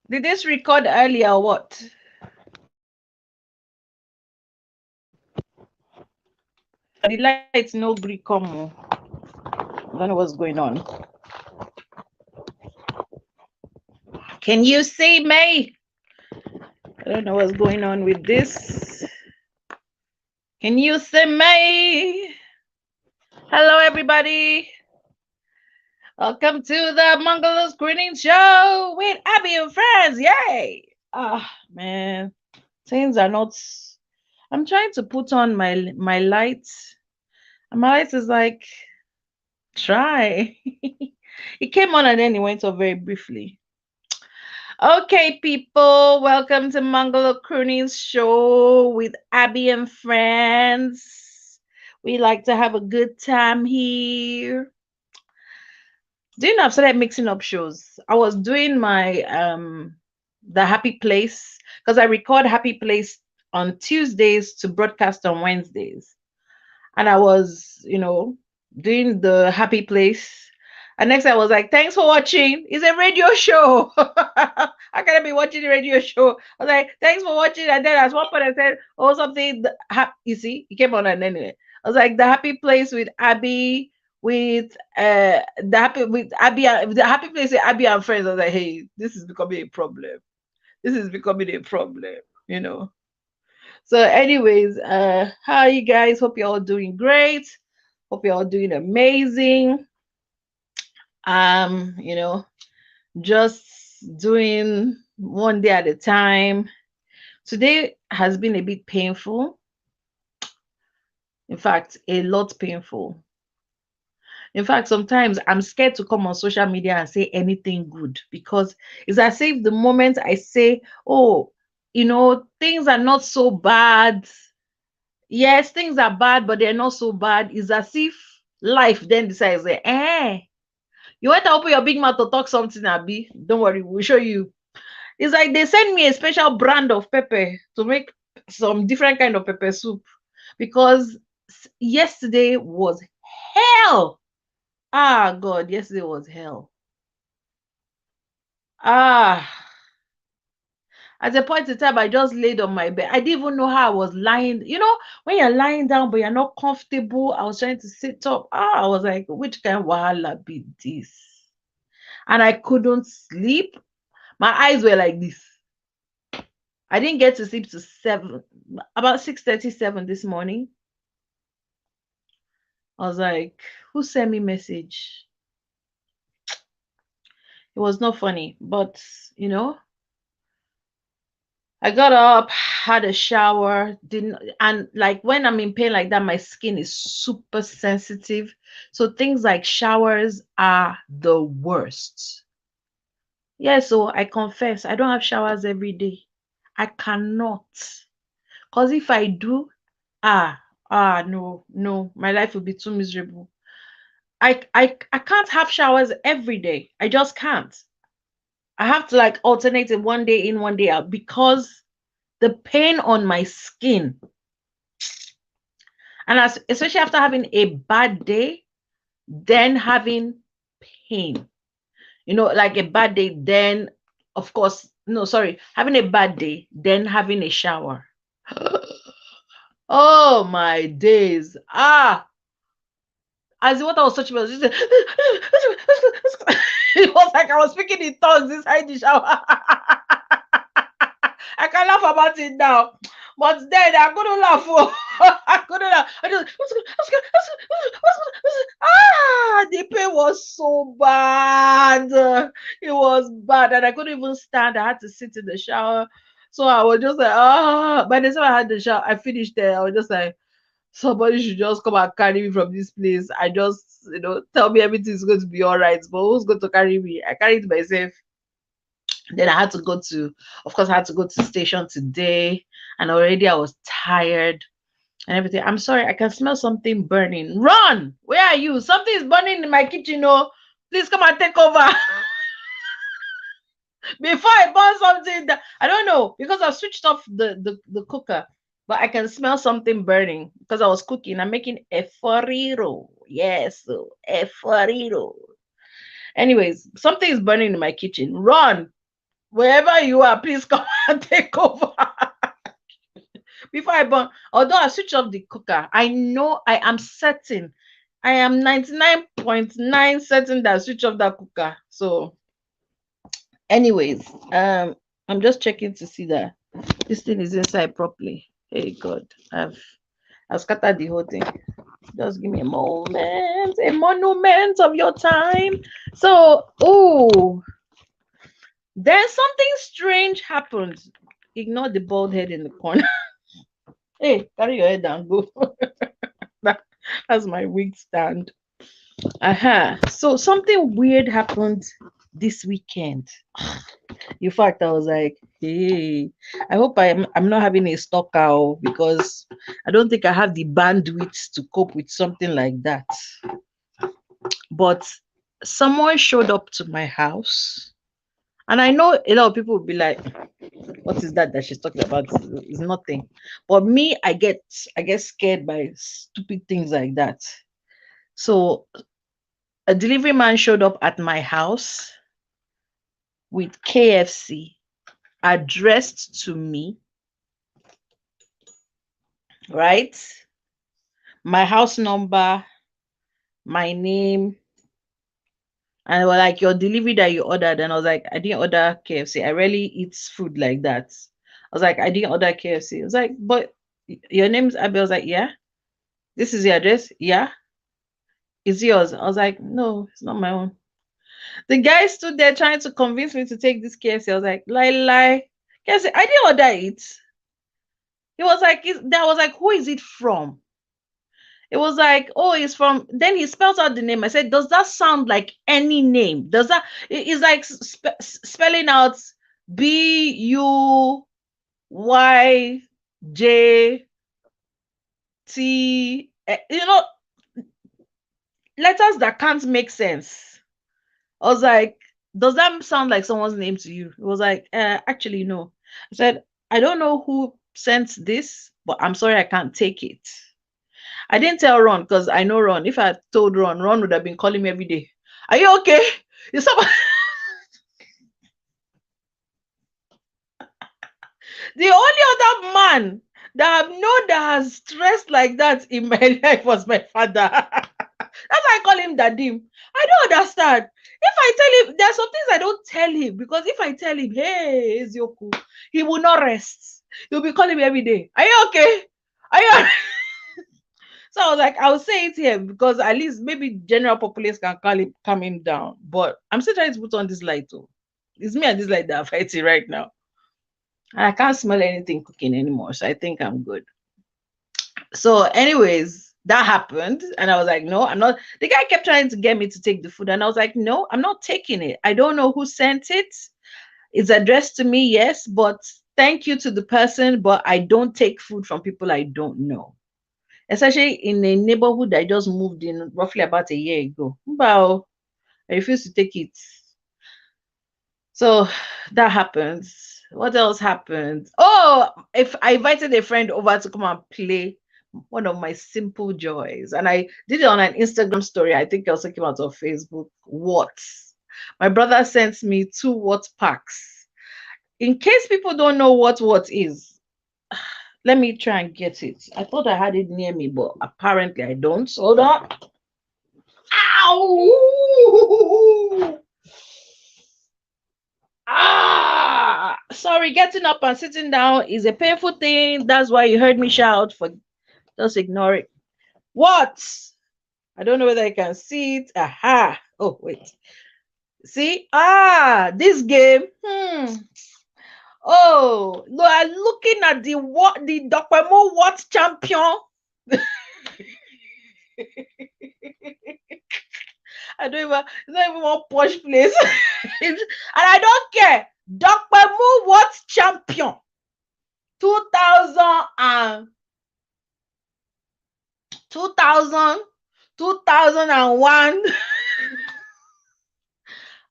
Did this record earlier or what? The lights no gree come. I don't know what's going on. Can you see me? I don't know what's going on with this. Can you see me? Hello, everybody. Welcome to the Mongolo Screening Show with Abby and friends. Yay! Ah, man, things are not. I'm trying to put on my lights. And my light is like, try. It came on and then it went off very briefly. Okay, people, welcome to Mongolo Crooning's show with Abby and friends. We like to have a good time here. Do you know I've started mixing up shows? I was doing my the Happy Place because I record Happy Place on Tuesdays to broadcast on Wednesdays. And I was, doing the Happy Place. And next I was like, thanks for watching. It's a radio show. How can I be watching a radio show? I was like, thanks for watching. And then at one point I said, oh, something. You see, it came on and anyway. I was like, the Happy Place with Abby, with the Happy Place with Abby and friends. I was like, hey, this is becoming a problem. This is becoming a problem. So, anyways, how are you guys? Hope you're all doing great. Hope you're all doing amazing. Um, you know, just doing one day at a time. Today has been a bit painful. In fact, a lot painful. In fact, sometimes I'm scared to come on social media and say anything good because it's as if the moment I say, oh, things are not so bad. Yes, things are bad, but they're not so bad. It's as if life then decides, you want to open your big mouth to talk something, Abby? Don't worry, we'll show you. It's like they send me a special brand of pepper to make some different kind of pepper soup because yesterday was hell. Ah, God, yesterday was hell. Ah, at a point in time, I just laid on my bed. I didn't even know how I was lying. When you're lying down but you're not comfortable, I was trying to sit up. Ah, I was like, which kind of wahala be this? And I couldn't sleep. My eyes were like this. I didn't get to sleep to about 6:37 this morning. I was like, who sent me message? It was not funny, but I got up, had a shower, didn't, and like when I'm in pain like that, my skin is super sensitive. So things like showers are the worst. Yeah, so I confess, I don't have showers every day. I cannot. Because if I do, no, my life will be too miserable. I can't have showers every day. I just can't. I have to like alternate it one day in, one day out because the pain on my skin, and especially after having a bad day, then having pain. Like a bad day, then of course, no, sorry, having a bad day, then having a shower. Oh my days. As what I was touching, I was just it was like I was speaking in tongues inside the shower. I can laugh about it now. But then I couldn't laugh. I couldn't laugh. I just the pain was so bad. It was bad. And I couldn't even stand. I had to sit in the shower. So I was just like, by the time I had the shower, I finished there. I was just like, somebody should just come and carry me from this place. I just, tell me everything's going to be all right. But who's going to carry me? I carried myself. Then I had to go to, of course, I had to go to the station today. And already I was tired and everything. I'm sorry, I can smell something burning. Run! Where are you? Something is burning in my kitchen. Oh, please come and take over. Before I burn something that I don't know, because I've switched off the cooker, but I can smell something burning because I was cooking. I'm making a foriro. Yes, a foriro. Anyways, something is burning in my kitchen. Run. Wherever you are, please come and take over. Before I burn, although I switch off the cooker, I know I am certain, I am 99.9 certain that I switch off that cooker. So, anyways, I'm just checking to see that this thing is inside properly. Hey God, I've scattered the whole thing. Just give me a moment, a monument of your time. So, oh, then something strange happened. Ignore the bald head in the corner. Hey, carry your head down, go. That's my wig stand. So something weird happened this weekend. In fact, I was like, hey, I hope I'm not having a stalker, because I don't think I have the bandwidth to cope with something like that. But someone showed up to my house, and I know a lot of people will be like, what is that she's talking about? It's nothing. But me, I get scared by stupid things like that. So a delivery man showed up at my house with KFC addressed to me, right? My house number, my name, and they were like, your delivery that you ordered. And I was like, I didn't order KFC. I rarely eat food like that. I was like, I didn't order KFC. I was like, but your name's Abby. I was like, yeah. This is your address? Yeah. It's yours. I was like, no, it's not my own. The guy stood there trying to convince me to take this KFC. I was like, lie. KFC, I didn't order it. He was like, who is it from? It was like, oh, it's from. Then he spells out the name. I said, does that sound like any name? Does that? It's like spelling out BUYJT. Letters that can't make sense. I was like, does that sound like someone's name to you? It was like, actually, no. I said, I don't know who sent this, but I'm sorry, I can't take it. I didn't tell Ron because I know Ron. If I told Ron would have been calling me every day. Are you okay? Is somebody... The only other man that I've known that has stressed like that in my life was my father. That's why I call him Dadim. I don't understand. If I tell him, there are some things I don't tell him, because if I tell him, hey, Ezioku, he will not rest. He'll be calling me every day. Are you okay? Are you? So I was like, I'll say it here, because at least maybe general populace can calm him down. But I'm still trying to put on this light too. It's me and this light that are fighting right now. I can't smell anything cooking anymore, so I think I'm good. So, anyways, that happened, and I was like, no, I'm not. The guy kept trying to get me to take the food, and I was like, no, I'm not taking it. I don't know who sent it. It's addressed to me, yes, but thank you to the person, but I don't take food from people I don't know, especially in a neighborhood I just moved in roughly about a year ago. Wow, I refuse to take it. So that happens. What else happened? Oh, if I invited a friend over to come and play one of my simple joys, and I did it on an Instagram story. I think I also came out of Facebook. What? My brother sent me 2 what packs. In case people don't know what is, let me try and get it. I thought I had it near me, but apparently I don't. Hold on. Ow! Sorry, getting up and sitting down is a painful thing. That's why you heard me shout. Just ignore it. What? I don't know whether I can see it. Aha. Oh, wait. See? This game. Oh, no, I'm looking at the Dokpemo What champion. I don't even, it's not even one posh place. And I don't care. Dokpemo What champion. 2001.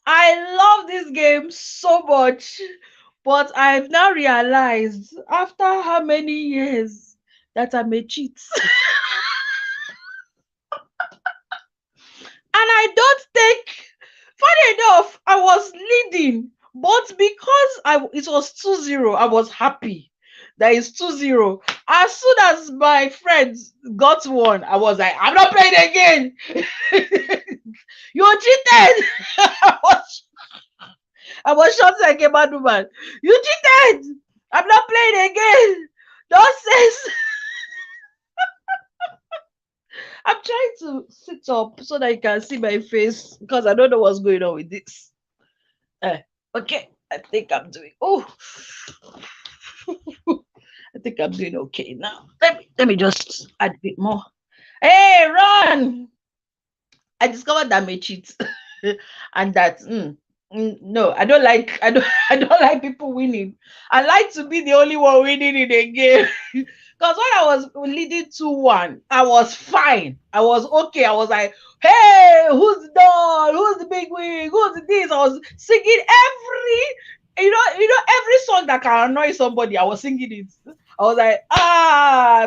I love this game so much, but I've now realized after how many years that I'm a cheat. And I don't think, funny enough, I was leading, But because it was 2-0, I was happy that it's 2-0. As soon as my friends got one, I was like, I'm not playing again. You cheated. I was shocked like a mad woman. You cheated. I'm not playing again. Nonsense. I'm trying to sit up so that you can see my face because I don't know what's going on with this. Okay, I think I'm doing. Oh, I think I'm doing okay now. Let me just add a bit more. Hey, Ron! I discovered that may cheat, and that no, I don't like people winning. I like to be the only one winning in a game. Because when I was leading 2-1, I was fine. I was okay. I was like, hey, who's the doll? Who's the big wig? Who's this? I was singing every song that can annoy somebody. I was singing it. I was like,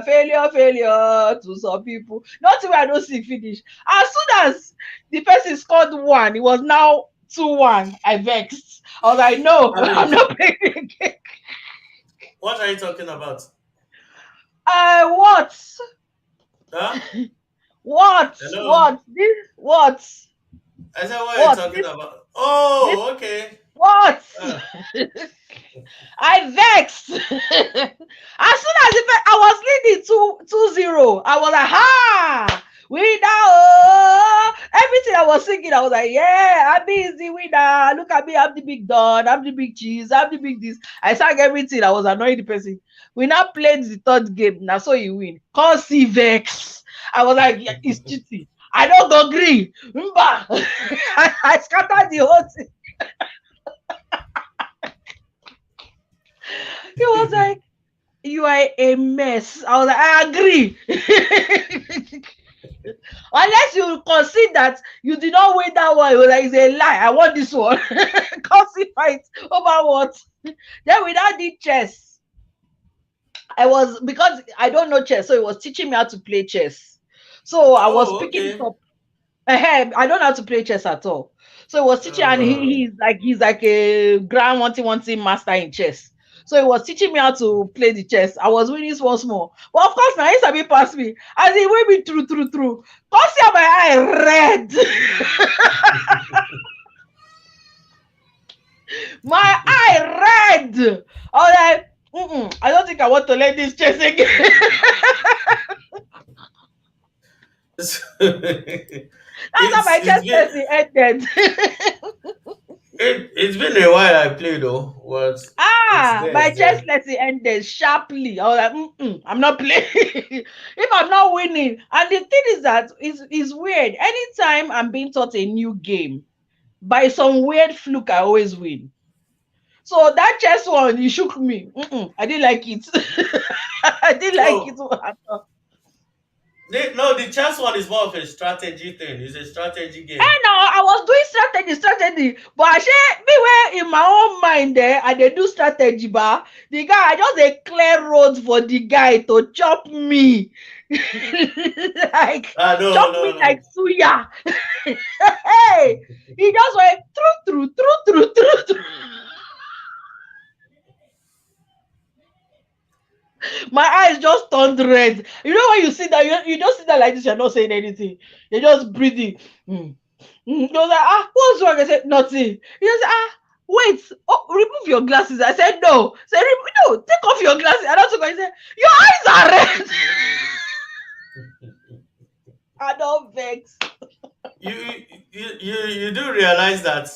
failure, failure to some people. Not when I don't sing finish. As soon as the person scored one, it was now 2-1. I vexed. I was like, no, I'm not playing again. What are you talking about? What? Huh? What? Hello? What? This? What? I said, what are you What? talking This? about? This? Oh, okay. What? Uh, I vexed. As soon as I was leading 2-0, I was like, ha! Winner! Oh! Everything I was singing, I was like, yeah, Abby is the winner. Look at me, I'm the big don, I'm the big cheese, I'm the big this. I sang everything. I was annoying the person. We now played the third game. Now so you win. Cause he vex. I was like, yeah, it's cheating. I don't agree. I scattered the whole thing. He was like, you are a mess. I was like, I agree. Unless you concede that you did not win that one, you were like, it's a lie. I want this one. Consi fight over what? Then we now did chess. Because I don't know chess, so he was teaching me how to play chess. So I was oh, picking it okay. up. I don't know how to play chess at all. So he was teaching, and Uh, he's like a grand one master in chess. So he was teaching me how to play the chess. I was winning once more. But of course, now he sabi pass me. As he win me through. Come see my eye red. My eye red. I was like, I don't think I want to let this chess again. That's how my chess it's been lesson ended. it's been a while I played though, but it's there, My it's chess there. lesson ended sharply. I was like, I'm not playing. If I'm not winning. And the thing is that it's weird. Anytime I'm being taught a new game, by some weird fluke, I always win. So that chess one, you shook me. I didn't like it. I didn't like it No, at all. no, the chess one is more of a strategy thing. It's a strategy game. And now I was doing strategy, but I say me where in my own mind there, I dey do strategy, but the guy I just a clear road for the guy to chop me, like Ah, no, chop no, me like no. suya. Hey, he just went through. My eyes just turned red. You know when you sit down, you just sit there like this, you're not saying anything. You're just breathing. Mm. He was like, what's wrong? I said, nothing. He just said, wait, remove your glasses. I said, no. I said, no, take off your glasses. And I took off. He said, your eyes are red. I don't vex. You you do realize that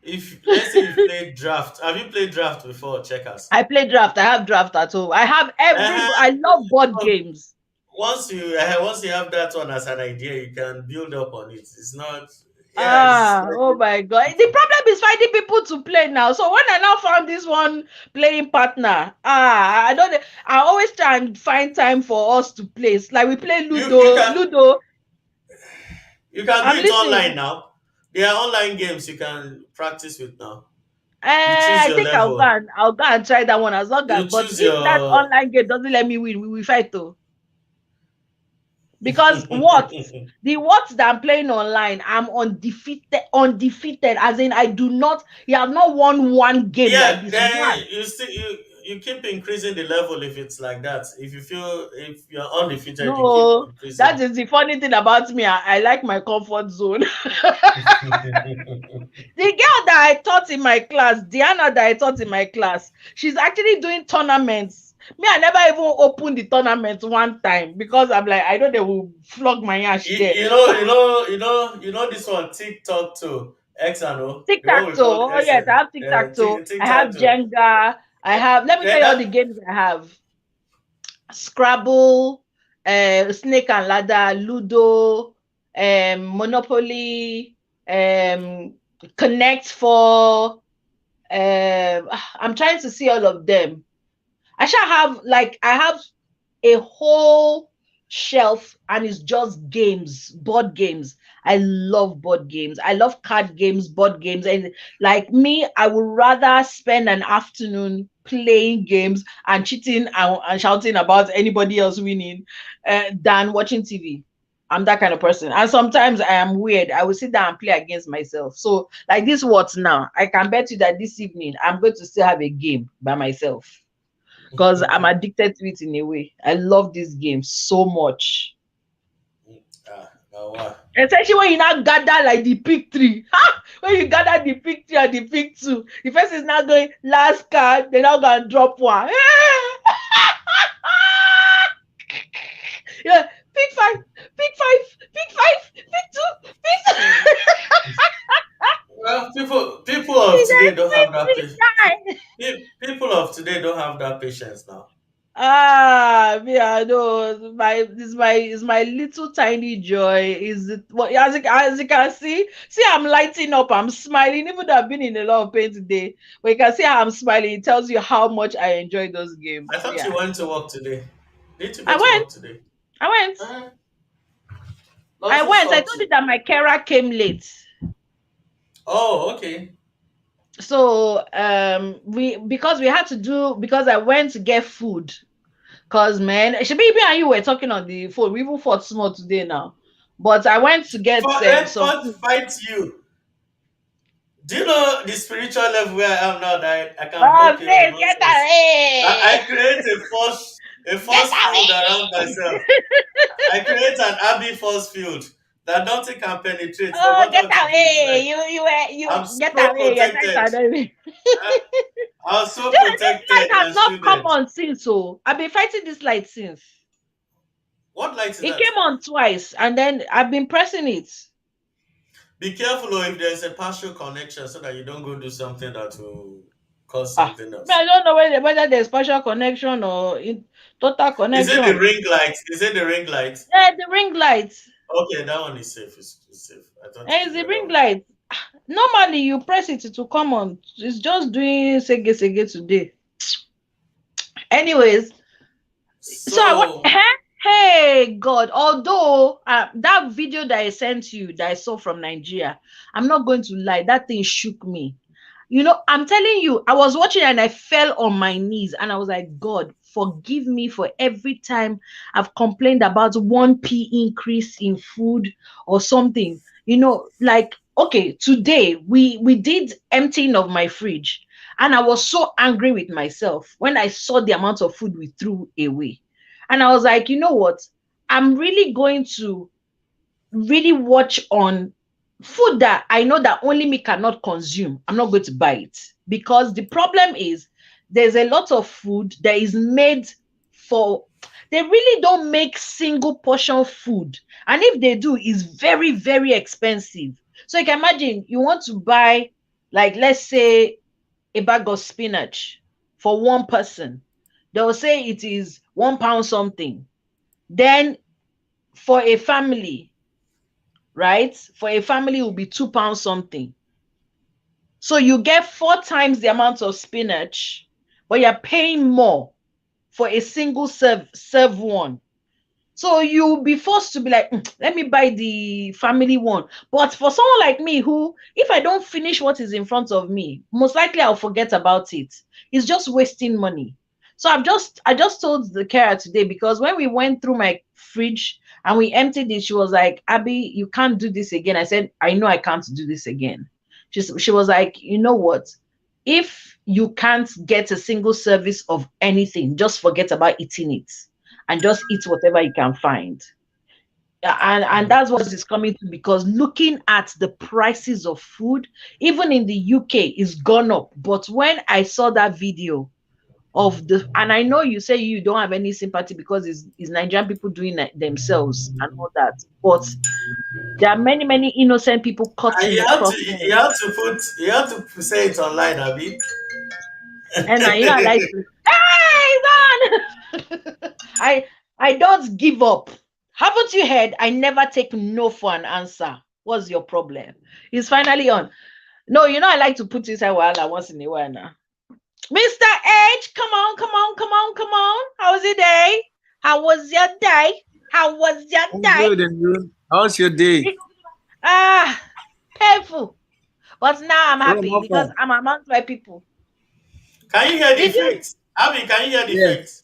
if let's say you played draft, have you played draft before, checkers? I play draft. I have draft at home. Uh-huh. I love board games. Once you have that one as an idea, you can build up on it. It's not, yeah, it's like Oh my god. The problem is finding people to play now. So when I now found this one playing partner, I don't I always try and find time for us to play. It's like we play you Ludo. can Ludo. do I'm it online listening. now. There are online games you can practice with now. You choose I your think level. I'll go and try that one as long as, You but choose if that your online game doesn't let me win, we will fight though. because what the what that I'm playing online, I'm undefeated. As in, I do not. You have not won one game Yeah, like this then one. you still you keep increasing the level if it's like that. If you feel if you're undefeated, you keep No, that increasing. is the funny thing about me. I like my comfort zone. The girl that I taught in my class, Diana, that I taught in my class, she's actually doing tournaments. Me, I never even opened the tournament one time because I'm like, I know they will flog my ass there. You know this one TikTok too. X and O, Tic the one tac we toe. called Oh yes, I have tic tac toe. I have TikTok too. Jenga. I have. Let me tell Then you all the games I have: Scrabble, Snake and Ladder, Ludo, Monopoly, Connect Four. I'm trying to see all of them. I shall have like I have a whole shelf and it's just games, board games. I love board games. I love card games, board games. And like me, I would rather spend an afternoon playing games and cheating and shouting about anybody else winning than watching TV. I'm that kind of person. And sometimes I am weird. I will sit down and play against myself. So, like this, what now? I can bet you that this evening I'm going to still have a game by myself because I'm addicted to it in a way. I love this game so much. now what? Especially when you now gather like the pick three. Ha! When you gather the pick three and the pick two, the first is now going last card, they're now gonna drop one. Yeah, pick five, pick five, pick five, pick two, pick two. Well, people of It's today a don't have pick that three patience. time. People of today don't have that patience now. Me, I know my little tiny joy is it what as you can see I'm lighting up, I'm smiling, even though I've been in a lot of pain today. But you can see how I'm smiling. It tells you how much I enjoy those I games. thought you Yeah, went to work today. Need to I go to went, work today. I went, Uh, I nothing went. I stopped told you you. that my carer came late. Oh, okay. So we because we had to do because I went to get food. Cause man, it should be me and you were talking on the phone. We even fought small today now. But I went to get For some effort food. fight you. Do you know the spiritual level where I am now that I can Oh, block your please get nonsense? away! I create a Get force field around away! myself. I create an Abbey force field that nothing can penetrate, no Oh, matter get what you do in away! life. You I'm get so away! You're trying to protected. annoy me. I, I'm so Dude, this protected light has and not come shielded. on since. So I've been fighting this light since. What light is It that? came on twice, and then I've been pressing it. Be careful though if there's a partial connection so that you don't go do something that will cause Ah, something I else. don't know whether there's partial connection or total Is it the connection. ring light? Is it the ring light? Yeah, the ring light. Okay, that one is safe. It's safe. I thought Eh, it's it's the the other ring one. light. Normally, you press it to come on. It's just doing sege sege today. Anyways, so I want. So Hey, God. Although that video that I sent you, that I saw from Nigeria, I'm not going to lie, that thing shook me. You know, I'm telling you, I was watching and I fell on my knees and I was like, God, forgive me for every time I've complained about 1p increase in food or something. You know, like, okay, today we did emptying of my fridge and I was so angry with myself when I saw the amount of food we threw away. And I was like, you know what? I'm really going to really watch on food that I know that only me cannot consume. I'm not going to buy it because the problem is there's a lot of food that is made for they really don't make single portion food. And if they do, it's very, very expensive. So you can imagine you want to buy, like, let's say a bag of spinach for one person. They'll say it is £1 something. Then for a family, right? For a family, it will be £2 something. So you get 4 times the amount of spinach, but you're paying more for a single serve one. So you'll be forced to be like, let me buy the family one. But for someone like me, who, if I don't finish what is in front of me, most likely I'll forget about it. It's just wasting money. So I just told the carer today because when we went through my fridge and we emptied it. She was like, Abby, you can't do this again. I said, I know I can't do this again. She was like, you know what? If you can't get a single service of anything, just forget about eating it and just eat whatever you can find. And that's what is coming to, because looking at the prices of food, even in the UK, is gone up. But when I saw that video of the, and I know you say you don't have any sympathy because it's Nigerian people doing it themselves and all that, but there are many, many innocent people caught And in the you crossfire. have to say it online, Abi. And I, I like to, hey, man! I don't give up. Haven't you heard? I never take no for an answer. What's your problem? It's finally on. No, I like to put inside while once in a while now. Mr. H, come on, come on, come on, come on. How was your day? How was your day? How was your I'm day? good, and you? How's your day? Ah, painful. But now I'm From happy how because far? I'm amongst my people. Can you hear the Did you? effects? Abi, can you hear the Yeah. effects?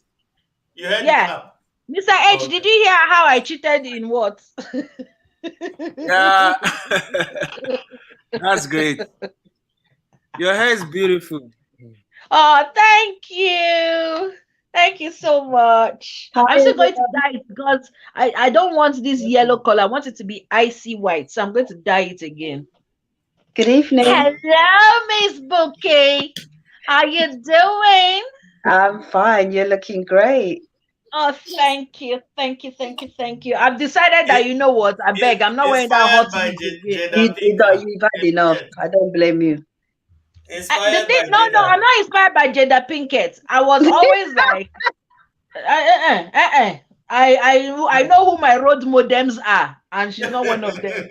You heard the Yeah. clap. Mr. Oh, H, okay. did you hear how I cheated in what? Yeah. That's great. Your hair is beautiful. Oh, thank you. Thank you so much. Hi I'm still going to everyone. dye it because I don't want this yellow color. I want it to be icy white. So I'm going to dye it again. Good evening. Hello, Miss Bouquet. How you doing? I'm fine. You're looking great. Oh, thank you. Thank you. Thank you. Thank you. I've decided that It, you know what? I beg. I'm not wearing that inspired hot by wig again. Jada Pinkett. You've had enough. I don't blame you. The Inspired thing, by no, no, Jada. I'm not inspired by Jada Pinkett. I was always like, I know who my road modems are, and she's not one of them.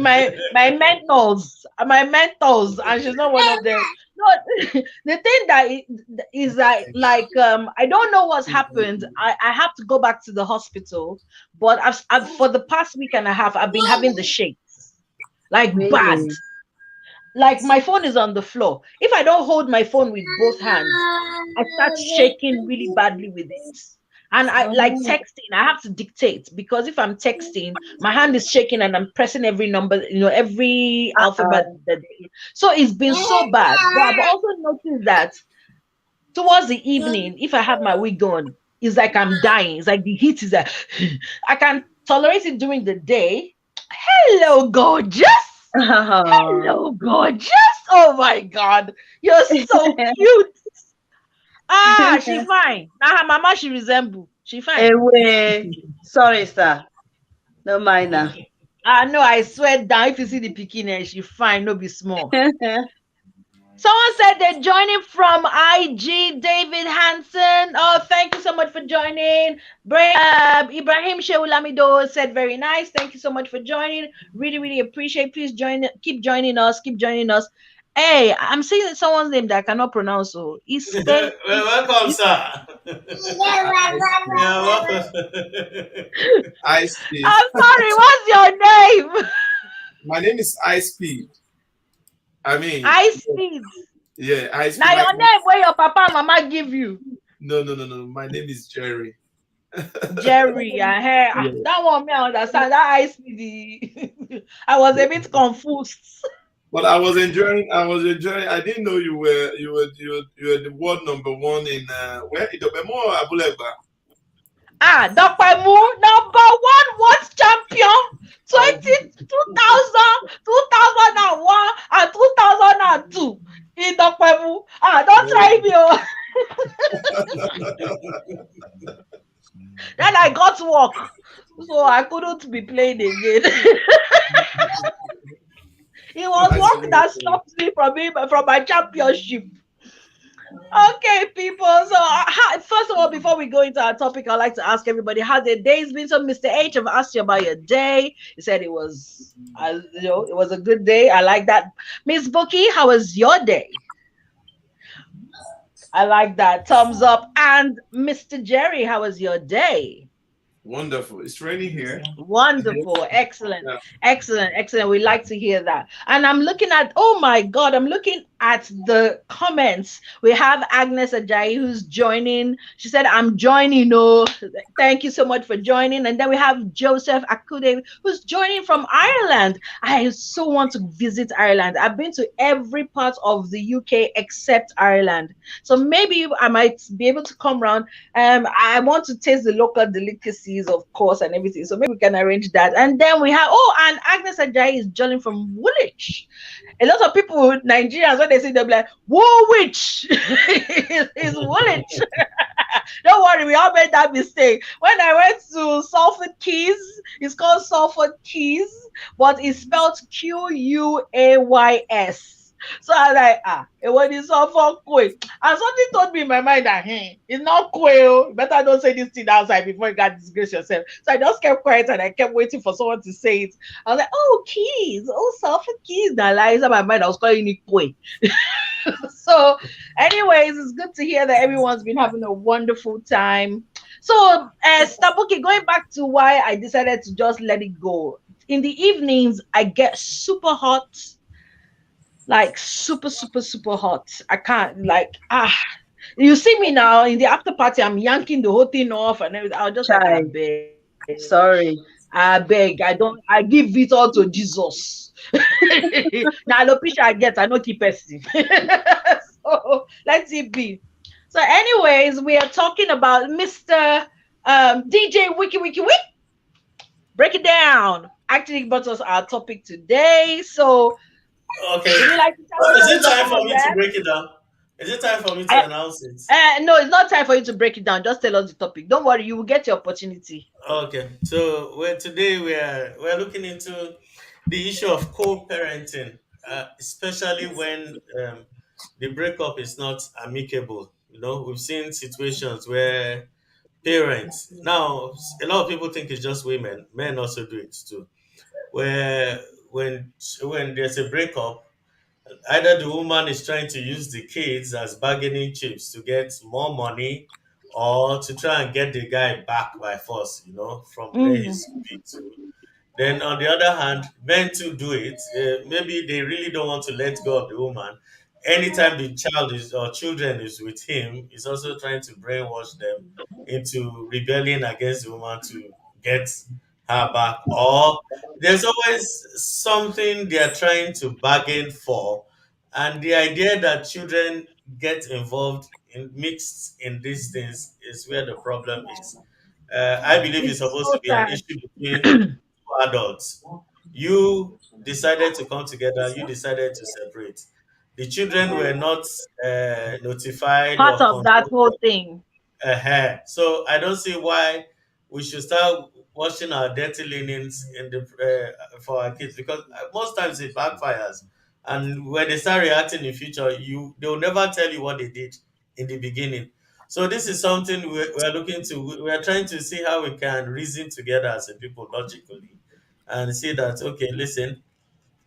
My mentors, and she's not one of them. No, the thing that is that, like, I don't know what's happened. I have to go back to the hospital, but I've for the past week and a half I've been having the shakes, like bad. Really? Like my phone is on the floor. If I don't hold my phone with both hands, I start shaking really badly with it. And I like Oh, texting, I have to dictate, because if I'm texting, my hand is shaking and I'm pressing every number, every alphabet. uh-oh. So it's been so bad. But I've also noticed that towards the evening, if I have my wig on, it's like I'm dying. It's like the heat is like, I can tolerate it during the day. Hello, gorgeous. Oh. Hello, gorgeous. Oh my God. You're so cute. Ah, she fine. Now her mama she resemble. She fine. Anyway, sorry, sir. No mind now. Ah, no, I swear down. If you see the bikini, she fine. No be small. Someone said they're joining from IG. David Hansen. Oh, thank you so much for joining. Ibrahim Sheulamido said very nice. Thank you so much for joining. Really, really appreciate. Please join. Keep joining us. Keep joining us. Hey, I'm seeing someone's name that I cannot pronounce. So Well, welcome, sir. Yeah, welcome. Ice Speed. I'm sorry. What's your name? My name is Ice Speed. I mean, I speed. yeah, Ice Speed. Now your name where your papa and mama give you. No, no, no, no. My name is Jerry. Jerry, Yeah. that one me I understand. That I speedy. I was a bit confused. But I was enjoying. I was enjoying. I didn't know you were the world number one in where Idobemo Abulegba. Ah, Dr. Mu, number one world champion, 2001 and 2002 in Dr. Mu. Ah, don't try me. Oh. Then I got work, so I couldn't be playing again. It was work that stopped me from my championship. Okay, people. So, first of all, before we go into our topic, I'd like to ask everybody how their day's been. So, Mr. H, I've asked you about your day. You said it was, it was a good day. I like that. Miss Bookie, how was your day? I like that. Thumbs up. And Mr. Jerry, how was your day? Wonderful. It's raining here. Wonderful. Excellent. Yeah. Excellent. Excellent. We like to hear that. And I'm looking at, oh my God, I'm looking at the comments. We have Agnes Ajayi who's joining. She said, I'm joining. Oh, thank you so much for joining. And then we have Joseph Akude who's joining from Ireland. I so want to visit Ireland. I've been to every part of the UK except Ireland. So maybe I might be able to come around. I want to taste the local delicacies, of course, and everything. So maybe we can arrange that. And then we have, and Agnes Ajayi is joining from Woolwich. A lot of people, Nigerians, when they say, they'll be like, Woolwich is Woolwich. Don't worry, we all made that mistake. When I went to Salford Keys, it's called Salford Keys, but it's spelled Quays. So I was like, it was Salford Quay. And something told me in my mind that, it's not Quail. Better don't say this thing outside before you got disgrace yourself. So I just kept quiet and I kept waiting for someone to say it. I was like, Keys. Salford Keys. That lies in my mind. I was calling it Quay. So, anyways, it's good to hear that everyone's been having a wonderful time. So, Stabuki, going back to why I decided to just let it go. In the evenings, I get super hot, like super, super, super hot. I can't, you see me now in the after party, I'm yanking the whole thing off and everything. I'll just like, I beg. Sorry. I beg. I give it all to Jesus. Now, alopecia I get, I don't keep it. So let it be. So, anyways, we are talking about Mr. DJ Wiki. Break it down. Actually, brought us our topic today. So, Okay. would you like to tell Is it us time for about me to that? break it down? Is it time for me to announce it? No, it's not time for you to break it down. Just tell us the topic. Don't worry, you will get your opportunity. Okay. So today we're looking into the issue of co-parenting, especially when the breakup is not amicable. We've seen situations where parents now a lot of people think it's just women, men also do it too. Where when there's a breakup, either the woman is trying to use the kids as bargaining chips to get more money or to try and get the guy back by force, from where Mm. he's been to. Then on the other hand, men too do it. Maybe they really don't want to let go of the woman. Anytime the child is or children is with him, he's also trying to brainwash them into rebelling against the woman to get her back. Or there's always something they are trying to bargain for. And the idea that children get involved in mixed in these things is where the problem is. I believe it's It's supposed so to be an sad. issue between adults. You decided to come together, you decided to separate. The children were not notified Part or of that whole consulted. thing. So I don't see why we should start washing our dirty linens in the for our kids, because most times it backfires, and when they start reacting in future, they will never tell you what they did in the beginning. So this is something we're looking to. We're trying to see how we can reason together as a people logically, and see that, okay, listen,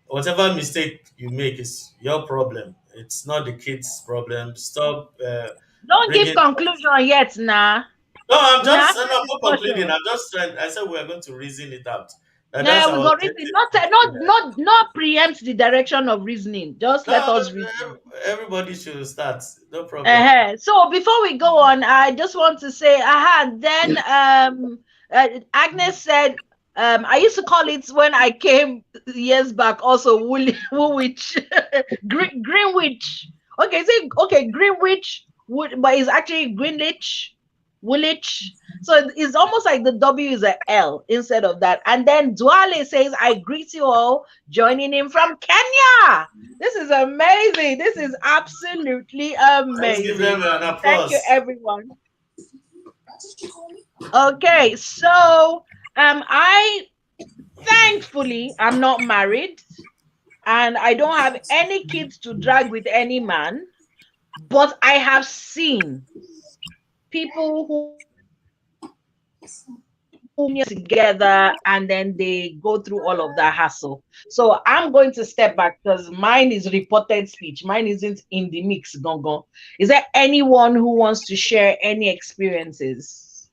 whatever mistake you make is your problem. It's not the kids' problem. Stop Don't give bringing. conclusion yet, nah. No, Nah, I'm not concluding. discussion. I'm just trying. I said we are going to reason it out. That's Yeah, we our got reason. objective. Not preempt the direction of reasoning. Just let No, us reason. everybody should start. No problem. So before we go on, I just want to say, then Agnes said, I used to call it when I came years back also Woolwich, Greenwich. Okay, say okay, Greenwich, but it's actually Greenwich, Woolwich. So it's almost like the W is a L instead of that. And then Dwale says, I greet you all, joining in from Kenya. This is amazing. This is absolutely Let's give them amazing. an Thank you, applause. everyone. Okay, so I thankfully I'm not married and I don't have any kids to drag with any man, but I have seen people who together and then they go through all of that hassle. So I'm going to step back because mine is reported speech. Mine isn't in the mix, Gongo. Is there anyone who wants to share any experiences?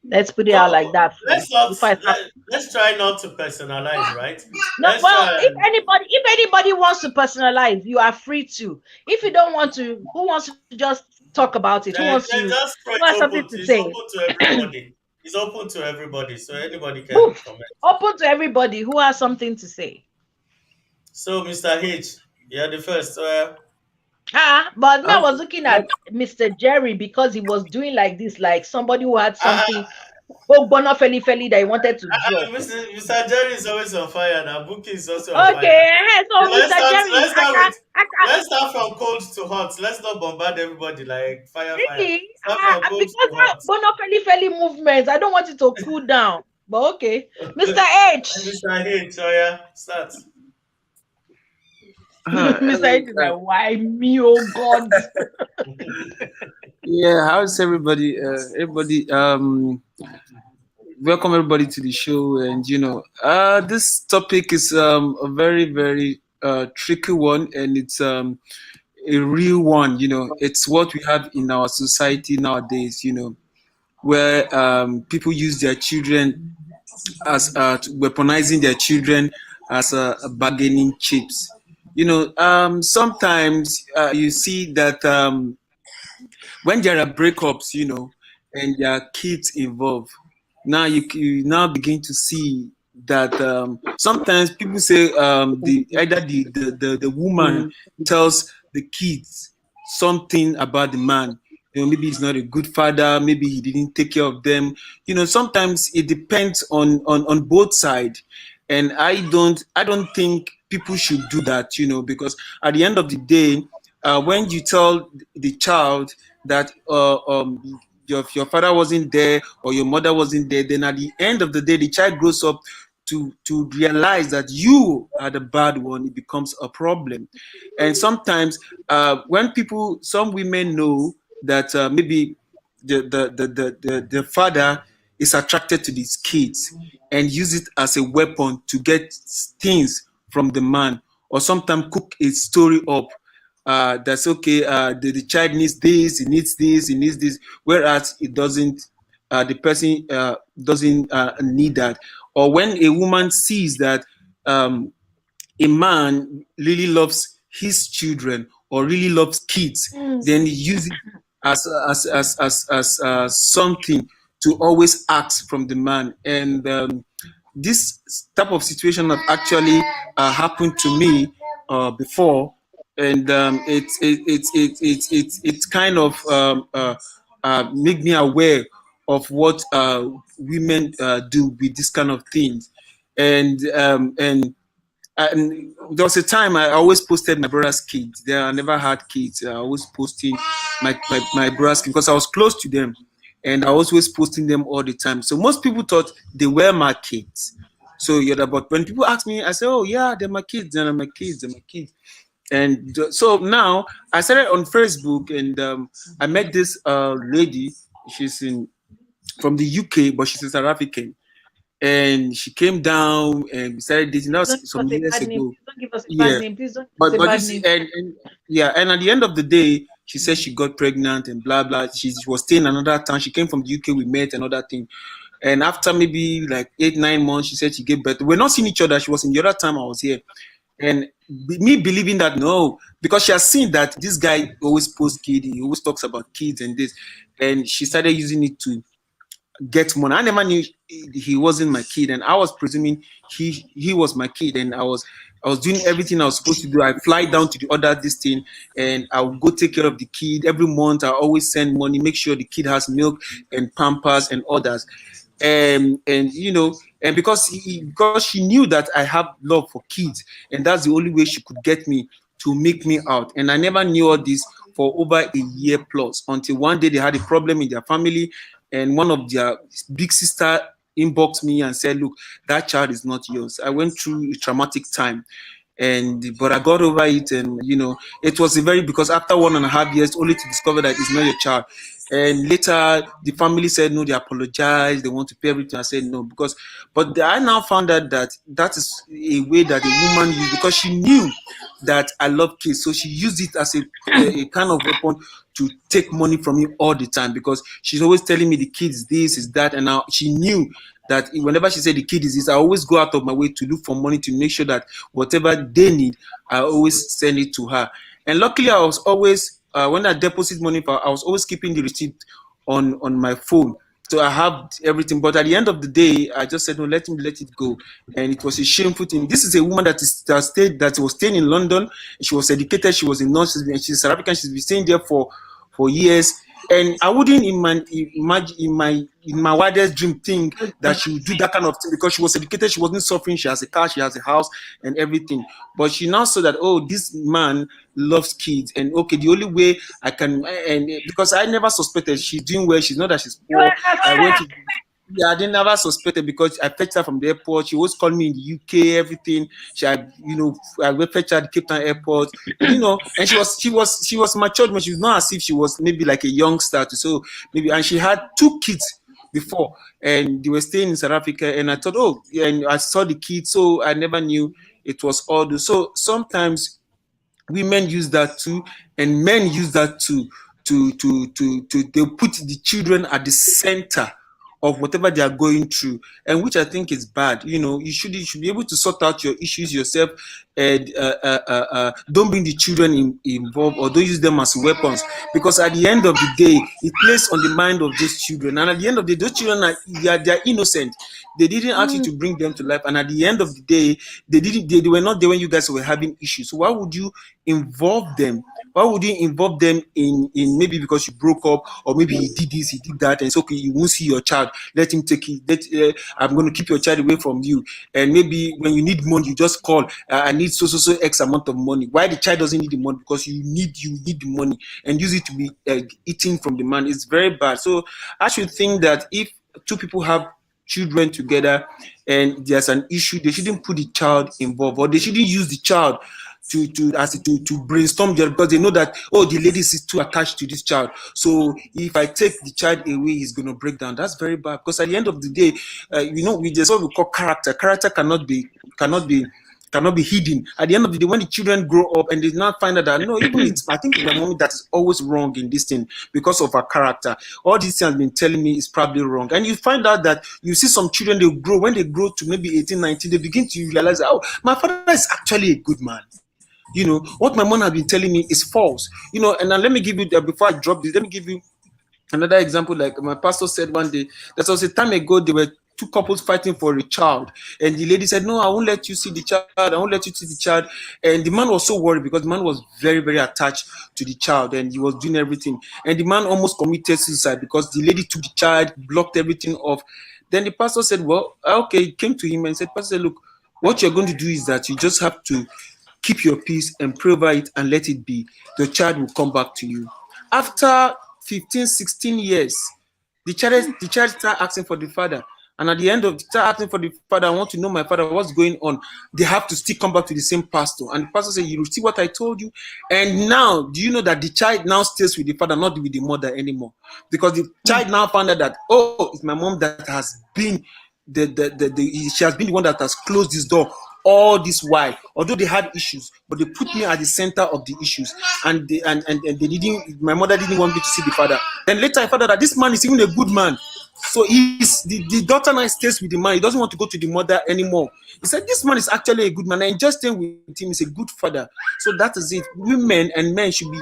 Let's put it out like Oh, that first let's not before I start. let's try not to personalize, right? No, Let's well, try if and anybody wants to personalize, you are free to. If you don't want to, who wants to just talk about it? just Who throw has it something open. to It's say? open to everybody. It's open to everybody, so anybody can Woof. comment. Open to everybody who has something to say. So, Mr. H, you're the first. But me, I Um, was looking like, at Mr. Jerry because he was doing like this, like somebody who had uh, something. Oh, Bono Feli Feli that he wanted to drop. Mr. Jerry is always on fire now. Buki is also on fire. Okay, So so Mr. Jerry, let's start from cold to hot. Let's not bombard everybody like fire fire. really, Start from cold because to that hot. Bono Feli Feli movement, I don't want it to cool down. But okay, Mr. H, Mr. H, oh yeah, start. Mr. H is like, why me? Oh God. yeah, how's everybody? Everybody, welcome everybody to the show. And this topic is a very, very tricky one, and it's a real one. It's what we have in our society nowadays. Where people use their children as weaponizing their children as bargaining chips. Sometimes you see that when there are breakups, and there are kids involved, now you now begin to see that sometimes people say the either the woman tells the kids something about the man. Maybe he's not a good father, maybe he didn't take care of them. Sometimes it depends on both sides. And I don't think people should do that, because at the end of the day, when you tell the child that your father wasn't there or your mother wasn't there, then at the end of the day, the child grows up to realize that you are the bad one. It becomes a problem. And sometimes some women know that maybe the father is attracted to these kids and use it as a weapon to get things from the man, or sometimes cook a story up that's okay. The child needs this, he needs this, he needs this, whereas it doesn't. The person doesn't need that. Or when a woman sees that um, a man really loves his children or really loves kids, then he uses it as something to always ask from the man. And this type of situation have actually happened to me before, and it's kind of make me aware of what women do with this kind of things. And there was a time I always posted my brother's kids. I never had kids. I was posting my brother's kids because I was close to them, and I was always posting them all the time. So most people thought they were my kids. So but when people ask me, I say, "Oh yeah, they're my kids. They're my kids. They're my kids." And so now I started on Facebook, and I met this lady. She's from the UK, but she's a South African, and she came down and we started dating. That Please don't was give some us a years bad name. ago. Please don't give us a bad Yeah, name. Please don't give us but a but bad this name. and yeah, and at the end of the day, she said she got pregnant and blah blah. She was staying in another town. She came from the UK. We met and other thing. And after maybe like 8 9 months, she said she gave birth. We're not seeing each other. She was in the other time I was here, and me believing that no, because she has seen that this guy always posts kids. He always talks about kids and this, and she started using it to get money. I never knew he wasn't my kid, and I was presuming he was my kid, and I was doing everything I was supposed to do. I fly down to the other this thing, and I will go take care of the kid every month. I always send money, make sure the kid has milk and pampers and others. And and because she knew that I have love for kids, and that's the only way she could get me to make me out. And I never knew all this for over a year plus, until one day they had a problem in their family, and one of their big sister inboxed me and said, "Look, that child is not yours." I went through a traumatic time, but I got over it, and it was a very, because after 1.5 years only to discover that it's not your child. And later the family said no, they apologized, they want to pay everything. I said no, but I now found out that that is a way that a woman used, because she knew that I love kids, so she used it as a kind of weapon to take money from me all the time, because she's always telling me the kids this is that, and now she knew that whenever she said the kid is this, I always go out of my way to look for money to make sure that whatever they need, I always send it to her. And luckily, I was always when I deposit money, I was always keeping the receipt on my phone. So I have everything. But at the end of the day, I just said, no, let it go. And it was a shameful thing. This is a woman that was staying in London. She was educated. She was a nurse. She's South African. She's been staying there for years. And I wouldn't imagine in my wildest dream think that she would do that kind of thing, because she was educated, she wasn't suffering, she has a car, she has a house and everything. But she now saw that, oh, this man loves kids, and okay, the only way I can, and because I never suspected she's doing well, she's not that she's You are poor. I went upset. to Yeah, I didn't never suspected, because I fetched her from the airport. She always called me in the UK, everything. I went fetch her at the Cape Town airport, and she was matured, but she was not as if she was maybe like a youngster. So maybe, and she had 2 kids before, and they were staying in South Africa. And I thought, oh, yeah, and I saw the kids, so I never knew it was all those. So sometimes women use that too, and men use that too, to they put the children at the center of whatever they are going through, and which I think is bad. You should be able to sort out your issues yourself, and don't bring the children involved, or don't use them as weapons, because at the end of the day, it plays on the mind of those children, and at the end of the day, those children they are innocent. They didn't ask you to bring them to life, and at the end of the day, they were not there when you guys were having issues. So why would you involve them? Why would you involve them in maybe because you broke up, or maybe he did this, he did that, and it's okay, you won't see your child, let him take it. I'm going to keep your child away from you, and maybe when you need money, you just call. I need so X amount of money. Why the child doesn't need the money? Because you need the money, and use it to be eating from the man. It's very bad. So I should think that if 2 people have children together and there's an issue, they shouldn't put the child involved, or they shouldn't use the child to brainstorm there, because they know that, oh, the lady is too attached to this child, so if I take the child away, he's going to break down. That's very bad, because at the end of the day, there's what we call character cannot be hidden. At the end of the day, when the children grow up and they now find out that, no, even I think it's my mommy that is always wrong in this thing because of her character. All these things has been telling me is probably wrong. And you find out that you see some children, they grow, when they grow to maybe 18, 19, they begin to realize, oh, my father is actually a good man. What my mom has been telling me is false. And now let me give you, before I drop this, let me give you another example. Like my pastor said one day, that was a time ago, there were 2 couples fighting for a child, and the lady said, no, I won't let you see the child, I won't let you see the child. And the man was so worried, because the man was very, very attached to the child, and he was doing everything, and the man almost committed suicide because the lady took the child, blocked everything off. Then the pastor said, well, okay, he came to him and said, pastor, look, what you're going to do is that you just have to keep your peace and pray over it and let it be. The child will come back to you. After 15, 16 years, the child start asking for the father. And at the end of the child asking for the father, I want to know my father, what's going on. They have to still come back to the same pastor. And the pastor said, you see what I told you? And now, do you know that the child now stays with the father, not with the mother anymore? Because the child now found out that, oh, it's my mom that has been she has been the one that has closed this door all this while. Although they had issues, but they put me at the center of the issues, and they didn't. My mother didn't want me to see the father. Then later I found out that this man is even a good man. So the daughter now stays with the man. He doesn't want to go to the mother anymore. He said this man is actually a good man, and just staying with him is a good father. So that is it. Women and men should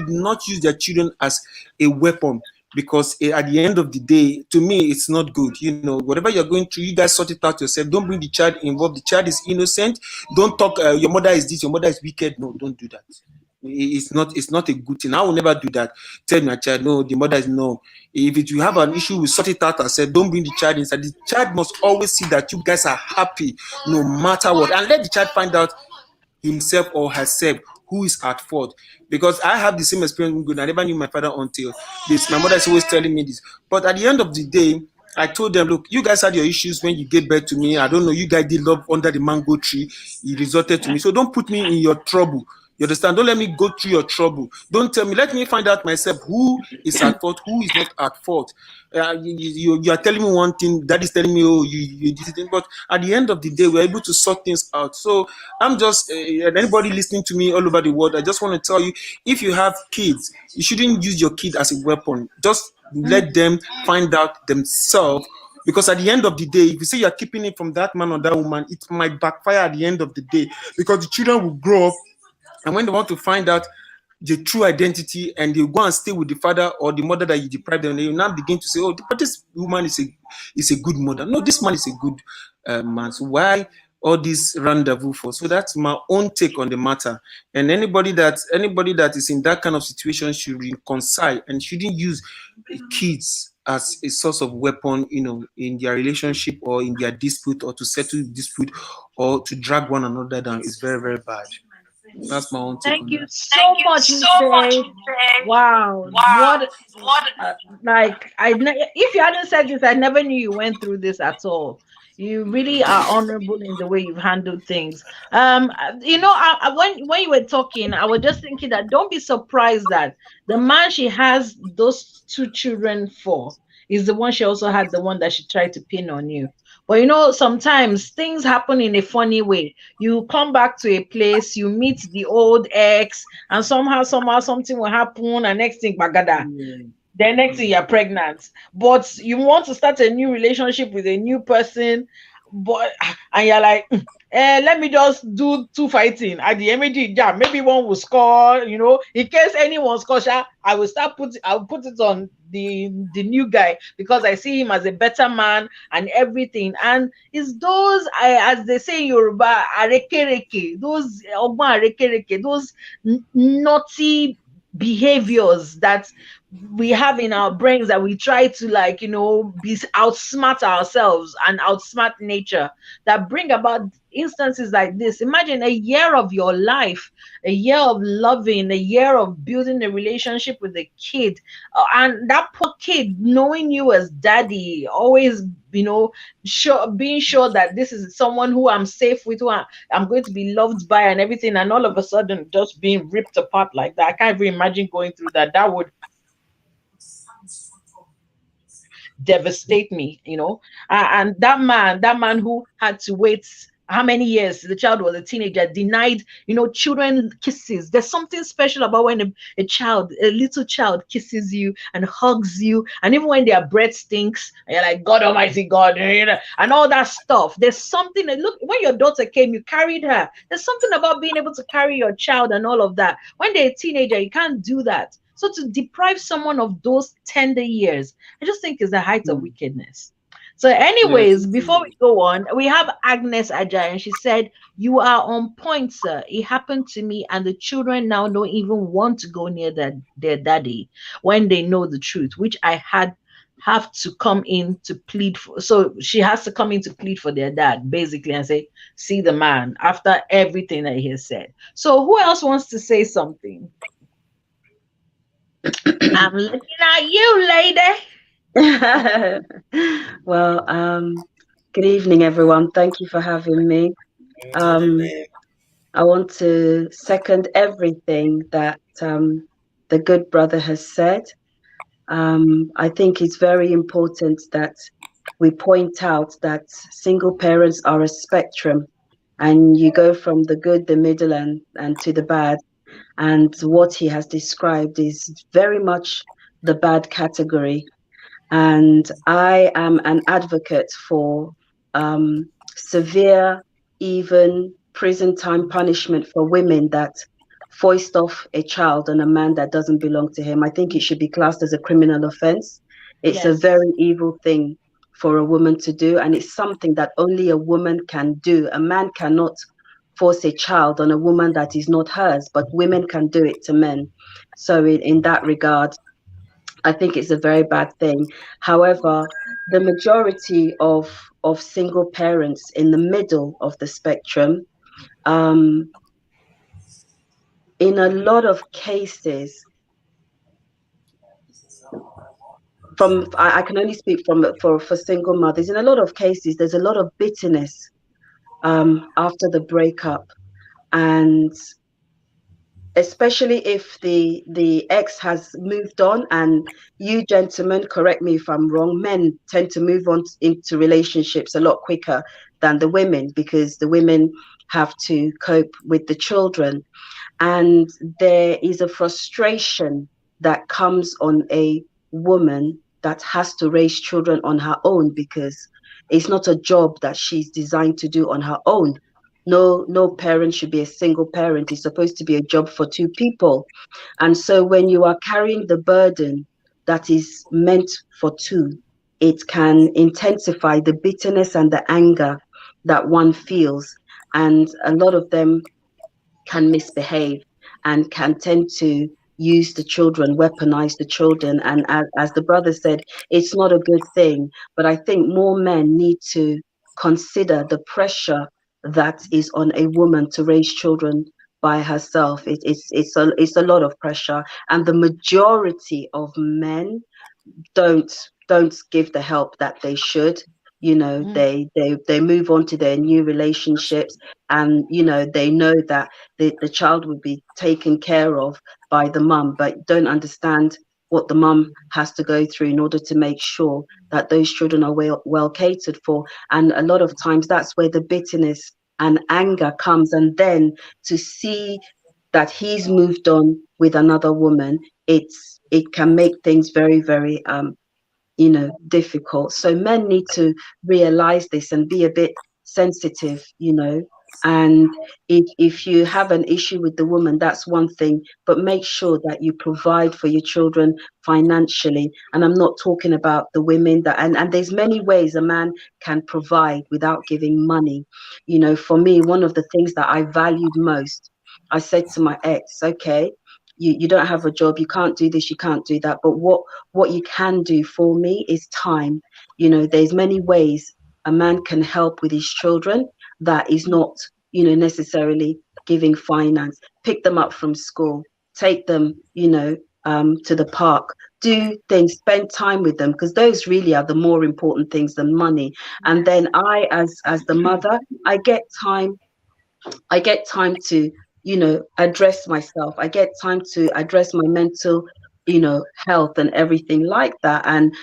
not use their children as a weapon. Because at the end of the day, to me, it's not good. Whatever you're going through, you guys sort it out yourself. Don't bring the child involved. The child is innocent. Don't talk, your mother is this, your mother is wicked. No, don't do that. It's not a good thing. I will never do that. Tell my child, no, the mother is no. If you have an issue, we sort it out ourselves. Don't bring the child inside. The child must always see that you guys are happy no matter what. And let the child find out himself or herself who is at fault. Because I have the same experience. I never knew my father until this. My mother is always telling me this. But at the end of the day, I told them, look, you guys had your issues when you gave birth to me. I don't know, you guys did love under the mango tree. It resorted to me. So don't put me in your trouble. You understand? Don't let me go through your trouble. Don't tell me. Let me find out myself who is at fault, who is not at fault. You are telling me one thing, that is telling me, oh, you did it. But at the end of the day, we're able to sort things out. So I'm just, anybody listening to me all over the world, I just want to tell you, if you have kids, you shouldn't use your kid as a weapon. Just let them find out themselves, because at the end of the day, if you say you're keeping it from that man or that woman, it might backfire at the end of the day, because the children will grow up, and when they want to find out the true identity, and they go and stay with the father or the mother that you deprived them, they will now begin to say, oh, but this woman is a good mother. No, this man is a good man. So why all this rendezvous for? So that's my own take on the matter. And anybody that is in that kind of situation should reconcile and shouldn't use kids as a source of weapon, in their relationship or in their dispute, or to settle dispute, or to drag one another down. Is very, very bad. That's my own take Thank on you that. so much, Mr. Wow, what like if you hadn't said this, I never knew you went through this at all. You really are honorable in the way you've handled things. When you were talking, I was just thinking that don't be surprised that the man she has those two children for is the one she also had, the one that she tried to pin on you. But sometimes things happen in a funny way. You come back to a place, you meet the old ex, and somehow something will happen, and next thing, bagada. The next thing you're pregnant, but you want to start a new relationship with a new person, but and you're like, let me just do two fighting at the MAD. Yeah, maybe one will score. In case anyone scores, I'll put it on the new guy because I see him as a better man and everything. And it's those, as they say in Yoruba, arekereke, those arekereke, those naughty behaviors that we have in our brains, that we try to be outsmart ourselves and outsmart nature, that bring about instances like this. Imagine a year of your life, a year of loving, a year of building a relationship with a kid, and that poor kid knowing you as daddy, always being sure that this is someone who I'm safe with, who I'm going to be loved by and everything, and all of a sudden just being ripped apart like that. I can't even imagine going through that. That would devastate me. And that man who had to wait how many years, the child was a teenager, denied children kisses. There's something special about when a little child kisses you and hugs you, and even when their breath stinks and you're like, God Almighty God, and all that stuff. There's something. Look, when your daughter came, you carried her. There's something about being able to carry your child and all of that. When they're a teenager, you can't do that. So to deprive someone of those tender years, I just think is the height of wickedness. So, Yes. anyways, before we go on, we have Agnes Ajay, and she said, "You are on point, sir. It happened to me, and the children now don't even want to go near their daddy when they know the truth, which I have to come in to plead for." So she has to come in to plead for their dad, basically, and say, "See the man," after everything that he has said. So, who else wants to say something? I'm looking at you, lady. Well, good evening, everyone. Thank you for having me. Good evening. I want to second everything that the good brother has said. I think it's very important that we point out that single parents are a spectrum, and you go from the good, the middle, and to the bad. And what he has described is very much the bad category. And I am an advocate for severe, even prison time punishment for women that foist off a child on a man that doesn't belong to him. I think it should be classed as a criminal offense. It's a Yes. very evil thing for a woman to do, and it's something that only a woman can do. A man cannot force a child on a woman that is not hers, but women can do it to men. So in that regard, I think it's a very bad thing. However, the majority of single parents in the middle of the spectrum, um, in a lot of cases, I can only speak for single mothers. In a lot of cases, there's a lot of bitterness after the breakup, and especially if the ex has moved on. And you gentlemen, correct me if I'm wrong, men tend to move on into relationships a lot quicker than the women, because the women have to cope with the children, and there is a frustration that comes on a woman that has to raise children on her own, because it's not a job that she's designed to do on her own. No parent should be a single parent. It's supposed to be a job for two people. And so when you are carrying the burden that is meant for two, it can intensify the bitterness and the anger that one feels. And a lot of them can misbehave and can tend to use the children, weaponize the children. And as the brother said, it's not a good thing. But I think more men need to consider the pressure that is on a woman to raise children by herself. It's a lot of pressure, and the majority of men don't give the help that they should. They move on to their new relationships, and they know that the child will be taken care of by the mum, but don't understand what the mum has to go through in order to make sure that those children are well catered for. And a lot of times that's where the bitterness and anger comes. And then to see that he's moved on with another woman, it can make things very, very difficult. So men need to realize this and be a bit sensitive. And if you have an issue with the woman, that's one thing, but make sure that you provide for your children financially. And I'm not talking about the women that, and there's many ways a man can provide without giving money. For me, one of the things that I valued most, I said to my ex, okay, you don't have a job, you can't do this, you can't do that, but what you can do for me is time. There's many ways a man can help with his children that is not necessarily giving finance. Pick them up from school, take them to the park, do things, spend time with them, because those really are the more important things than money. And then I, as the mother, I get time to address myself. I get time to address my mental health and everything like that. And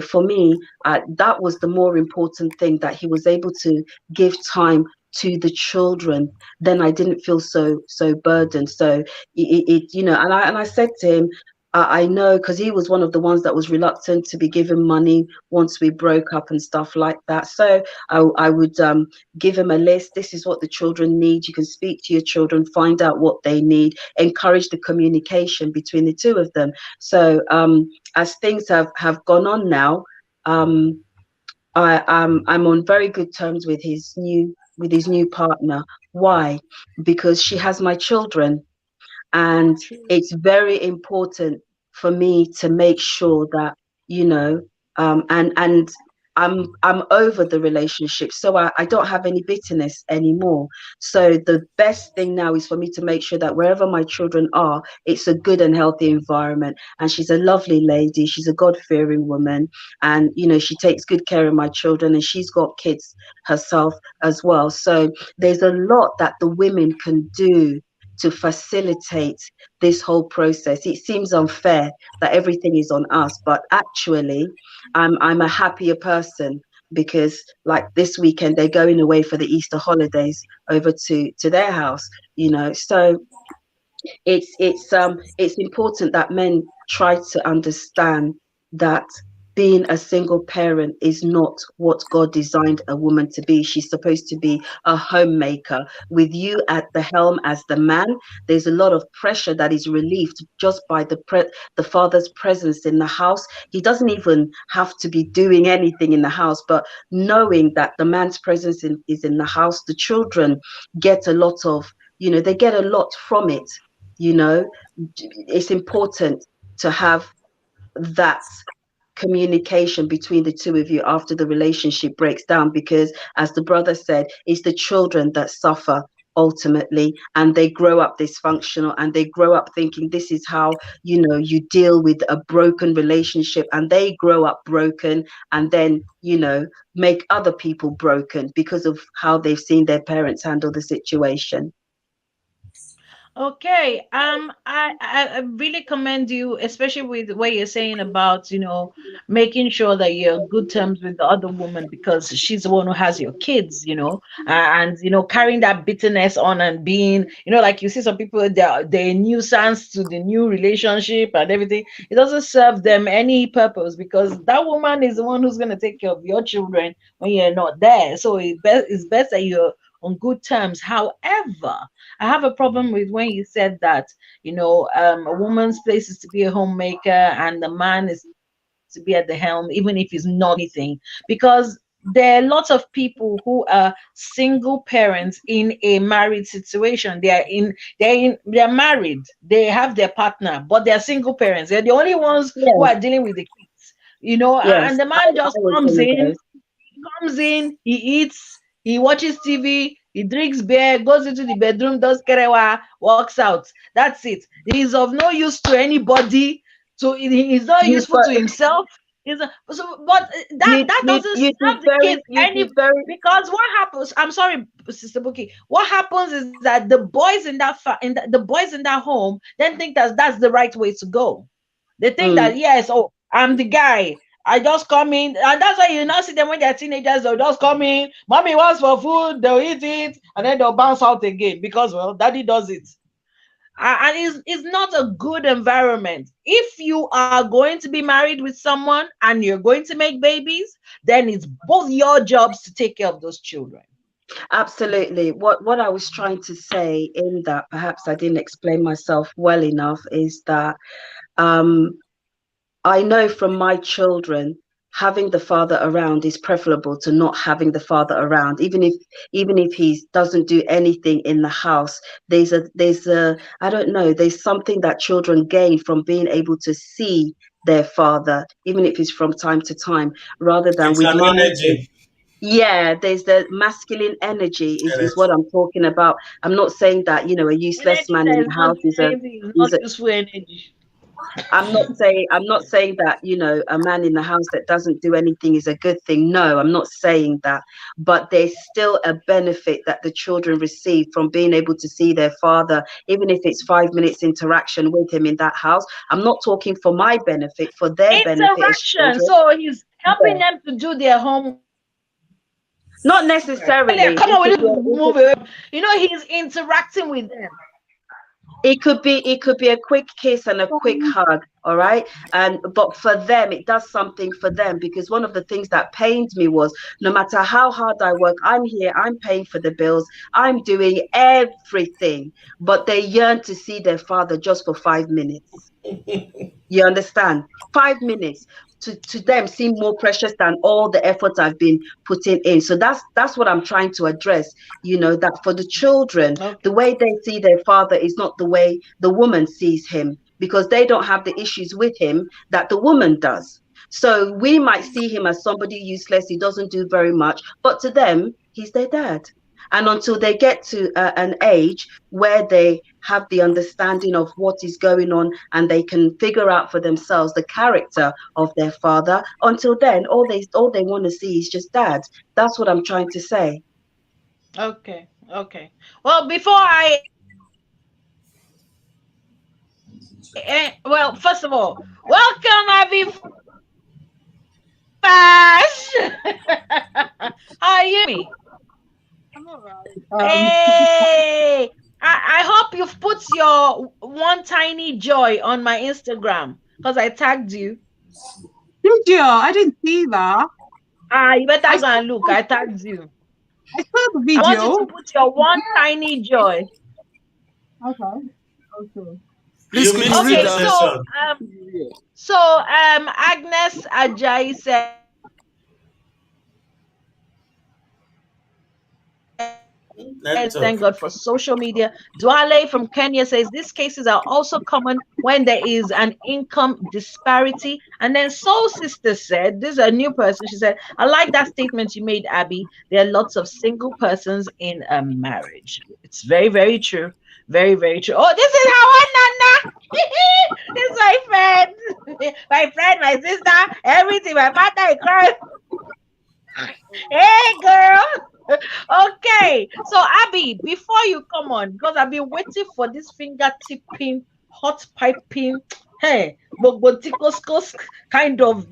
for me, that was the more important thing, that he was able to give time to the children. Then I didn't feel so burdened. So and I said to him, I know, because he was one of the ones that was reluctant to be given money once we broke up and stuff like that. So I would give him a list. This is what the children need. You can speak to your children, find out what they need, encourage the communication between the two of them. So as things have gone on now, I'm on very good terms with his new partner. Why? Because she has my children, and it's very important for me to make sure that and I'm over the relationship, so I don't have any bitterness anymore. So the best thing now is for me to make sure that wherever my children are, it's a good and healthy environment. And she's a lovely lady, she's a God-fearing woman, and she takes good care of my children, and she's got kids herself as well. So there's a lot that the women can do to facilitate this whole process. It seems unfair that everything is on us, but actually I'm a happier person, because like this weekend they're going away for the Easter holidays over to their house. So it's important that men try to understand that being a single parent is not what God designed a woman to be. She's supposed to be a homemaker. With you at the helm as the man, there's a lot of pressure that is relieved just by the father's presence in the house. He doesn't even have to be doing anything in the house, but knowing that the man's presence is in the house, the children get a lot of, they get a lot from it. It's important to have that communication between the two of you after the relationship breaks down, because as the brother said, it's the children that suffer ultimately, and they grow up dysfunctional, and they grow up thinking this is how, you know, you deal with a broken relationship, and they grow up broken, and then, you know, make other people broken because of how they've seen their parents handle the situation. Okay. I really commend you, especially with what you're saying about, making sure that you're on good terms with the other woman because she's the one who has your kids, and carrying that bitterness on and being, like you see some people, they're a nuisance to the new relationship and everything. It doesn't serve them any purpose because that woman is the one who's going to take care of your children when you're not there. So it's best that you're on good terms. However, I have a problem with when you said that, a woman's place is to be a homemaker and the man is to be at the helm, even if he's not doing anything. Because there are lots of people who are single parents in a married situation. They're married, they have their partner, but they're single parents. They're the only ones who Yes, are dealing with the kids, yes, and the man I just was comes one of in, those. he eats, he watches TV, he drinks beer, goes into the bedroom, does kerewa, walks out. That's it. He's of no use to anybody. So he's not You'd useful to but himself. But that doesn't serve the kids you'd any. be very Because what happens? I'm sorry, Sister Buki. What happens is that the boys in the boys in that home then think that that's the right way to go. They think mm, that yes, oh, I'm the guy. I just come in, and that's why you now see them when they're teenagers. They'll just come in. Mommy wants for food. They'll eat it, and then they'll bounce out again because well, daddy does it. And it's not a good environment. If you are going to be married with someone and you're going to make babies, then it's both your jobs to take care of those children. absolutely. What I was trying to say in that, perhaps I didn't explain myself well enough, is that um I know from my children, having the father around is preferable to not having the father around. Even if he doesn't do anything in the house, there's a I don't know, there's something that children gain from being able to see their father, even if it's from time to time, rather than It's with an limited. energy. Yeah, there's the masculine energy is what I'm talking about. I'm not saying that, you know, a useless Energy man that in is the not house doing anything is is not a useful energy. I'm not saying that, you know, a man in the house that doesn't do anything is a good thing. No, I'm not saying that. But there's still a benefit that the children receive from being able to see their father, even if it's 5 minutes interaction with him in that house. I'm not talking for my benefit, for their benefit as Interaction. children. So he's helping Yeah. them to do their homework. Not Earlier, necessarily. come on with this move away. He's interacting with them. It could be a quick kiss and a quick hug, all right? And but for them, it does something for them, because one of the things that pained me was, no matter how hard I work, I'm here, I'm paying for the bills, I'm doing everything, but they yearn to see their father just for 5 minutes. You understand? 5 minutes to them seem more precious than all the effort I've been putting in. So that's what I'm trying to address. You know, that for the children, Okay. the way they see their father is not the way the woman sees him, because they don't have the issues with him that the woman does. So we might see him as somebody useless, he doesn't do very much, but to them, he's their dad. And until they get to an age where they have the understanding of what is going on and they can figure out for themselves the character of their father, until then, all they want to see is just dad. That's what I'm trying to say. Okay. Okay. Well, before I well, first of all, welcome, Avifash. How are you? I'm all right. Hey, I hope you've put your one tiny joy on my Instagram because I tagged you. Did you? I didn't see that. You I better go and look. saw, I tagged you. I saw the I want you video. to put your one tiny joy. Okay. Okay. Please, You could you missed read your Okay, that? so session. Agnes Ajayi said Let's Thank talk. God for social media. Dwale from Kenya says these cases are also common when there is an income disparity. And then Soul Sister said, this is a new person. She said, I like that statement you made, Abby. There are lots of single persons in a marriage. It's very, very true. Very, very true. Oh, this is Hawa Nana. This is my friend. My friend, my sister, everything. My partner in crime. Hey, girl. Okay, so Abby, before you come on, because I've been waiting for this finger tipping, hot piping, hey, bogotikos kind of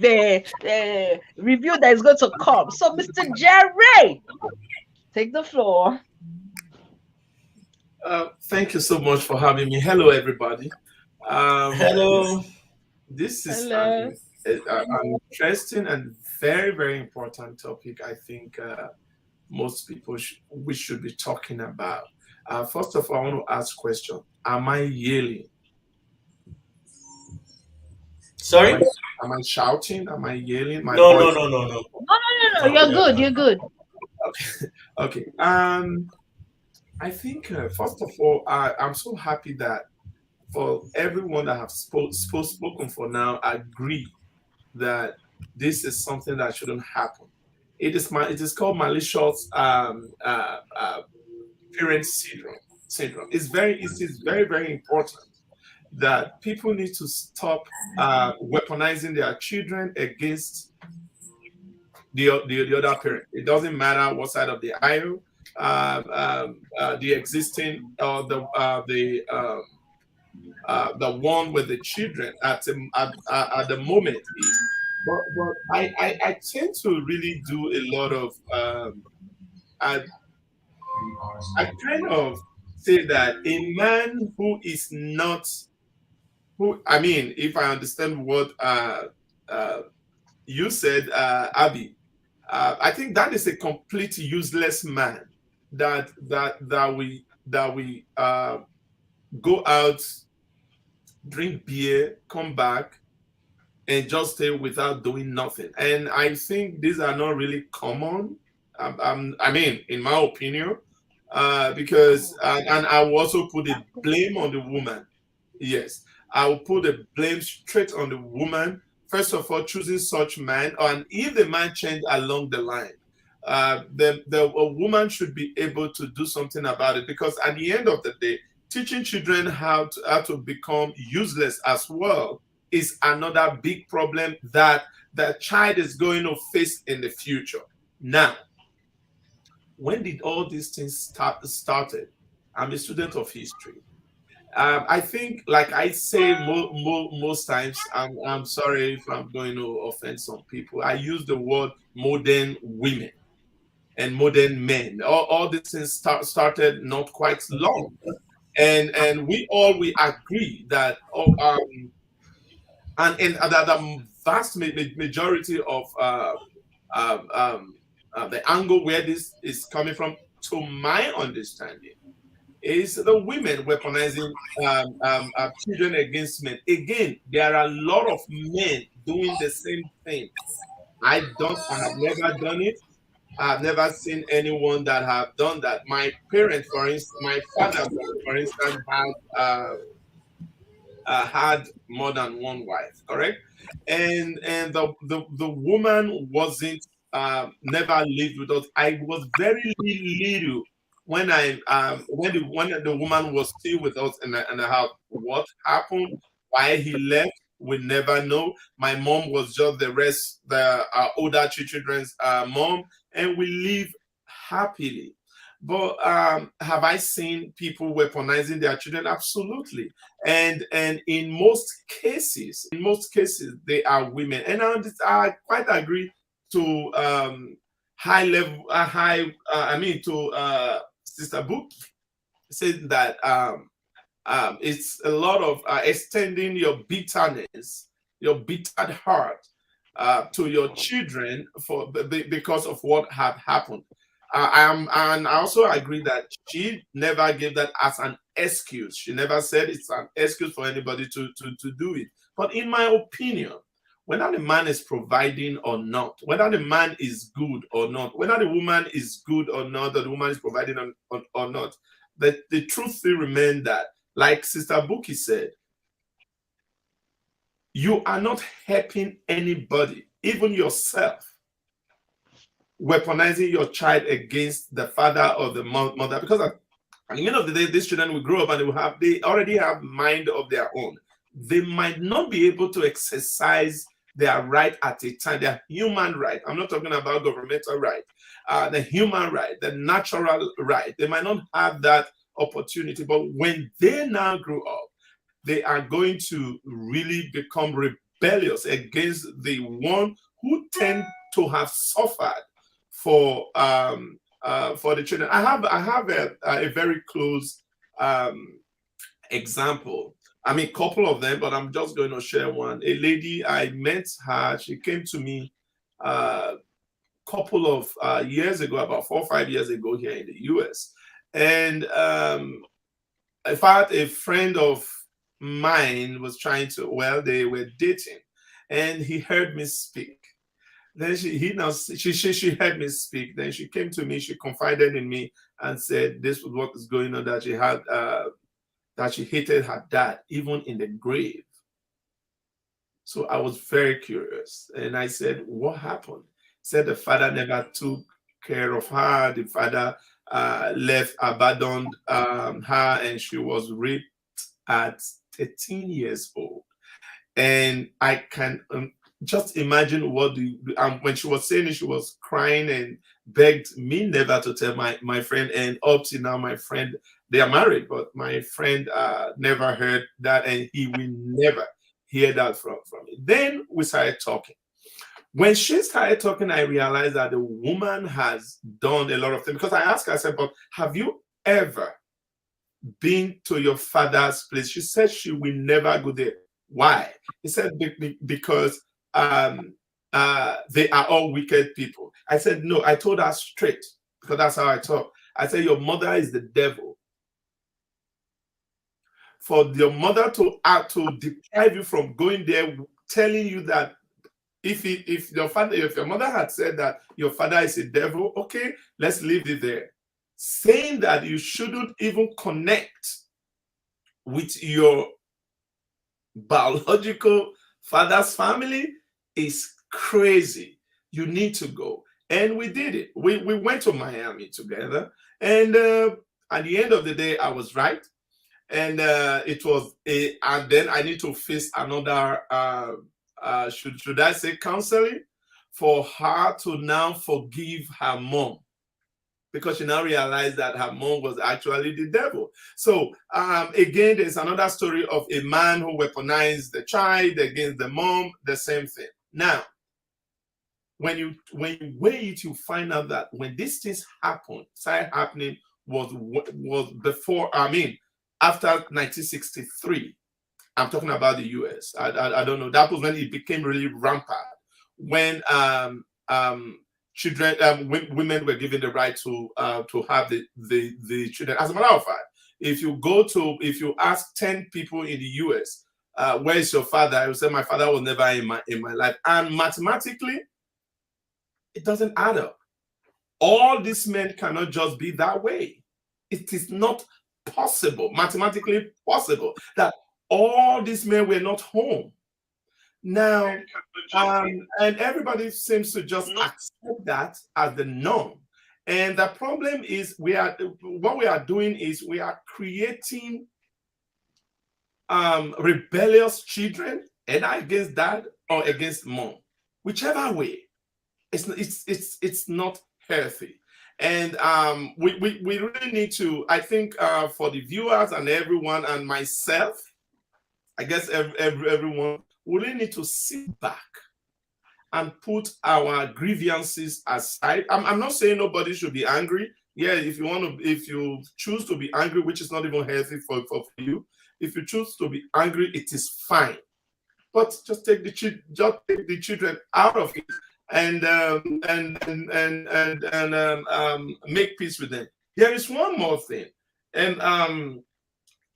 review that is going to come. So, Mr. Jerry, take the floor. Thank you so much for having me. Hello, everybody. This, Hello. this is Hello. an interesting and very, very important topic. I think most people we should be talking about. First of all, I want to ask a question. Am I yelling? Am I Sorry? am I shouting? Am I yelling? My No, no, voice. no, no, no. No, no, no, no. No, You're you're good. not. You're good. Okay. Okay. I think first of all, I'm so happy that for everyone that have spoken for now, agree that this is something that shouldn't happen. It is called malicious parent syndrome. It is very, very important that people need to stop weaponizing their children against the other parent. It doesn't matter what side of the aisle the existing or the one with the children at the moment is. But I tend to really do a lot of I, I kind of say that a man who is not who I mean, if I understand what uh, you said, Abby, I think that is a complete useless man that we go out, drink beer, come back, and just stay without doing nothing. And I think these are not really common. I mean, in my opinion, because and I will also put the blame on the woman. Yes, I will put the blame straight on the woman. First of all, choosing such man, and if the man change along the line, the a woman should be able to do something about it. Because at the end of the day, teaching children how to become useless as well is another big problem that the child is going to face in the future. Now, when did all these things started? I'm a student of history. I think, like I say most times, I'm sorry if I'm going to offend some people. I use the word modern women and modern men. All these things started not quite long, and we agree that and that the vast majority of um, um, the angle where this is coming from, to my understanding, is the women weaponizing children against men. Again, there are a lot of men doing the same thing. I have never done it. I've never seen anyone that have done that. My parents, for instance, my father, for instance, had more than one wife, correct? And the woman wasn't never lived with us. I was very little when when the woman was still with us in the house. What happened? Why he left? We never know. My mom was just the older children's mom, and we live happily. But have I seen people weaponizing their children? Absolutely. And in most cases they are women, and I quite agree to high level high I mean to Sister Book said that it's a lot of extending your bitterness, your bittered heart to your children because of what had happened. And I also agree that she never gave that as an excuse. She never said it's an excuse for anybody to do it. But in my opinion, whether the man is providing or not, whether the man is good or not, whether the woman is good or not, or the woman is providing or not, the truth still remains that, like Sister Buki said, you are not helping anybody, even yourself, weaponizing your child against the father or the mother, because at the end of the day, these children will grow up and they already have mind of their own. They might not be able to exercise their right at a time, their human right. I'm not talking about governmental right, the human right, the natural right. They might not have that opportunity, but when they now grow up, they are going to really become rebellious against the one who tend to have suffered for the children. I have a very close example. I mean, couple of them, but I'm just going to share one. A lady, I met her. She came to me a couple of years ago, about 4 or 5 years ago here in the US. And in fact, a friend of mine was trying to, well, they were dating, and he heard me speak. Then she heard me speak. Then she came to me, she confided in me and said this was what was going on, that she had that she hated her dad even in the grave. So I was very curious, and I said, what happened? Said the father never took care of her. The father left, abandoned her, and she was raped at 13 years old. And I can just imagine what when she was saying it, she was crying and begged me never to tell my friend. And up to now, my friend, they are married, but my friend never heard that, and he will never hear that from me. Then we started talking. When she started talking, I realized that the woman has done a lot of things, because I asked her, I said, but have you ever been to your father's place? She said she will never go there. Why? He said, because they are all wicked people. I said, no. I told her straight, because that's how I talk. I said, your mother is the devil. For your mother to deprive you from going there, telling you that if your mother had said that your father is a devil, okay, let's leave it there. Saying that you shouldn't even connect with your biological father's family is crazy. You need to go. And we did it. We went to Miami together. And at the end of the day, I was right. And it was and then I need to face another should I say counseling, for her to now forgive her mom, because she now realized that her mom was actually the devil. So again, there's another story of a man who weaponized the child against the mom, the same thing. Now, when you wait, you find out that when these things started happening was before, after 1963. I'm talking about the US. I don't know. That was when it became really rampant. When children, women were given the right to have the children. As a matter of fact, if you ask 10 people in the US, where is your father? I will say my father was never in my life. And mathematically, it doesn't add up. All these men cannot just be that way. It is not possible, mathematically possible, that all these men were not home. Now, and everybody seems to just accept that as the norm. And the problem is what we are doing is we are creating rebellious children, either against dad or against mom, whichever way. It's not healthy. And we really need to, I think, for the viewers and everyone and myself, I guess everyone, we really need to sit back and put our grievances aside. I'm not saying nobody should be angry. Yeah, if you choose to be angry, which is not even healthy for you, if you choose to be angry, it is fine. But just take the children out of it and make peace with them. There is one more thing, and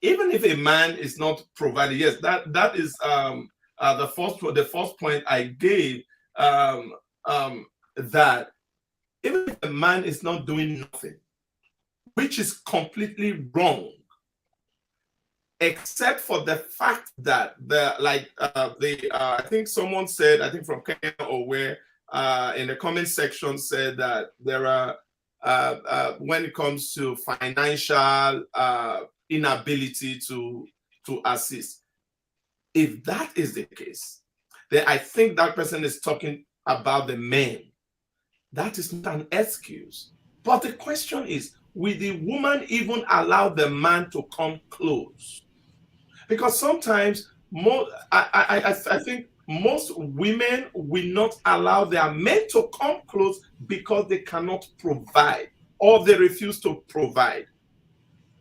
even if a man is not providing, yes, that is the first point I gave, that even if the man is not doing nothing, which is completely wrong, except for the fact that I think someone said, I think from Kenya or where, in the comment section said that there are when it comes to financial inability to assist. If that is the case, then I think that person is talking about the men. That is not an excuse. But the question is, will the woman even allow the man to come close? Because sometimes I think most women will not allow their men to come close because they cannot provide or they refuse to provide.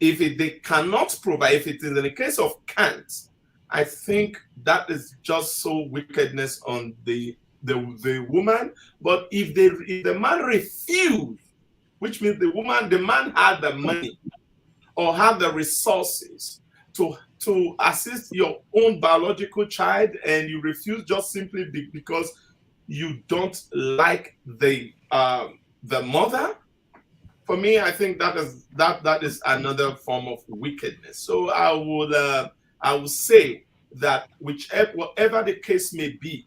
If they cannot provide, if it is in the case of can't, I think that is just so wickedness on the woman. But if the man refuse, which means the man had the money or have the resources to assist your own biological child, and you refuse just simply because you don't like the mother, for me, I think that is another form of wickedness. So I would say that whatever the case may be,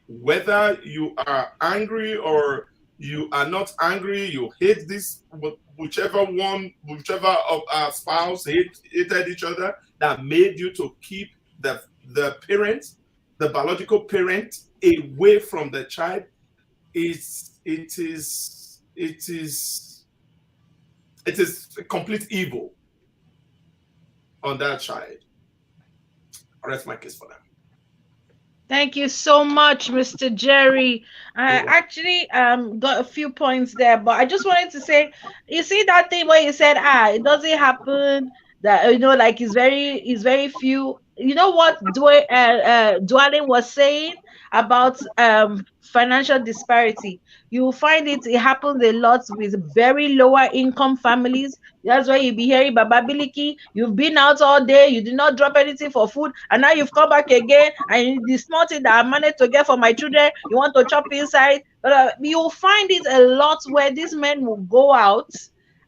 whether you are angry or you are not angry, you hate this, whichever of our spouse hated each other, that made you to keep the parent, the biological parent, away from the child, it is complete evil on that child. I'll rest my case for that. Thank you so much, Mr. Jerry. I actually got a few points there, but I just wanted to say, you see that thing where you said, it doesn't happen, that like it's very few. You know what Dwayne was saying about financial disparity? You will find it happens a lot with very lower income families. That's why you be hearing Bababiliki, you've been out all day, you did not drop anything for food, and now you've come back again, and the small thing that I managed to get for my children, you want to chop inside. You'll find it a lot where these men will go out,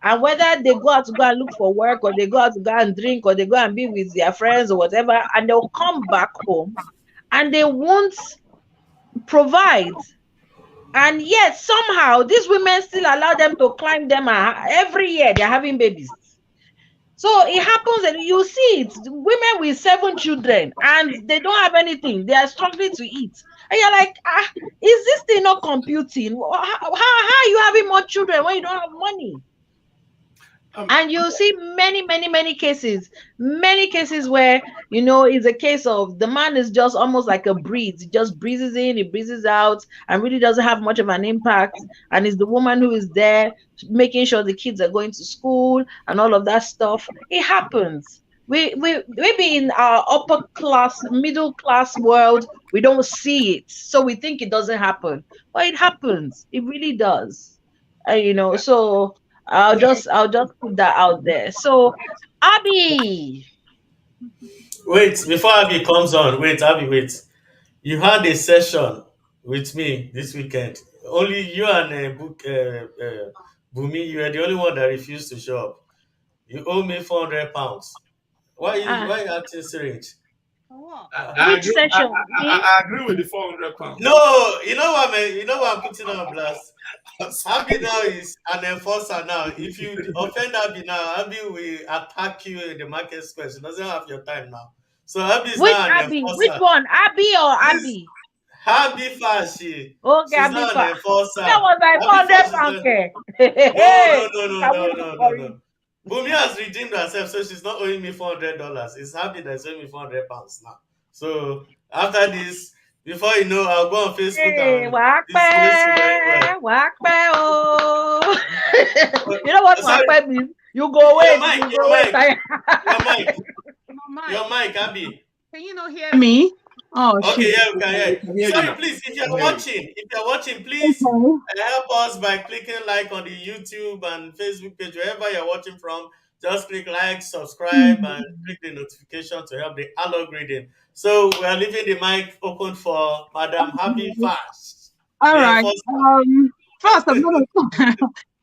and whether they go out to go and look for work, or they go out to go and drink, or they go and be with their friends or whatever, and they'll come back home and they won't provide. And yet somehow these women still allow them to climb them, every year they're having babies. So it happens, and you see it, women with 7 children and they don't have anything, they are struggling to eat, and you're like, is this thing not computing? How are you having more children when you don't have money? And you see many cases where it's a case of the man is just almost like a breeze. He just breezes in, he breezes out, and really doesn't have much of an impact, and it's the woman who is there making sure the kids are going to school and all of that stuff. It happens. We maybe in our upper class, middle class world, we don't see it, so we think it doesn't happen, but it happens. It really does. So I'll just put that out there. So, Abby. Wait, before Abby comes on, wait. You had a session with me this weekend. Only you and Bumi, you were the only one that refused to show up. You owe me £400. Why you acting strange? What? Which session? I agree with the £400. No, you know what, man? You know what I'm putting on blast? Abby now is an enforcer now. If you offend Abby now, Abby will attack you in the market square. She doesn't have your time now. So Abby is Which now an Abby? enforcer. Which one? Abby or This Abby? Abby Fashi. Okay, She's Abby. now an enforcer. That was like Abby Fashi no. Bumi has redeemed herself, so she's not owing me $400. It's Abby that's owing me £400 now. So after this, before you know, I'll go on Facebook Hey, and disgrace you very well. oh. You know what Wakpe means? You go wait. Your mic, Abby. Can you not hear me? Oh, okay, shit. yeah, we can hear. Sorry, please, if you're watching, please help us by clicking like on the YouTube and Facebook page, wherever you're watching from. just click like, subscribe, and click the notification to help the algorithm. So we are leaving the mic open for Madam Happy Fast. All The right. enforcer. First, I'm gonna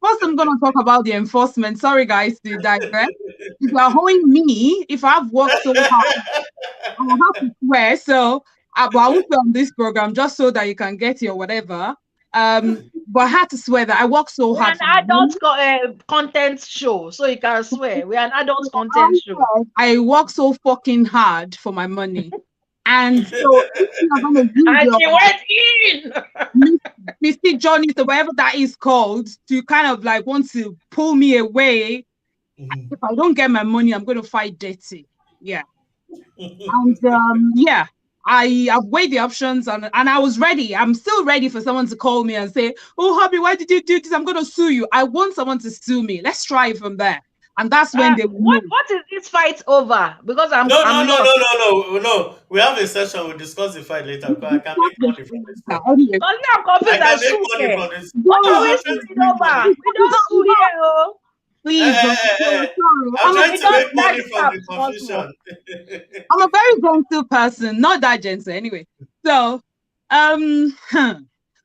first I'm gonna talk about the enforcement. Sorry, guys, to digress. If you are holding me, if I've worked so hard, I will have to swear. So, but I will be on this program just so that you can get your whatever. But I had to swear that I worked so We're hard an for my money. adult content show, so you can swear. We're an adult content show. I work so fucking hard for my money. And so if you're gonna use And she your went in. Mystic Journeys or whatever that is called to kind of like want to pull me away, if I don't get my money, I'm gonna fight dirty. Yeah. And yeah, I've weighed the options and I was ready. I'm still ready for someone to call me and say, "Oh, Hobby, why did you do this? I'm gonna sue you." I want someone to sue me. Let's try it from there. And that's when they will know. What is this fight over? Because I'm No. We have a session. We'll discuss the fight later. Because I can make money from this program. Anyway, Because I'm confused I can and make sued money here. from this. What No, are we I'm trying suing to make over? money. We don't sue here, oh. please, Hey, sorry. I'm trying We to don't make money like from the small, small. confusion. I'm a very gentle person, not that gentle anyway. So,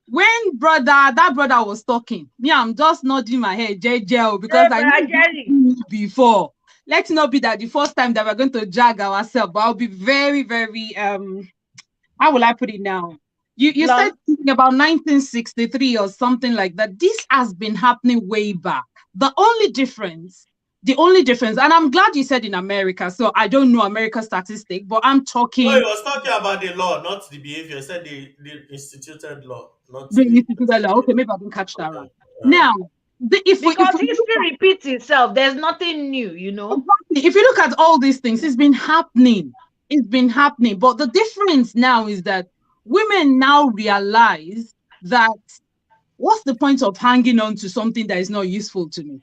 when that brother was talking, me, I'm just nodding my head, JJ, because I Brother know Jerry. before. Let's not be that the first time that we're going to drag ourselves, but I'll be very, very how will I put it now? You said something about 1963 or something like that. This has been happening way back. The only difference, and I'm glad you said in America, so I don't know America statistic, but I'm No, talking he was talking about the law, not the behavior. He said the instituted law, not the the institutional law. Okay, maybe I didn't catch that right. okay. Now, if we Because look history repeats itself. There's nothing new, if you look at all these things, it's been happening. It's been happening. But the difference now is that women now realize that what's the point of hanging on to something that is not useful to me?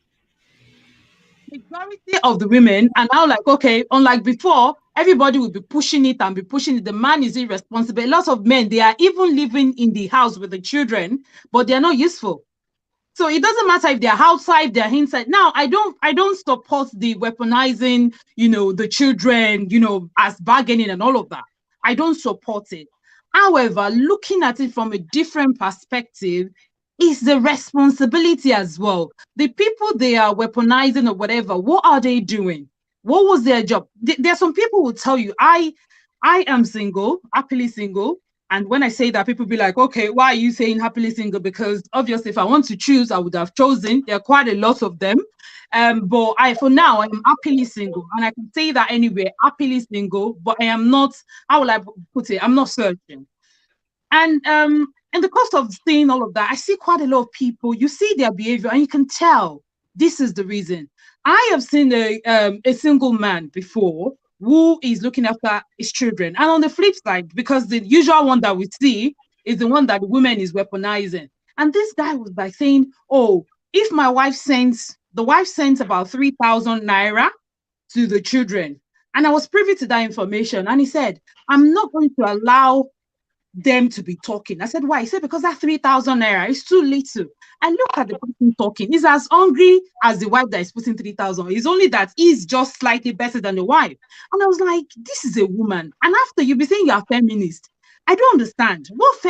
Majority of the women are now like, okay, unlike before, everybody will be pushing it and be pushing it. The man is irresponsible. A lot of men, they are even living in the house with the children, but they're not useful. So it doesn't matter if they're outside, they're inside. Now, I don't support the weaponizing, the children, as bargaining and all of that. I don't support it. However, looking at it from a different perspective is the responsibility as well. The people they are weaponizing or whatever, what are they doing? What was their job? There are some people who will tell you, I am single, happily single. And when I say that, people be like, okay, why are you saying happily single? Because obviously, if I want to choose, I would have chosen. There are quite a lot of them. But for now, I'm happily single. And I can say that anyway, happily single, but I am not, how will I put it? I'm not searching. And in the course of seeing all of that, I see quite a lot of people, you see their behavior and you can tell this is the reason. I have seen a single man before who is looking after his children. And on the flip side, because the usual one that we see is the one that the woman is weaponizing. And this guy was like saying, oh, if the wife sends about 3,000 naira to the children. And I was privy to that information. And he said, I'm not going to allow them to be talking. I said, why? He said, because that 3,000 naira is too little. And look at the person talking. He's as hungry as the wife that is putting 3,000. It's only that he's just slightly better than the wife. And I was like, this is a woman. And after you be saying you're feminist, I don't understand. What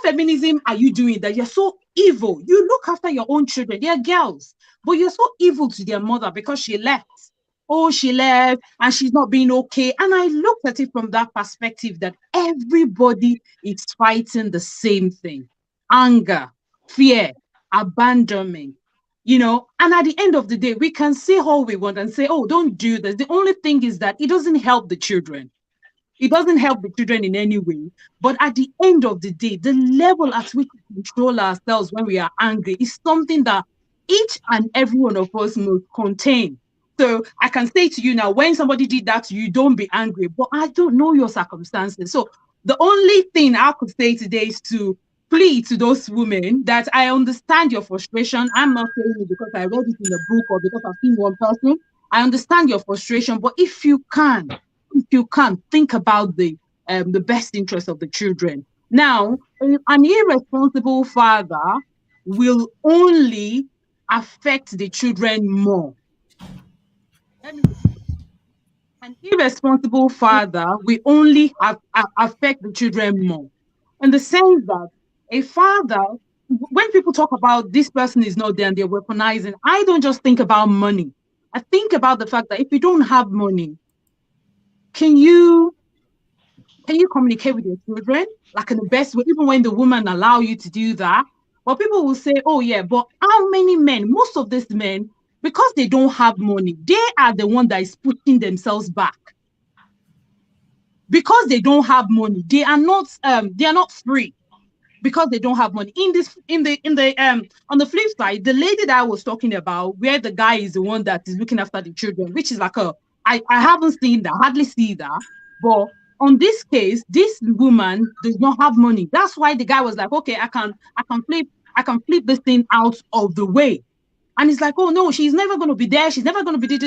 feminism are you doing that you're so evil? You look after your own children. They're girls, but you're so evil to their mother because she left. Oh, she left and she's not being okay. And I looked at it from that perspective that everybody is fighting the same thing: anger, fear, abandonment, and at the end of the day, we can say all we want and say, oh, don't do this. The only thing is that it doesn't help the children. It doesn't help the children in any way. But at the end of the day, the level at which we control ourselves when we are angry is something that each and every one of us must contain. So I can say to you now, when somebody did that to you, don't be angry. But I don't know your circumstances. So the only thing I could say today is to plead to those women that I understand your frustration. I'm not saying it because I read it in a book or because I've seen one person. I understand your frustration, but if you can think about the best interest of the children. Now, an irresponsible father will only affect the children more. Let me An irresponsible father will only affect the children more. In the sense that a father, when people talk about this person is not there and they're weaponizing, I don't just think about money. I think about the fact that if you don't have money, can you communicate with your children like in the best way, even when the woman allow you to do that? But people will say, oh yeah, but how many men, most of these men, because they don't have money, they are the one that is pushing themselves back. Because they don't have money, they are not free because they don't have money. On the flip side, the lady that I was talking about, where the guy is the one that is looking after the children, which is like I haven't seen that, hardly see that. But on this case, this woman does not have money. That's why the guy was like, okay, I can flip this thing out of the way. And it's like, oh no, she's never going to be there. She's never going to be. I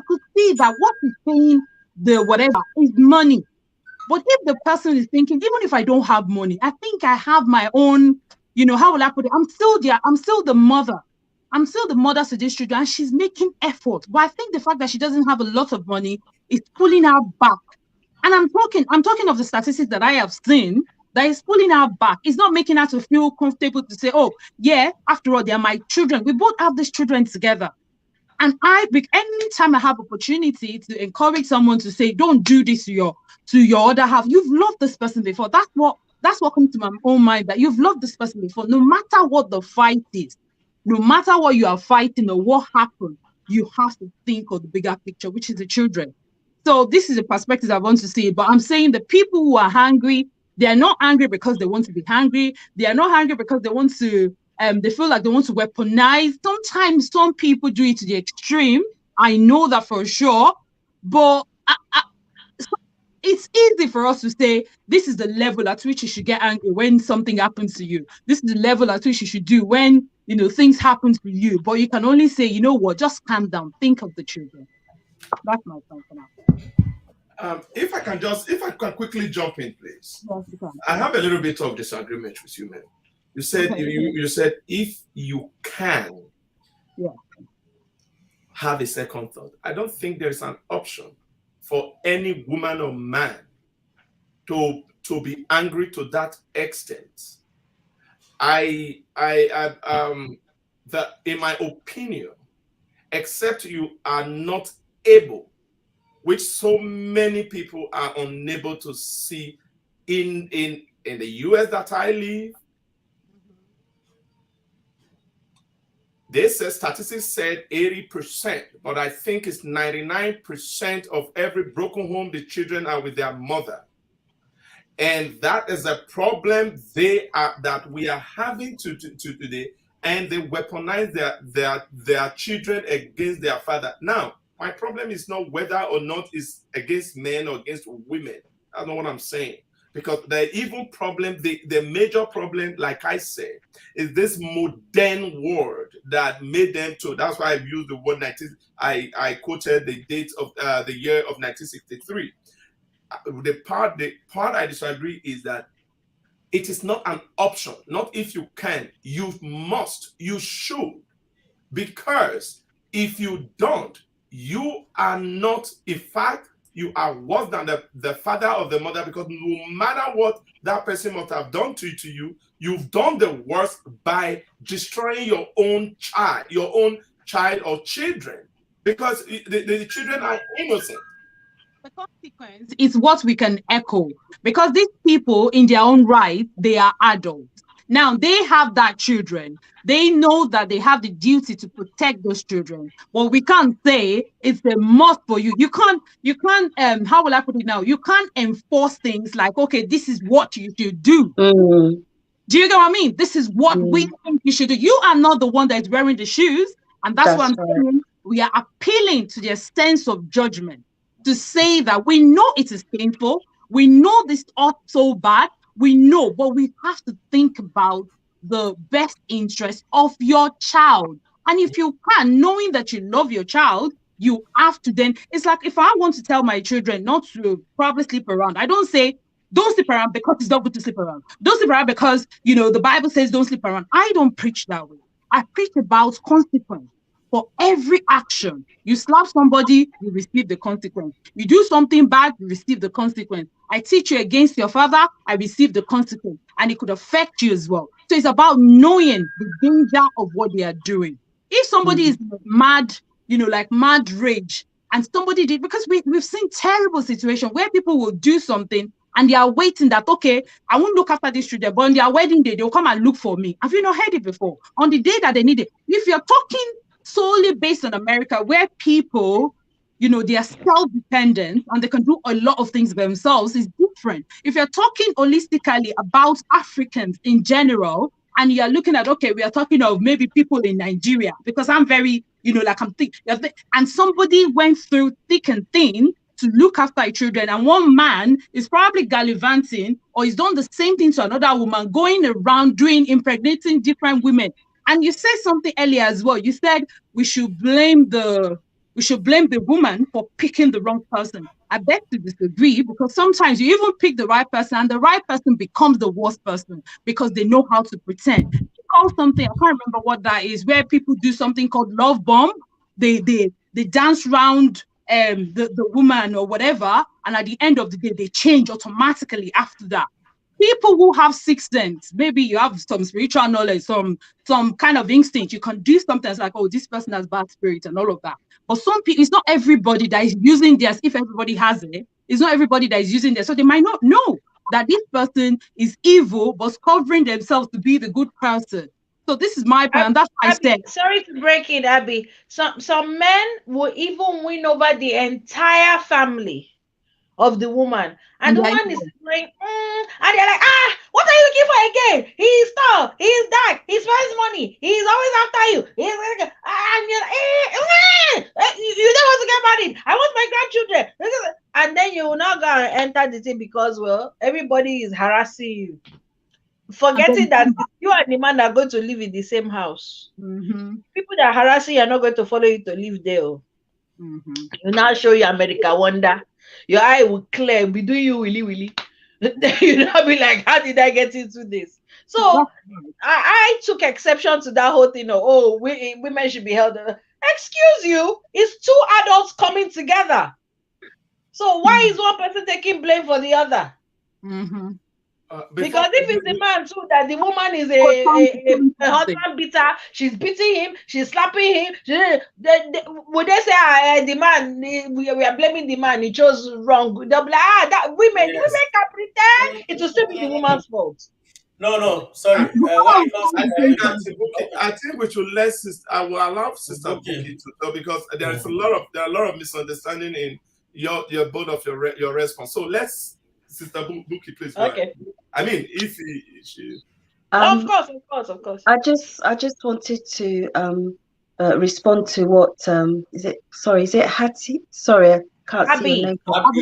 could see that what he's saying, the whatever, is money. But if the person is thinking, even if I don't have money, I think I have my own, how will I put it? I'm still there. I'm still the mother. I'm still the mother to this children, and she's making effort. But I think the fact that she doesn't have a lot of money is pulling her back. And I'm talking of the statistics that I have seen that is pulling her back. It's not making her to feel comfortable to say, oh, yeah, after all, they're my children. We both have these children together. And anytime I have opportunity to encourage someone to say, don't do this to your other half, you've loved this person before. That's what comes to my own mind, that you've loved this person before. No matter what the fight is, no matter what you are fighting or what happened, you have to think of the bigger picture, which is the children. So this is a perspective I want to see. But I'm saying the people who are hungry, they are not angry because they want to be hungry. They are not hungry because they want to they feel like they want to weaponize. Sometimes some people do it to the extreme. I know that for sure. But it's easy for us to say, this is the level at which you should get angry when something happens to you. This is the level at which you should do when, things happen to you. But you can only say, you know what, just calm down. Think of the children. That's my point for now. If I can quickly jump in, please. Yes, you can. I have a little bit of disagreement with you, man. You said Okay. you said if you can have a second thought. I don't think there's an option for any woman or man to be angry to that extent. In my opinion, except you are not able, which so many people are unable to see in the US that I live. They said statistics said 80%, but I think it's 99% of every broken home, the children are with their mother. And that is a problem that we are having to today, and they weaponize their children against their father. Now, my problem is not whether or not it's against men or against women. That's not what I'm saying. Because the evil problem, the major problem, like I said, is this modern world that made them to. That's why I used the word 19. I quoted the date of the year of 1963. The part I disagree is that it is not an option. Not if you can, you must, you should, because if you don't, you are not. In fact, you are worse than the father or the mother, because no matter what that person must have done to you, you've done the worst by destroying your own child or children, because the children are innocent. The consequence is what we can echo, because these people in their own right, they are adults. Now they have that children. They know that they have the duty to protect those children. But we can't say it's a must for you. You can't, how will I put it now? You can't enforce things like, okay, this is what you should do. Mm. Do you get what I mean? This is what we think you should do. You are not the one that is wearing the shoes. And that's what I'm saying. We are appealing to their sense of judgment to say that we know it is painful. We know this ought so bad. We know, but we have to think about the best interest of your child. And if you can, knowing that you love your child, you have to then, it's like if I want to tell my children not to probably sleep around, I don't say, don't sleep around because it's not good to sleep around. Don't sleep around because, the Bible says don't sleep around. I don't preach that way. I preach about consequence. For every action, you slap somebody, you receive the consequence. You do something bad, you receive the consequence. I teach you against your father, I receive the consequence. And it could affect you as well. So it's about knowing the danger of what they are doing. If somebody is mad, like mad rage, and somebody did, because we've seen terrible situations where people will do something and they are waiting that, okay, I won't look after these children, but on their wedding day, they'll come and look for me. Have you not heard it before? On the day that they need it. If you're talking solely based on America, where people, they are self-dependent and they can do a lot of things themselves, is different. If you're talking holistically about Africans in general, and you're looking at, okay, we are talking of maybe people in Nigeria, because I'm very, I'm thinking, and somebody went through thick and thin to look after our children, and one man is probably gallivanting or he's done the same thing to another woman, going around impregnating different women. And you said something earlier as well. You said we should blame the woman for picking the wrong person. I beg to disagree, because sometimes you even pick the right person and the right person becomes the worst person because they know how to pretend. You call something, I can't remember what that is, where people do something called love bomb. They dance around the woman or whatever, and at the end of the day, they change automatically after that. People who have sixth sense, maybe you have some spiritual knowledge, some kind of instinct, you can do something like, oh, this person has bad spirit and all of that. But some people, it's not everybody that is using theirs. If everybody has it, it's not everybody that is using theirs. So they might not know that this person is evil, but covering themselves to be the good person. So this is my point, and that's why I said. Sorry to break it, Abby. Some men will even win over the entire family of the woman, and the woman is like, and they're like, what are you looking for again? He's tall, he's dark, he spends money, he's always after you, and you're like, you don't want to get married, I want my grandchildren, and then you will not go and enter the thing because, well, everybody is harassing you, forgetting that you and the man are going to live in the same house. People that are harassing you are not going to follow you to live there. You now show you America wonder. Your eye will clear, be doing you willy. You know, be like, how did I get into this? So I took exception to that whole thing of, women should be held. Excuse you, it's two adults coming together. So why is one person taking blame for the other? Because if it's the man too, that the woman is a husband beater, she's beating him, she's slapping him. Would they say the man, we are blaming the man, he chose wrong? They'll be like, that women can pretend it will still be the woman's fault. No, sorry. I think we should let I will allow Sister Buki to talk, because there are a lot of misunderstanding in your both of your response. So let's, Sister Buki, please. Okay. I mean, if she. Of course. I just wanted to respond to what is it Hattie? Sorry, I can't Abby. see your name.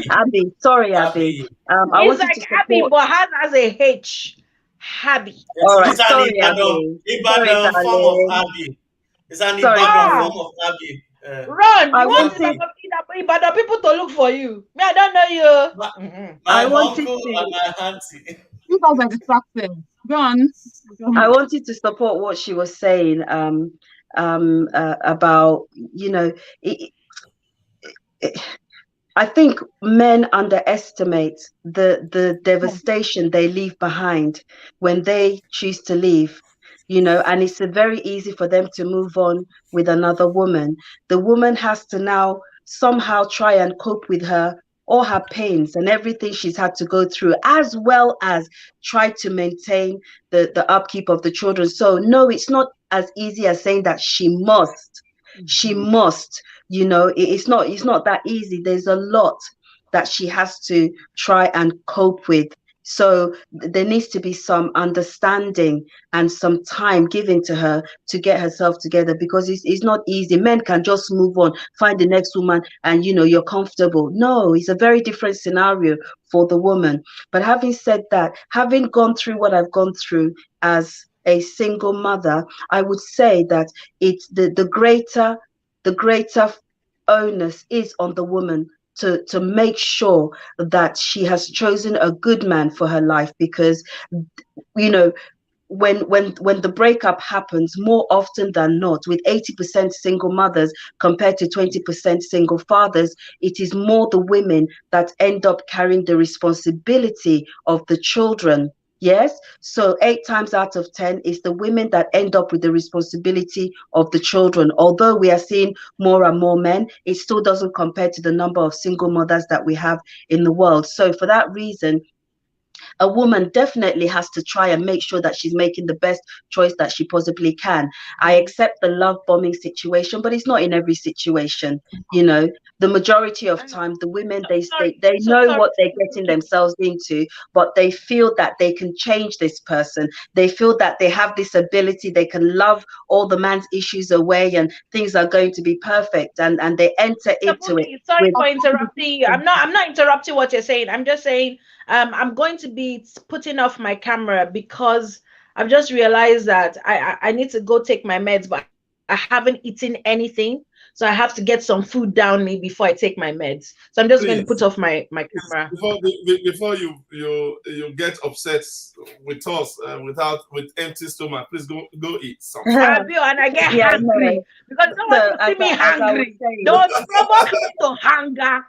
Abby. Sorry, Abby. I it's like Abby, but has a H. Abby. All right, sorry, Abby. Ibadan form of Abby. It's an Ibadan form of Abby. Run! You want Ibadan people to look for you. Me, I don't know you. My uncle and my auntie. You guys are distracted. Go on. I wanted to support what she was saying about, I think men underestimate the devastation they leave behind when they choose to leave, and it's very easy for them to move on with another woman. The woman has to now somehow try and cope with all her pains and everything she's had to go through, as well as try to maintain the upkeep of the children. So no, it's not as easy as saying that she must. It's not that easy. There's a lot that she has to try and cope with. So there needs to be some understanding and some time given to her to get herself together, because it's not easy. Men can just move on, find the next woman, and you're comfortable. No, it's a very different scenario for the woman. But having said that, having gone through what I've gone through as a single mother, I would say that it's the greater onus is on the woman to make sure that she has chosen a good man for her life, because when the breakup happens, more often than not, with 80% single mothers compared to 20% single fathers, it is more the women that end up carrying the responsibility of the children. Yes, so 8 times out of 10 is the women that end up with the responsibility of the children. Although we are seeing more and more men, it still doesn't compare to the number of single mothers that we have in the world. So for that reason, a woman definitely has to try and make sure that she's making the best choice that she possibly can. I accept the love bombing situation, but it's not in every situation. You know, the majority of time, the women, they know what they're getting themselves into, but they feel that they can change this person. They feel that they have this ability, they can love all the man's issues away and things are going to be perfect, and they enter into it. Sorry for interrupting you. I'm not interrupting what you're saying. I'm just saying I'm going to be putting off my camera because I've just realized that I need to go take my meds, but I haven't eaten anything. So I have to get some food down me before I take my meds. So I'm just going to put off my camera. Before you get upset with us with empty stomach, please go eat something. And I get hungry because no one will see me hungry. Don't provoke me to hunger.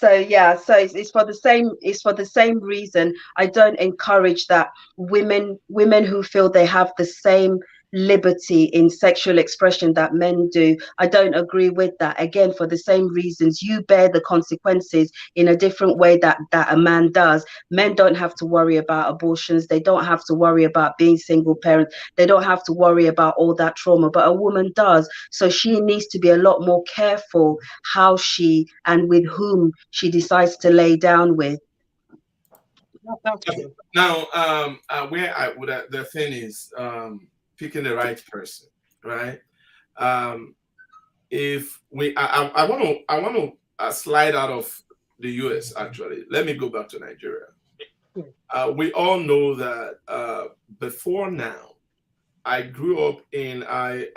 So it's for the same reason I don't encourage that women who feel they have the same liberty in sexual expression that men do. I don't agree with that. Again, for the same reasons, you bear the consequences in a different way that a man does. Men don't have to worry about abortions. They don't have to worry about being single parents. They don't have to worry about all that trauma, but a woman does. So she needs to be a lot more careful how she and with whom she decides to lay down with. Now, where I would the thing is picking the right person, right? If we, I want to slide out of the US. Actually, let me go back to Nigeria. We all know that before now, I grew up in my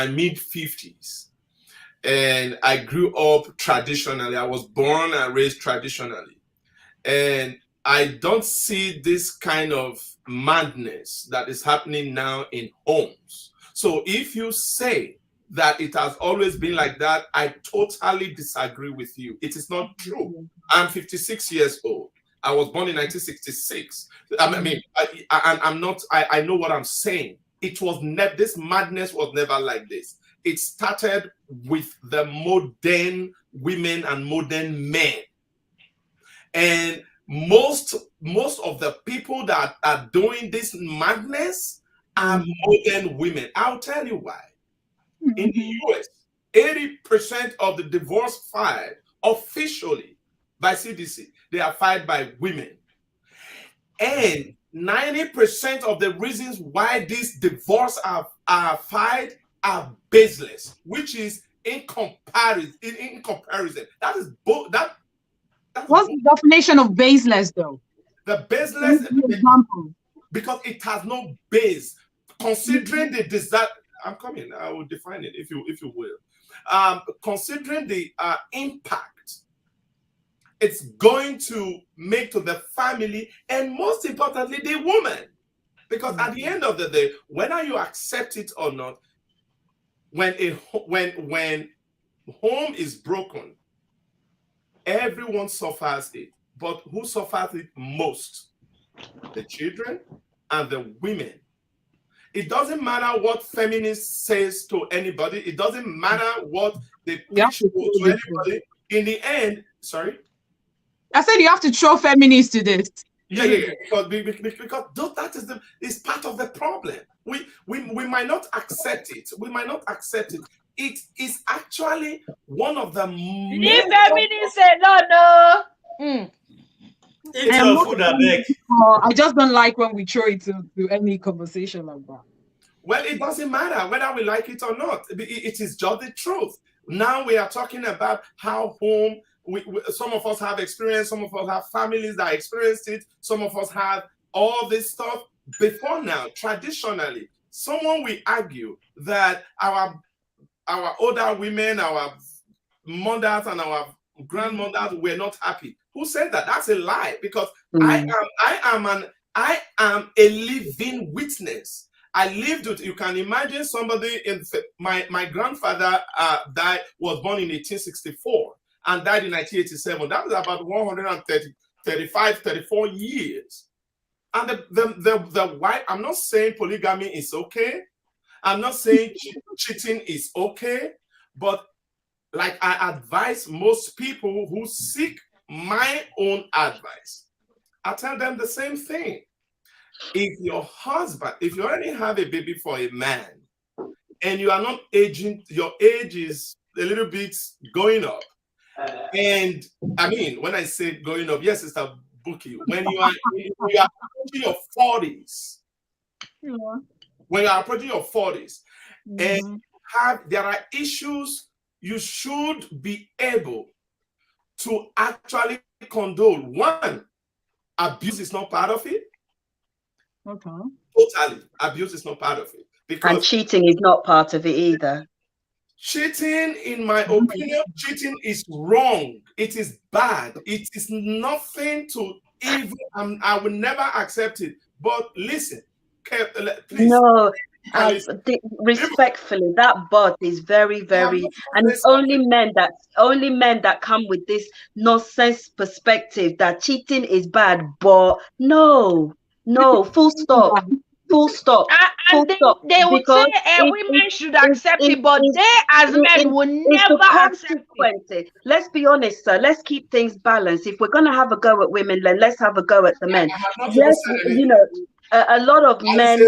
mid 50s, and I grew up traditionally. I was born and raised traditionally, and I don't see this kind of madness that is happening now in homes. So if you say that it has always been like that, I totally disagree with you. It is not true. I'm 56 years old. I was born in 1966. I know what I'm saying. It was never, this madness was never like this. It started with the modern women and modern men. And most of the people that are doing this madness are modern women. I'll tell you why. In the US, 80% of the divorce filed officially by CDC, they are filed by women. And 90% of the reasons why these divorces are filed are baseless, which is in comparison. That is that. What's the definition of baseless, though? The baseless example, because it has no base. Considering the desire, I'm coming. I will define it if you will. Considering the impact it's going to make to the family, and most importantly, the woman, because at the end of the day, whether you accept it or not, when home is broken, everyone suffers it. But who suffers it most? The children and the women. It doesn't matter what feminist says to anybody. It doesn't matter what they preach to anybody. In the end, sorry? I said you have to throw feminists to this. Yeah. Because that is part of the problem. We might not accept it. It is actually one of the Leave feminists alone. I just don't like when we throw it to any conversation like that. Well, it doesn't matter whether we like it or not. It is just the truth. Now we are talking about how home. Some of us have experience. Some of us have families that experienced it. Some of us have all this stuff before now. Traditionally, someone will argue that our older women, our mothers, and our grandmothers were not happy. Who said that? That's a lie, because I am a living witness. I lived it. You can imagine somebody my grandfather was born in 1864 and died in 1987. That was about 34 years. And the wife, I'm not saying polygamy is okay. I'm not saying cheating is okay, but like I advise most people who seek my own advice, I tell them the same thing. If your husband, if you already have a baby for a man and you are not aging, your age is a little bit going up. And I mean, when I say going up, yes, it's a bookie. When you are approaching your 40s, when you are approaching your 40s, and there are issues, you should be able to actually condone. One, abuse is not part of it. Okay. Totally, abuse is not part of it. Because and cheating is not part of it either. Cheating, in my opinion, cheating is wrong. It is bad. It is nothing to even. I will never accept it. But listen, please. No, respectfully, that but is very, very, and it's only men that come with this nonsense perspective that cheating is bad. But no, full stop. Full stop. And they would say women should accept it, but they as men will never accept it. Let's be honest, sir. Let's keep things balanced. If we're going to have a go at women, then let's have a go at the men. Yes, you know, a lot of men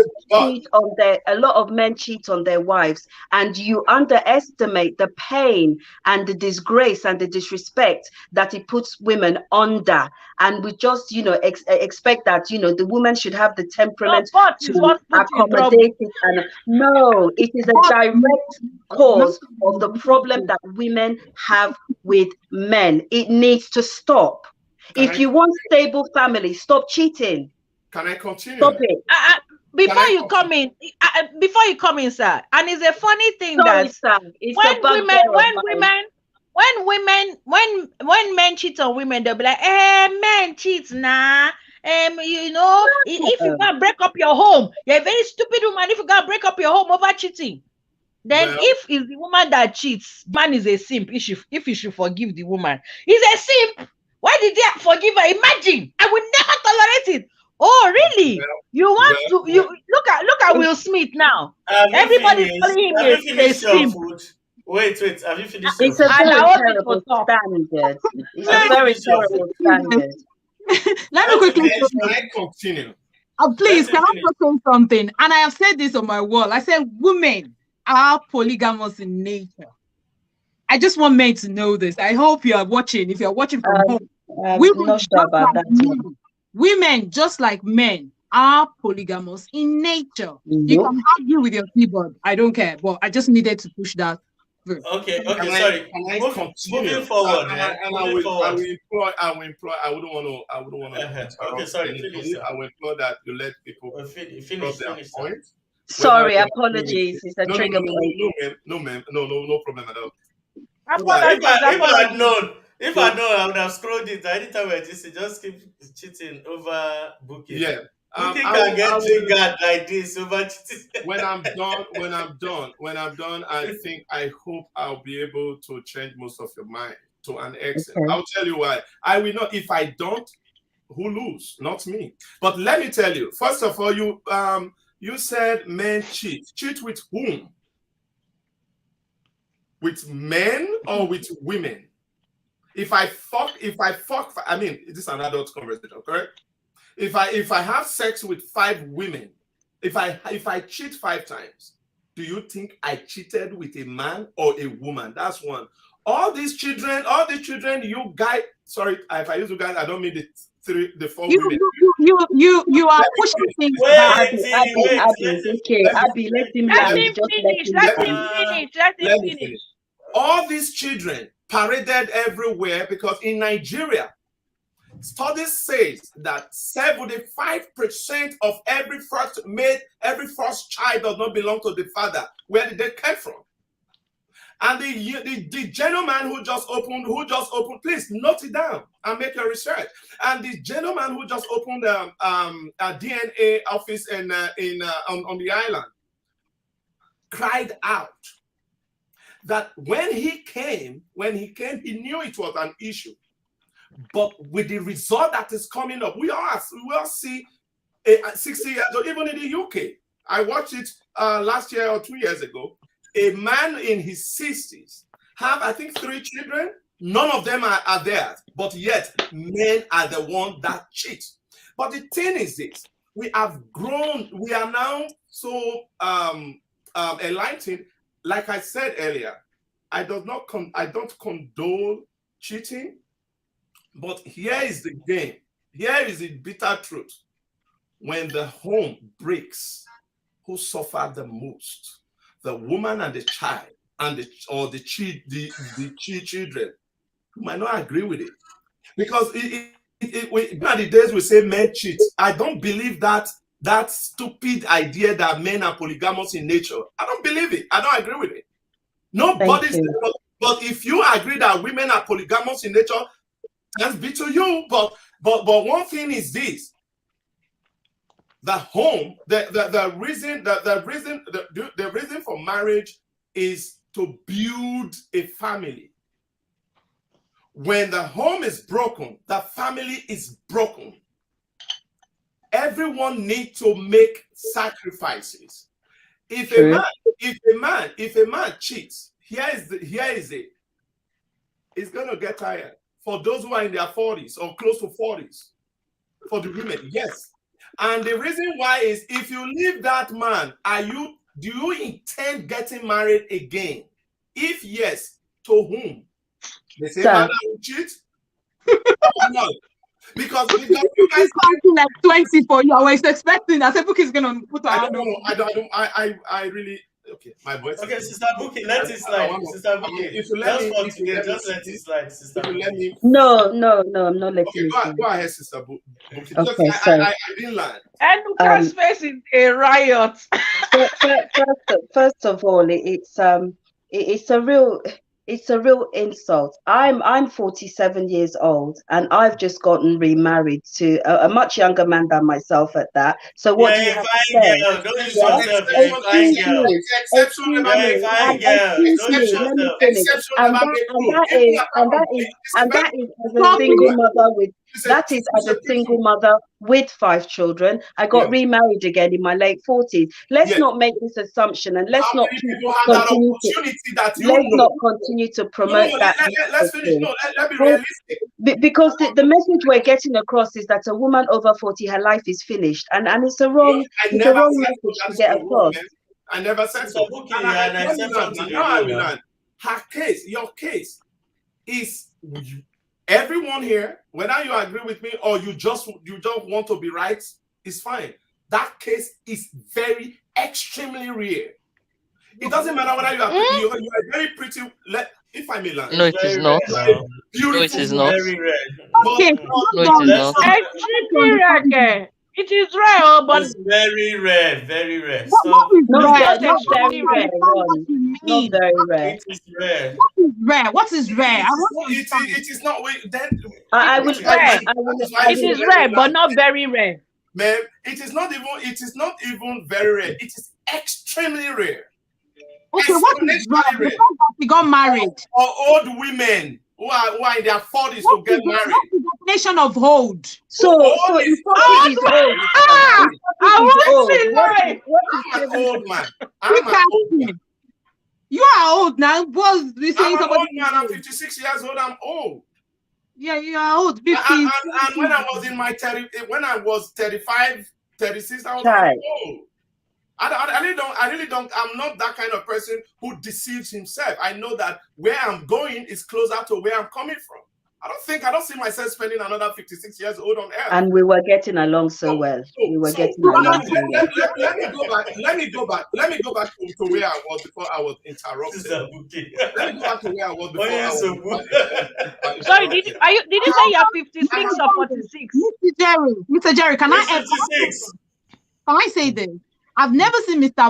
cheat on their wives, and you underestimate the pain and the disgrace and the disrespect that it puts women under. And we just, you know, expect that, you know, the woman should have the temperament to accommodate it. And no, it is a direct cause of the problem that women have with men. It needs to stop. If you want stable family, stop cheating. Can I continue? Stop it. Before you come in, sir, and it's a funny thing that when men cheat on women, they'll be like, men cheat nah. You know, if you gotta break up your home, you're a very stupid woman. If you gotta break up your home over cheating, then if it's the woman that cheats, man is a simp. If you should forgive the woman, he's a simp. Why did they forgive her? Imagine, I would never tolerate it. Oh, really? You want to? You look at Will Smith now. Everybody's calling him a simp. Wait. Have you finished? It's a very terrible standard. It's a very terrible standard. Let me quickly continue. Please, can I say something? And I have said this on my wall. I said women are polygamous in nature. I just want men to know this. I hope you are watching. If you are watching from home, I'm not sure about that. Women, just like men, are polygamous in nature. You can argue with your keyboard. I don't care. But I just needed to push that through. Okay. Sorry. Moving forward. I wouldn't want to. Okay, sorry. Finish, I will implore that you let people finish their point. Sorry, apologies. It's a trigger point. No, problem at all. If I know, I would have scrolled it. Anytime I just keep cheating over booking. Yeah. Booking can get triggered like this over cheating. When I'm done, I hope I'll be able to change most of your mind to an extent. Okay. I'll tell you why. I will not. If I don't, who lose? Not me. But let me tell you. First of all, you said men cheat. Cheat with whom? With men or with women? If I fuck, I mean, this is an adult conversation, correct? If I have sex with 5 women, if I cheat 5 times, do you think I cheated with a man or a woman? That's one. All these children, you guys, sorry, if I use you guys, I don't mean the 4 women. You are pushing things. Abby, let him finish. All these children paraded everywhere because in Nigeria, studies says that 75% of every first child does not belong to the father. Where did they come from? And the gentleman who just opened, please note it down and make your research. And the gentleman who just opened a DNA office on the island cried out that when he came, he knew it was an issue. But with the result that is coming up, we all see 60 years old, even in the UK. I watched it last year or 2 years ago. A man in his 60s have, I think, 3 children. None of them are theirs, but yet men are the ones that cheat. But the thing is this: we have grown. We are now so enlightened. Like I said earlier, I don't condone cheating, but here is the game. Here is the bitter truth: when the home breaks, who suffer the most? The woman and the child, and the children, who might not agree with it, because in the days we say men cheat. I don't believe that stupid idea that men are polygamous in nature. I don't believe it. I don't agree with it. Nobody's. But if you agree that women are polygamous in nature, thanks be to you. But one thing is this: the home, the reason for marriage is to build a family. When the home is broken, the family is broken. Everyone needs to make sacrifices. If a man cheats, here is it. It's gonna get tired. For those who are in their 40s or close to 40s, for the women, yes. And the reason why is, if you leave that man, do you intend getting married again? If yes, to whom? The same man that will cheat? No. Because you guys like 20 for you. I was expecting that Buki is gonna put her hand on. I really. Okay, my voice. Okay, Sister Buki, let it slide. Sister Buki, if you let me, just let it slide, Sister Buki. No, I'm not letting you. Go ahead, Sister Buki. Okay, sorry. I didn't lie. And Lucas face is a riot. First of all, it's a real insult. I'm 47 years old, and I've just gotten remarried to a much younger man than myself at that. So what do you have to say? Girl. Don't use yourself. You're a fine girl. Excuse me. You're a fine girl. Don't use yourself. Let me finish. And that is as a single mother with. That is as a single mother with 5 children. I got remarried again in my late 40s. Let's not make this assumption, and let's not continue to promote that. Let's finish. Let be realistic. Because the message we're getting across is that a woman over 40, her life is finished, and it's a wrong message to get across. I never said so. Your case is. Everyone here, whether you agree with me or you just want to be right, is fine. That case is very extremely rare. It doesn't matter whether you are very pretty. If I may land. No, it is not. Beautiful. No, it is not. Very rare. Okay, No, it is not. Extremely rare. It is rare, but it's very rare. Very rare. What is rare? Not very rare. Not very rare. It is rare. What is rare? What is rare? It is not. it is rare, but not very rare. Man, it is not even very rare. It is extremely rare. Okay, what is rare? The fact that we got married. Or old women who are in their 40s to get married. What's the definition of old? So if somebody is old. I'm an old man. I'm an old man. You are old now. Was we saying I'm an old man. I'm 56 years old. I'm old. Yeah, you are old. 50. And when I was in my 35, 36, I was old. I really don't. I'm not that kind of person who deceives himself. I know that where I'm going is closer to where I'm coming from. I don't see myself spending another 56 years old on earth. And we were getting along so well. We were getting along so well. Let me go back to where I was before I was interrupted. Let me go back to where I was before I was. Sorry, did you say you're 56 or 46? Mr. Jerry, can I say this? I've never seen Sister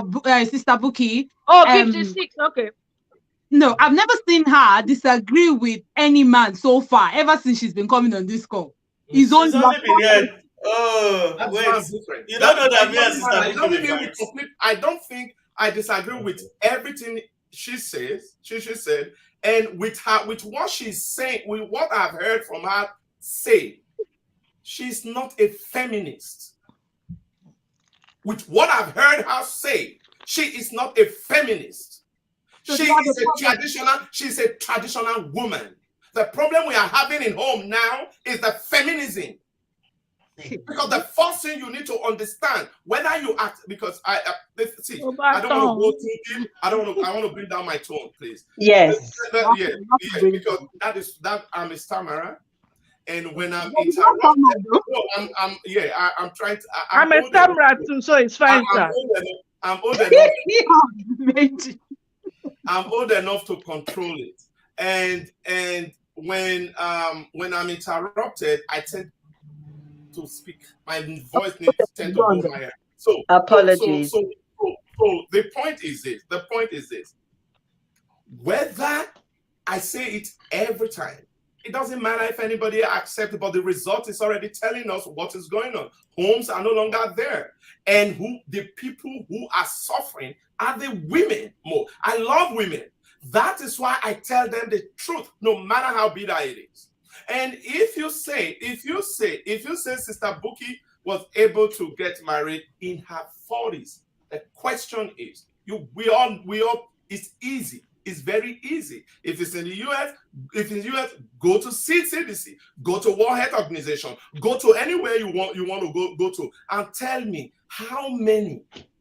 Buki. Oh, 56, okay. No, I've never seen her disagree with any man so far, ever since she's been coming on this call. It's She's only only been here. Oh, That's why wait. I'm different. You don't know that It me and doesn't Sister matter. It Buki doesn't will mean we fight. complete. I don't think I disagree with everything she says. She said, and with what she's saying, with what I've heard from her say, she's not a feminist. With what I've heard her say, she is not a feminist. So She's a traditional woman. The problem we are having in home now is the feminism. Because the first thing you need to understand, whether you act, because I don't want to go too deep. I want to bring down my tone, please. Yes. Yeah, because that I'm a stammerer, and when I'm interrupted, I'm trying to. I'm a stammerer too, so it's fine, sir. I'm old enough. I'm old enough to control it, and when I'm interrupted, I tend to speak. My voice needs to tend to go higher. So apologies. So the point is this. The point is this. Whether I say it every time, it doesn't matter if anybody accepts it, but the result is already telling us what is going on. Homes are no longer there. And the people who are suffering are the women more. I love women. That is why I tell them the truth, no matter how bitter it is. And if you say Sister Buki was able to get married in her 40s, the question is, we all, it's easy. It's very easy. If it's in the US, go to CDC, go to World Health Organization, go to anywhere you want to go to, and tell me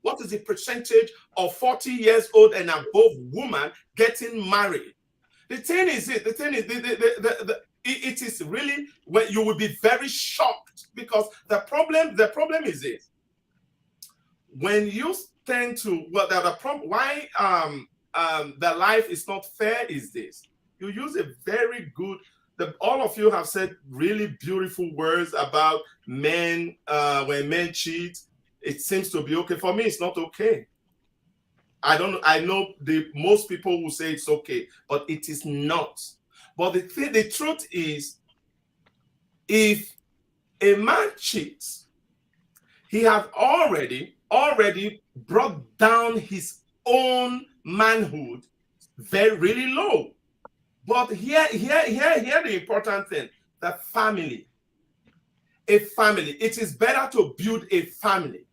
what is the percentage of 40 years old and above woman getting married? The thing is, it is really, when you will be very shocked, because the problem is this. When you tend to, well, the problem why the life is not fair is this. You use a very good, all of you have said really beautiful words about men. When men cheat, it seems to be okay. For me, it's not okay. I know most people will say it's okay, but it is not. But the truth is, if a man cheats, he has already brought down his own manhood really low. But here the important thing, the family. A family. It is better to build a family.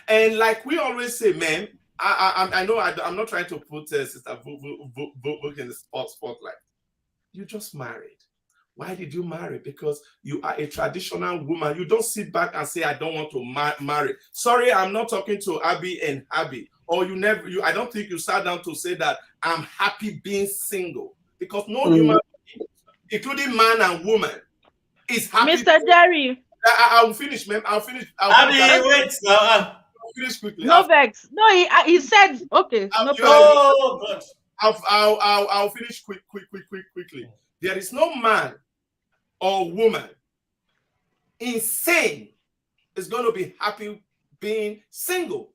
And like we always say, man, I know I'm not trying to put Sister Book in the spotlight. You just married. Why did you marry? Because you are a traditional woman. You don't sit back and say, I don't want to marry. Sorry, I'm not talking to Abby and Abby. Or I don't think you sat down to say that I'm happy being single. Because no human being, including man and woman, is happy. Mr. Jerry. I'll finish, ma'am. I'll finish. Abby, wait now. I'll finish quickly. No vex. No, he said, okay. No problem. Oh, God. I'll finish quickly. There is no man or woman insane is going to be happy being single,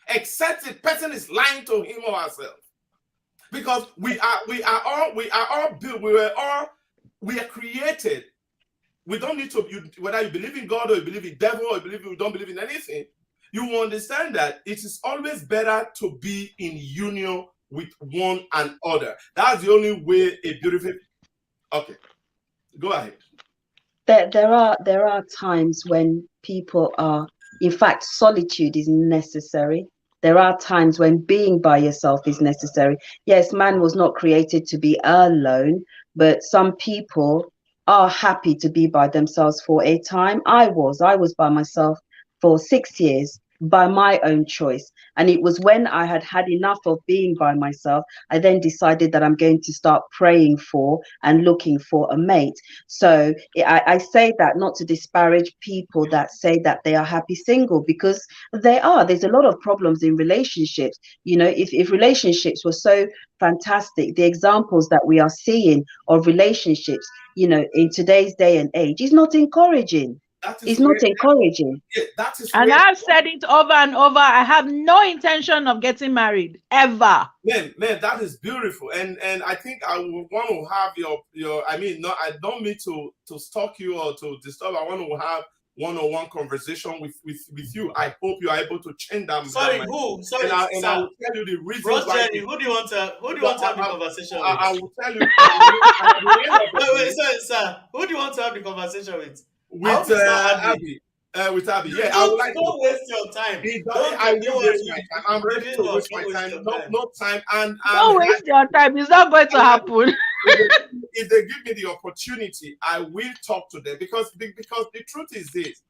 except the person is lying to him or herself. Because we are all built. We are created. We don't need to, whether you believe in God or you believe in devil or you don't believe in anything, you will understand that it is always better to be in union with one another. That's the only way a beautiful. Okay, go ahead. There are times when people are, in fact, solitude is necessary. There are times when being by yourself is necessary. Yes, man was not created to be alone, but some people are happy to be by themselves for a time. I was by myself for 6 years by my own choice. And it was when I had had enough of being by myself, I then decided that I'm going to start praying for and looking for a mate. So I say that not to disparage people that say that they are happy single, because there's a lot of problems in relationships. You know, if relationships were so fantastic, the examples that we are seeing of relationships, you know, in today's day and age is not encouraging. It's not encouraging. That is And where, I've said it over and over. I have no intention of getting married ever. man, that is beautiful. And I think I would want to have your I mean, no, I don't mean to stalk you or to disturb. I want to have one-on-one conversation with you. I hope you are able to change that. Sorry, that who? Sorry, and I sir. will tell you the reasons Bros why. Jenny, who do you want to have the conversation with? I will tell you. At the end of the Wait, day, sorry, sir. Who do you want to have the conversation with? with Abby. With Abby, yeah, I would like don't waste your time. I will waste my time. I'm ready to waste my time. No time. And don't waste your time. It's not going to happen. If they give me the opportunity, I will talk to them because the truth is this.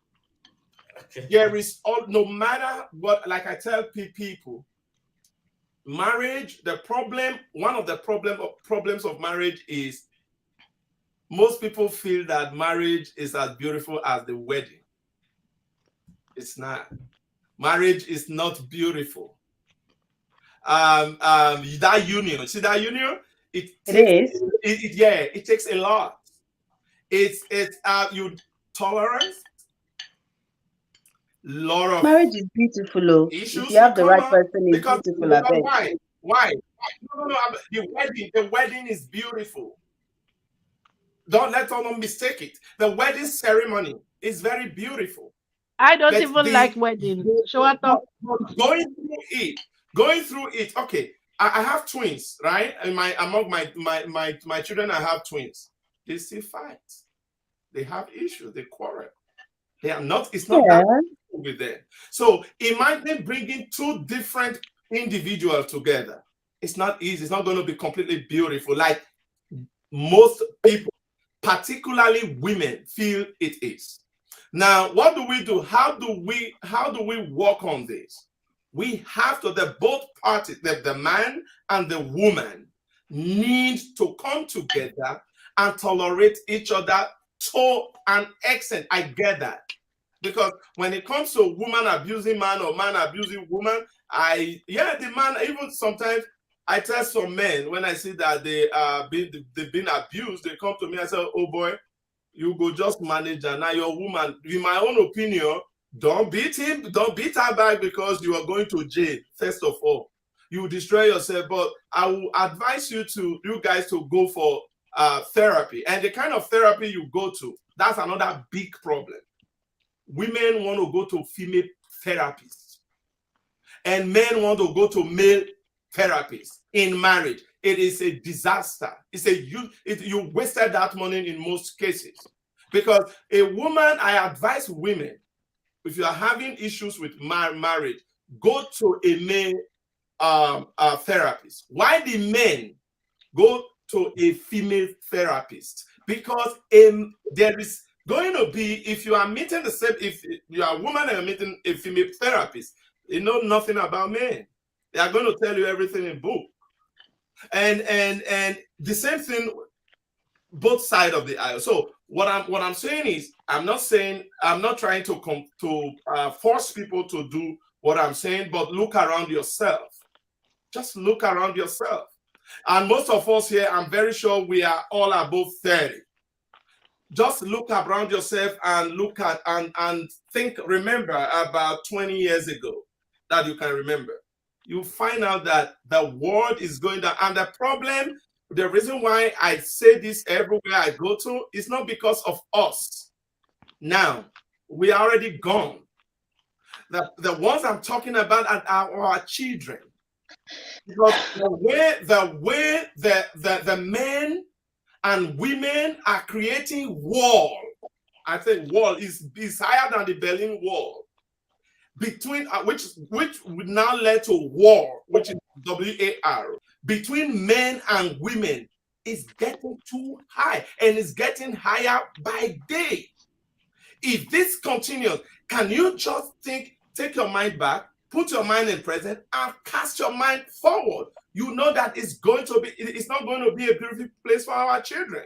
Okay. There is no matter what, like I tell people, marriage, one of the problems of marriage is most people feel that marriage is as beautiful as the wedding. It's not. Marriage is not beautiful. That union, see that union? It takes a lot. It's you tolerance. Lot of marriage is beautiful. If you have the right person, it's beautiful. Why? No. The wedding is beautiful. Don't let anyone mistake it. The wedding ceremony is very beautiful. I don't even like weddings. Show up. Going through it. Okay, I have twins, right? And among my children, I have twins. They still fight. They have issues. They quarrel. They are not. It's not that with them. So imagine bringing two different individuals together. It's not easy. It's not going to be completely beautiful, like most people, particularly women, feel it is. Now, what do we do? How do we work on this? We have to, both parties, the man and the woman, need to come together and tolerate each other to an extent. I get that. Because when it comes to woman abusing man or man abusing woman, the man, even sometimes I tell some men when I see that they've been abused, they come to me and say, oh boy, you go just manage her. Now your woman, in my own opinion, don't beat him, don't beat her back because you are going to jail. First of all, you destroy yourself. But I will advise you guys to go for therapy. And the kind of therapy you go to, that's another big problem. Women want to go to female therapists, and men want to go to male therapists in marriage. It is a disaster. You wasted that money in most cases. Because a woman, I advise women, if you are having issues with marriage, go to a male therapist. Why the men go to a female therapist? Because there is going to be, if you are meeting if you are a woman and you're meeting a female therapist, they know nothing about men. They are going to tell you everything in book. And the same thing, both sides of the aisle. So what I'm saying is, I'm not trying to force people to do what I'm saying, but look around yourself. Just look around yourself. And most of us here, I'm very sure we are all above 30. Just look around yourself and look at and think, remember about 20 years ago that you can remember. You find out that the world is going down. And the reason why I say this everywhere I go to is not because of us. Now, we are already gone. The ones I'm talking about are our children. Because the way the men and women are creating wall. I think wall is higher than the Berlin Wall. Between which would now lead to war, which is WAR, between men and women is getting too high, and it's getting higher by day. If this continues, can you just take your mind back, put your mind in present, and cast your mind forward? You know that it's not going to be a beautiful place for our children.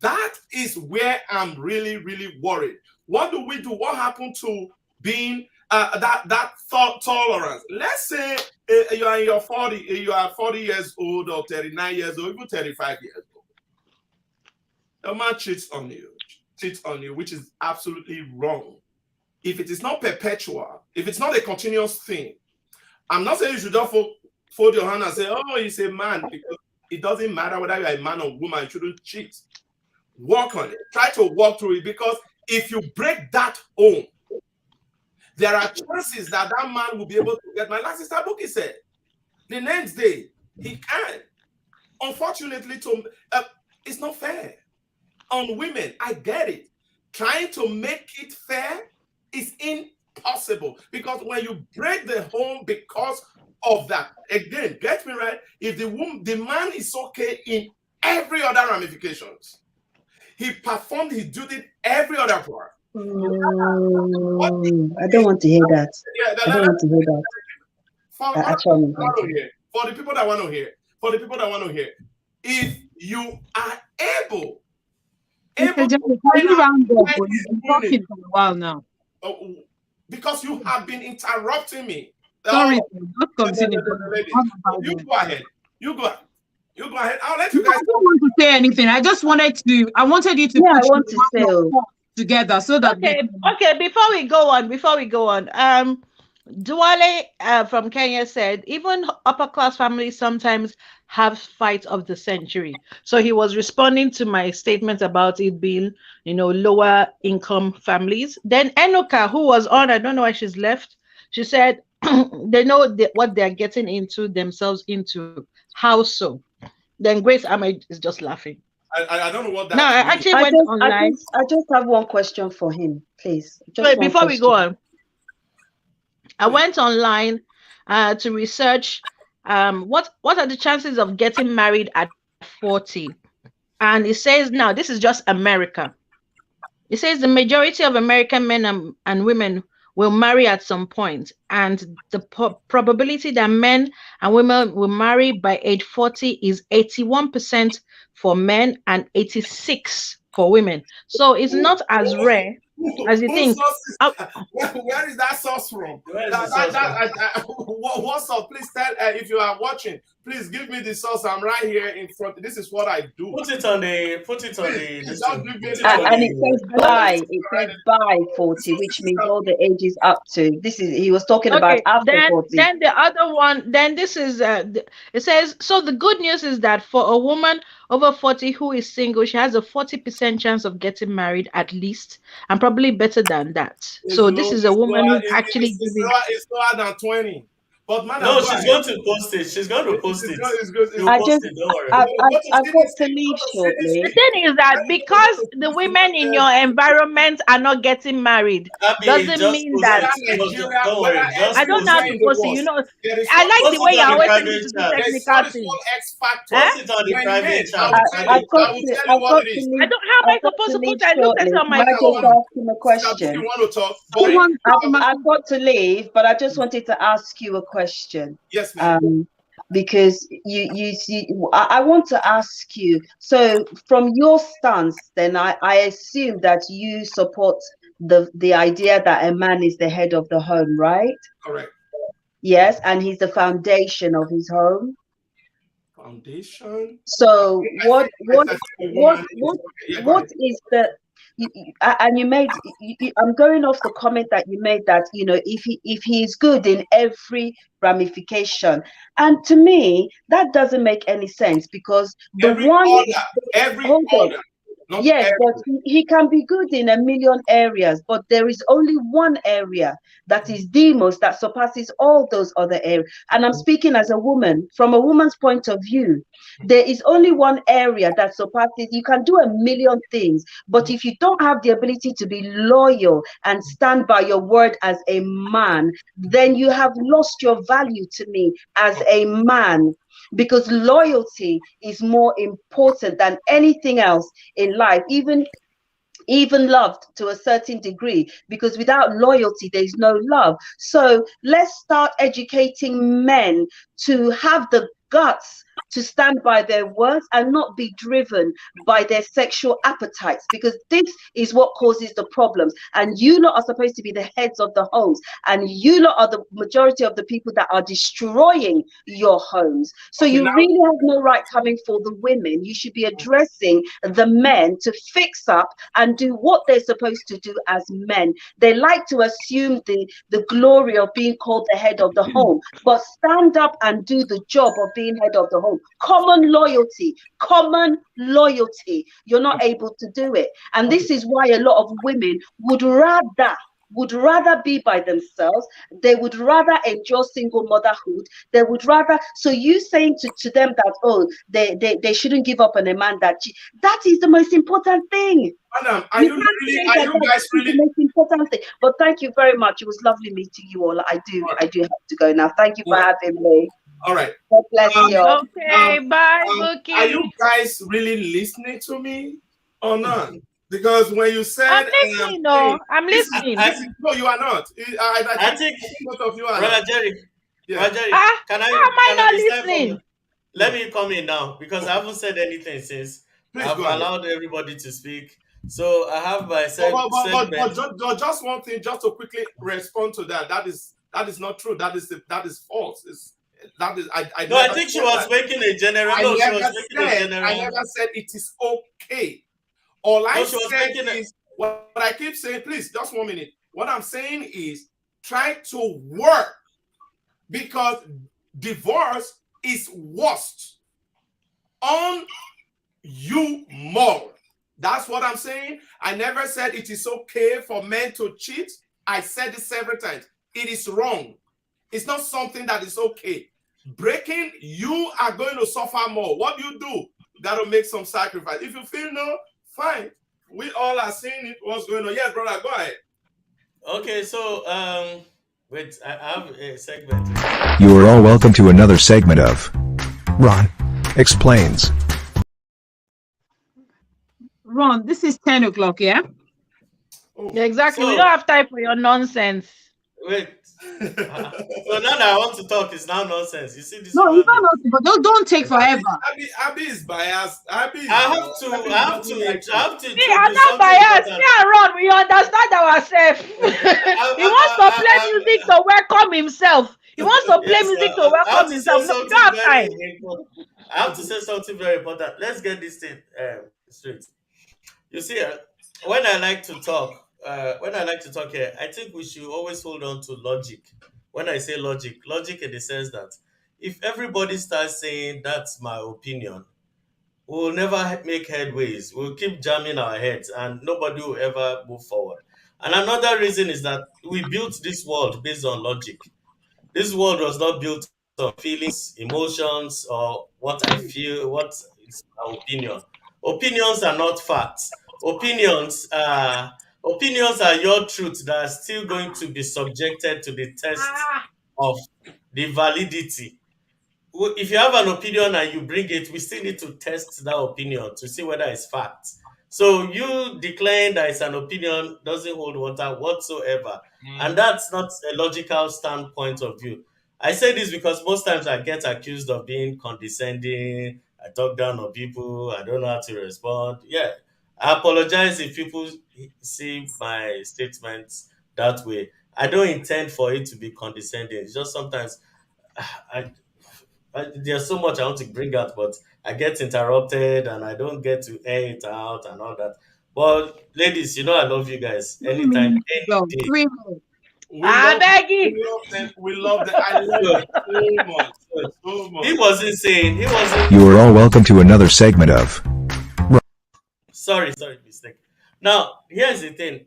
That is where I'm really, really worried. What do we do? What happened to being that tolerance? Let's say you are in your 40, you are 40 years old or 39 years old, even 35 years old. A man cheats on you. cheat on you, which is absolutely wrong. If it is not perpetual, if it's not a continuous thing, I'm not saying you should just fold your hand and say, oh, he's a man, because it doesn't matter whether you're a man or woman, you shouldn't cheat. Work on it. Try to walk through it, because if you break that home, there are chances that that man will be able to get married. Like Sister Buki said, the next day, he can. Unfortunately, it's not fair. On women, I get it. Trying to make it fair is impossible, because when you break the home because of that, again, get me right, if the man is okay in every other ramifications, he performed his duty every other part. I don't want to hear that. I don't want to hear that. For the people that want to hear, if you are able to talking for a while now. Because you have been interrupting me. Sorry, not continue. You go ahead. You go ahead. I'll let you guys. I don't want to say anything. I wanted you to. Yeah, I want to say together so that. Okay. Before we go on, Duale from Kenya said even upper class families sometimes have fight of the century. So he was responding to my statement about it being, lower income families. Then Enoka, who was on, I don't know why she's left, she said they know what they're getting themselves into. How so? Then Grace Ahmed is just laughing. I don't know what that No, I actually went online. I just have one question for him, please. Wait, before we go on, I went online to research what are the chances of getting married at 40, and it says, now this is just America. It says the majority of American men and women will marry at some point, and the probability that men and women will marry by age 40 is 81% for men and 86% for women. So it's not as rare as you think. Where is that source from? What source? Please tell, if you are watching, please give me the source. I'm right here in front. This is what I do. Put it on the. And it says by 40, which means all the ages up to. He was talking about after 40. Then the other one. Then this is. It says, so the good news is that for a woman over 40 who is single, she has a 40% chance of getting married at least, and probably better than that. So this is a woman who's actually giving. It's lower than 20. But no, she's going to post it. She's going to post it. I've got to leave shortly. The thing is that because the women in your environment are not getting married, doesn't mean that. I don't know how to post it. I like the way you're always saying to do technical things. I've got to leave. How am I supposed to put? I looked at it on my phone. Ask him a question. You want to talk? I've got to leave, but I just wanted to ask you a question. Yes, ma'am. Because you see, I want to ask you. So, from your stance, then I assume that you support the idea that a man is the head of the home, right? Correct. Yes, and he's the foundation of his home. Foundation. So, what is the? And you made. I'm going off the comment that you made that if he is good in every ramification, and to me that doesn't make any sense, because every order. Yes, but he can be good in a million areas, but there is only one area that is the most, that surpasses all those other areas. And I'm speaking as a woman, from a woman's point of view. There is only one area that surpasses. You can do a million things, but if you don't have the ability to be loyal and stand by your word as a man, then you have lost your value to me as a man. Because loyalty is more important than anything else in life, even love to a certain degree, because without loyalty there is no love. So let's start educating men to have the guts to stand by their words and not be driven by their sexual appetites, because this is what causes the problems. And you lot are supposed to be the heads of the homes, and you lot are the majority of the people that are destroying your homes. So Okay, you now really have no right coming for the women. You should be addressing the men to fix up and do what they're supposed to do as men. They like to assume the glory of being called the head of the home, but stand up and do the job of being head of the home. Common loyalty, common loyalty. You're not able to do it. And this is why a lot of women would rather be by themselves. They would rather enjoy single motherhood. They would rather, so you saying to them that, oh, they shouldn't give up on a man that is the most important thing. Madam, are you guys really? The most important thing. But thank you very much. It was lovely meeting you all. I do have to go now. Thank you for having me. All right. God bless you. Okay, bye, Bookie. Are you guys really listening to me or not? Because when you said, I'm listening, I'm listening. No, you are not. I think both of you are Brother not. Jerry, Yeah. Brother Jerry, how am I not it's time for me. listening? Let me come in now because I haven't said anything since. Please I've go ahead. allowed everybody to speak. So I have my segment. But just one thing, just to quickly respond to that. That is not true. That is false. I think she was making a general. I never said it is okay. All I said is what I keep saying. Please, just 1 minute. What I'm saying is try to work, because divorce is worst on you more. That's what I'm saying. I never said it is okay for men to cheat. I said it several times. It is wrong. It's not something that is okay. Breaking, you are going to suffer more. What do? You got to make some sacrifice. If you feel no, fine. We all are seeing it. What's going on? Yes, brother, go ahead. Okay, so wait, I have a segment. You are all welcome to another segment of Ron Explains. Ron, this is 10 o'clock, yeah? Yeah, exactly. So- we don't have time for your nonsense. Wait. So now that I want to talk, it's now nonsense. You see this? No, human you being? don't, but don't take forever. Abby is biased. Abby is, I have to See, I'm introduce not something biased. important. Me and Ron, we understand ourselves. He wants to play music to welcome himself. He wants to play Yes, music to I have welcome to himself. say No, we something don't have very time. important. I have to say something very important. Let's get this thing straight. You see, when I like to talk, here, I think we should always hold on to logic. When I say logic in the sense that if everybody starts saying that's my opinion, we'll never make headways. We'll keep jamming our heads and nobody will ever move forward. And another reason is that we built this world based on logic. This world was not built on feelings, emotions, or what I feel, what is my opinion. Opinions are not facts. Opinions are your truth that are still going to be subjected to the test of the validity. If you have an opinion and you bring it, we still need to test that opinion to see whether it's fact. So you declaring that it's an opinion doesn't hold water whatsoever. And that's not a logical standpoint of view. I say this because most times I get accused of being condescending. I talk down on people. I don't know how to respond. Yeah, I apologize if people see my statements that way. I don't intend for it to be condescending. It's just sometimes I, there's so much I want to bring out, but I get interrupted and I don't get to air it out and all that. But ladies, you know I love you guys. Anytime, any day. 3 minutes. We love that. I love it so much. So much. He wasn't saying. You are all welcome to another segment of Sorry, mistake. Now, here's the thing.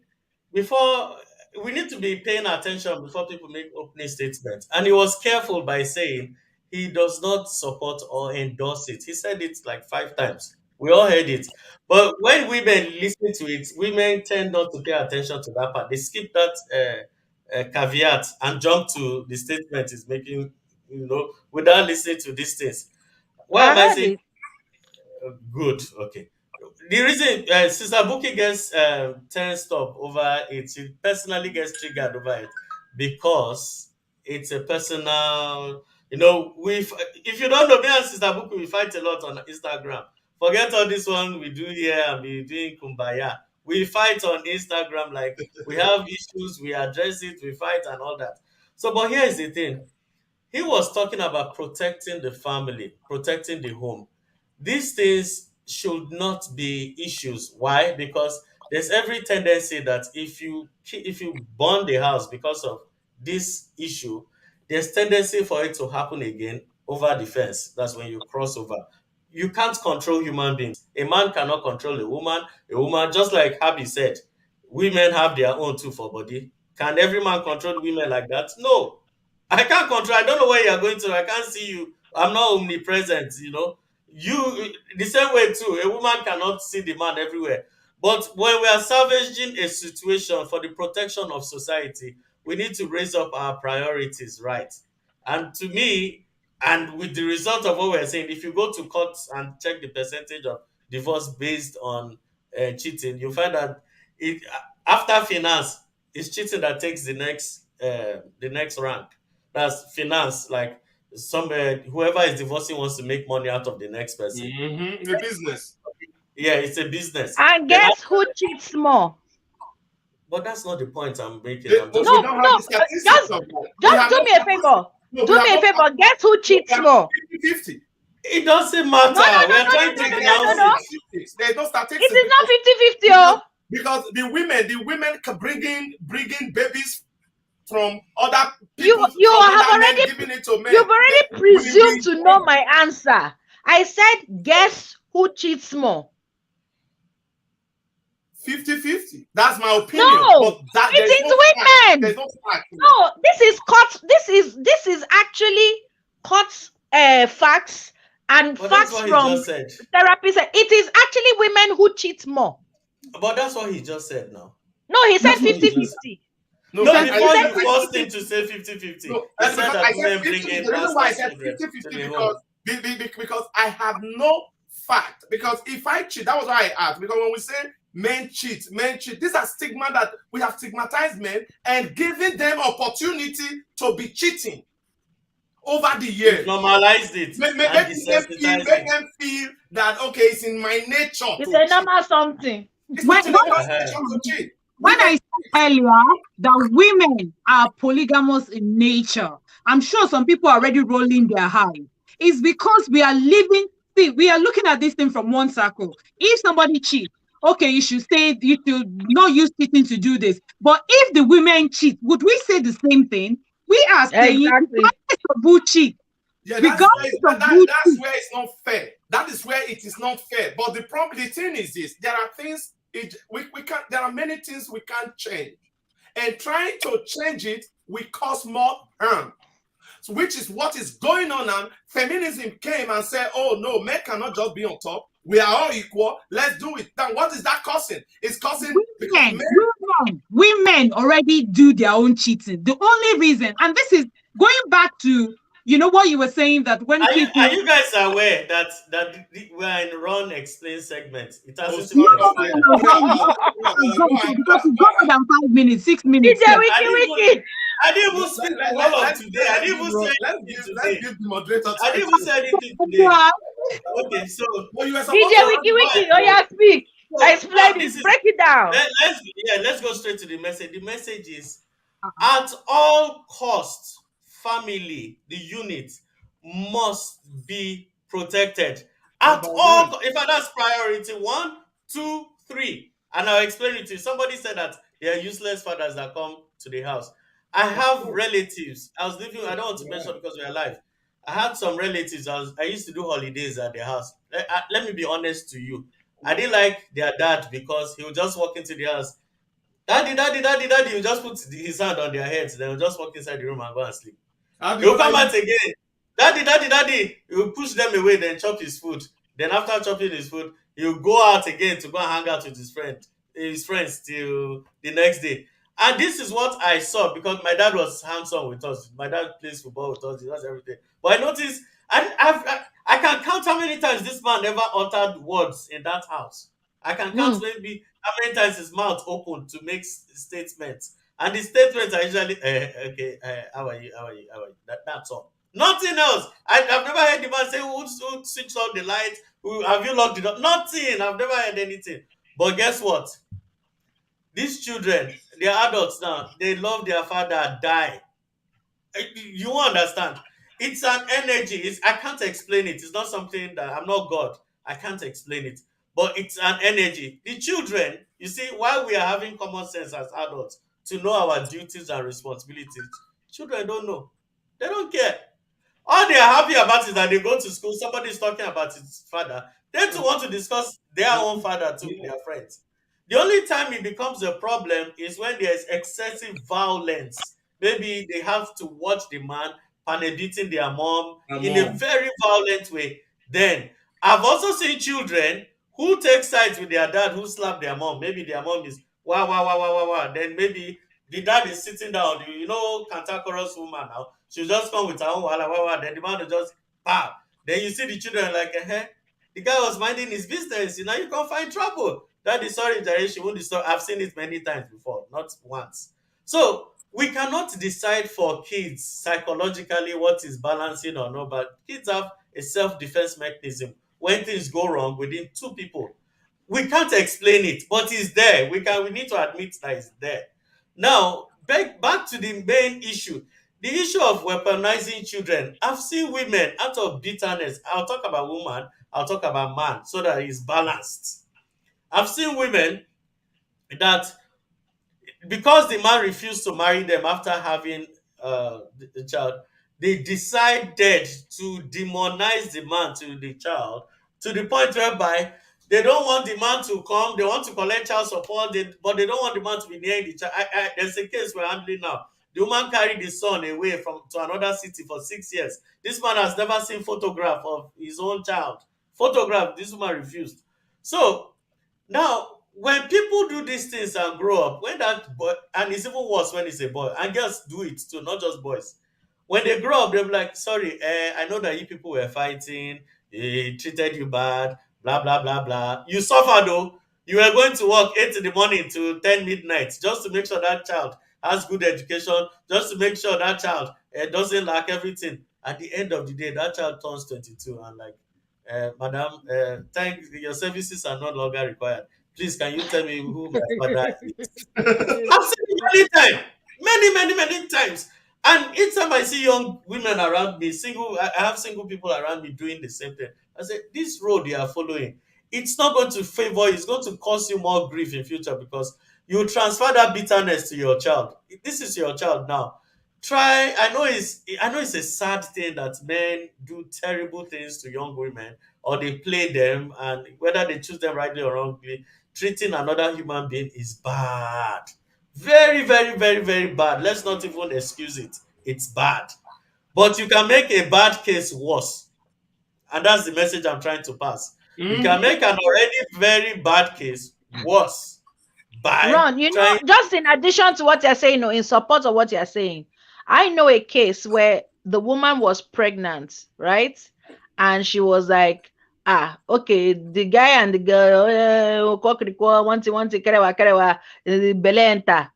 Before we need to be paying attention before people make opening statements. And he was careful by saying he does not support or endorse it. He said it like 5 times. We all heard it. But when women listen to it, women tend not to pay attention to that part. They skip that caveat and jump to the statement he's making, without listening to these things. Why am I saying good? Okay. The reason Sister Buki gets tensed up over it, she personally gets triggered over it because it's a personal, You know, if you don't know, me and Sister Buku, we fight a lot on Instagram. Forget all this one we do here and be doing kumbaya. We fight on Instagram, like we have issues, we address it, we fight and all that. So, but here is the thing. He was talking about protecting the family, protecting the home. These things should not be issues. Why? Because there's every tendency that if you burn the house because of this issue, there's tendency for it to happen again over the fence. That's when you cross over. You can't control human beings. A man cannot control a woman. A woman, just like Habi said, women have their own too for body. Can every man control women like that? No. I can't control. I don't know where you are going to. I can't see you. I'm not omnipresent. You the same way too. A woman cannot see the man everywhere. But when we are salvaging a situation for the protection of society, we need to raise up our priorities, right? And to me, and with the result of what we're saying, if you go to court and check the percentage of divorce based on cheating, you find that it after finance, it's cheating that takes the next rank. That's finance, like whoever is divorcing wants to make money out of the next person. The business. Yeah, it's a business. And guess who cheats more? But that's not the point I'm making. We I'm just don't have the statistics just of that. just do me a favor. Do me a favor. Guess who cheats more? 50-50. It doesn't matter. We are trying to denounce it. There's no statistics. It is not 50-50, oh. Because the women can bringing babies from other You people. you from have other men, already giving it to men. you've already presumed to know my answer. I said, guess who cheats more? 50-50. That's my opinion. No, but it is women. There's no fact. No, this is court. This is actually court facts and But facts that's what from he just said. therapists. It is actually women who cheat more. But that's what he just said now. No, he said That's what he 50-50. No, I before said you forced him to say 50-50. No, He said that I said women 50. bring in The reason why I said children 50-50 to the home. because I have no fact. Because if I cheat, that was why I asked. Because when we say men cheat, these are stigma that we have stigmatized men and giving them opportunity to be cheating over the years. Normalized it. Make them feel that okay, it's in my nature. It's a normal something. It's not in my nature to cheat. When I said earlier that women are polygamous in nature, I'm sure some people are already rolling their eyes. It's because we are looking at this thing from one circle. If somebody cheats, okay, you should not use cheating to do this. But if the women cheat, would we say the same thing? We are saying regardless of who cheat. Yeah, that's where it's not fair. That is where it is not fair. But the thing is this: there are things we can't. There are many things we can't change, and trying to change it will cause more harm. So, which is what is going on now. Feminism came and said, "Oh no, men cannot just be on top. We are all equal. Let's do it." Then what is that causing? It's causing women already do their own cheating. The only reason, and this is going back to what you were saying, that when are people you guys aware that we are in Ron Explain segment? It hasn't because it's more than 5 minutes, 6 minutes. Wiki. I didn't even speak all of today. I didn't even say anything today. Let's give the moderator. I didn't even say anything today. Okay, so you were DJ Wiki. Oh yeah, speak. Explain it. Break it down. Let's go straight to the message. The message is at all costs, family, the unit must be protected. At all, in fact, that's priority 1, 2, 3. And I'll explain it to you. Somebody said that there are useless fathers that come to the house. I have relatives. I don't want to mention because we're alive. I had some relatives. I used to do holidays at their house. Let me be honest to you. I didn't like their dad because he would just walk into the house. Daddy, daddy, daddy, daddy. He would just put his hand on their heads. They would just walk inside the room and go and sleep. He will come out again. Daddy, daddy, daddy. He will push them away, then chop his food. Then after chopping his food, he will go out again to go and hang out with his friends till the next day. And this is what I saw because my dad was hands-on with us. My dad plays football with us. He does everything. But I noticed, I can count how many times this man ever uttered words in that house. I can count maybe how many times his mouth opened to make statements. And the statements are usually, okay, how are you? That's all. Nothing else. I've never heard the man say, who switched on the light? Who have you locked it up? Nothing. I've never heard anything. But guess what? These children, they're adults now. They love their father, die. You won't understand. It's an energy. I can't explain it. It's not something that I'm not God. I can't explain it. But it's an energy. The children, you see, while we are having common sense as adults to know our duties and responsibilities, children don't know. They don't care. All they are happy about is that they go to school, somebody is talking about his father. They too want to discuss their own father too with their friends. The only time it becomes a problem is when there's excessive violence. Maybe they have to watch the man beating their mom in a very violent way. Then I've also seen children who take sides with their dad who slap their mom. Maybe their mom is wah wah wah wah wah wah. Then maybe the dad is sitting down. You know, cantankerous woman now. She'll just come with her own wah wah wah. Then the man will just pow. Then you see the children like, the guy was minding his business. You know, you can't find trouble. That is sorry, Jerry. She won't disturb. I've seen it many times before, not once. So we cannot decide for kids psychologically what is balancing or not, but kids have a self-defense mechanism. When things go wrong within two people, we can't explain it, but it's there. We need to admit that it's there. Now, back to the main issue. The issue of weaponizing children. I've seen women out of bitterness. I'll talk about woman, I'll talk about man so that it's balanced. I've seen women that because the man refused to marry them after having the child, they decided to demonize the man to the child to the point whereby they don't want the man to come. They want to collect child support, but they don't want the man to be near the child. There's a case we're handling now. The woman carried the son away to another city for 6 years. This man has never seen photograph of his own child. Photograph, this woman refused. So now, when people do these things and grow up, when that boy, and it's even worse when it's a boy, and girls do it too, not just boys. When they grow up, they'll be like, sorry, I know that you people were fighting, he treated you bad, blah, blah, blah, blah. You suffered though. You were going to work 8 in the morning to 10 midnight just to make sure that child has good education, just to make sure that child doesn't lack everything. At the end of the day, that child turns 22 and like, madam, thank your services are no longer required. Please, can you tell me who my father is? I've seen it many times, many times. And each time I see young women around me, I have single people around me doing the same thing. I say, this road you are following, it's not going to favor you, it's going to cause you more grief in future because you transfer that bitterness to your child. This is your child now. Try, I know it's a sad thing that men do terrible things to young women or they play them, and whether they choose them rightly or wrongly, treating another human being is bad. Very, very, very, very bad. Let's not even excuse it. It's bad. But you can make a bad case worse. And that's the message I'm trying to pass. You can make an already very bad case worse by Ron, trying. just in addition to what you're saying, or in support of what you're saying, I know a case where the woman was pregnant, right? And she was like, okay, the guy and the girl, want to belenta.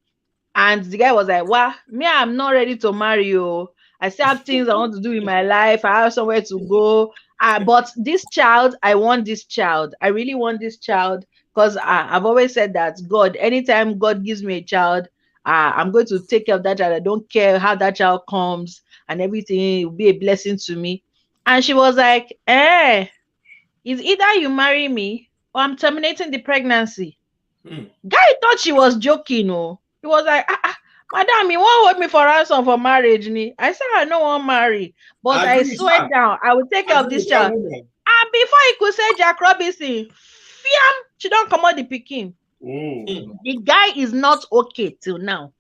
And the guy was like, well, me, I'm not ready to marry you. I still have things I want to do in my life. I have somewhere to go. But this child, I want this child. I really want this child because I've always said that God, anytime God gives me a child, I'm going to take care of that child. I don't care how that child comes and everything. It will be a blessing to me. And she was like, it's either you marry me or I'm terminating the pregnancy. Guy thought she was joking. Oh, he was like, madam, you won't hold me for ransom for marriage. Ni. I said, I don't want to marry, but I swear down, I will take care of this child. And before he could say Jack Robinson, fiam, she don't come out the picking. The guy is not okay till now.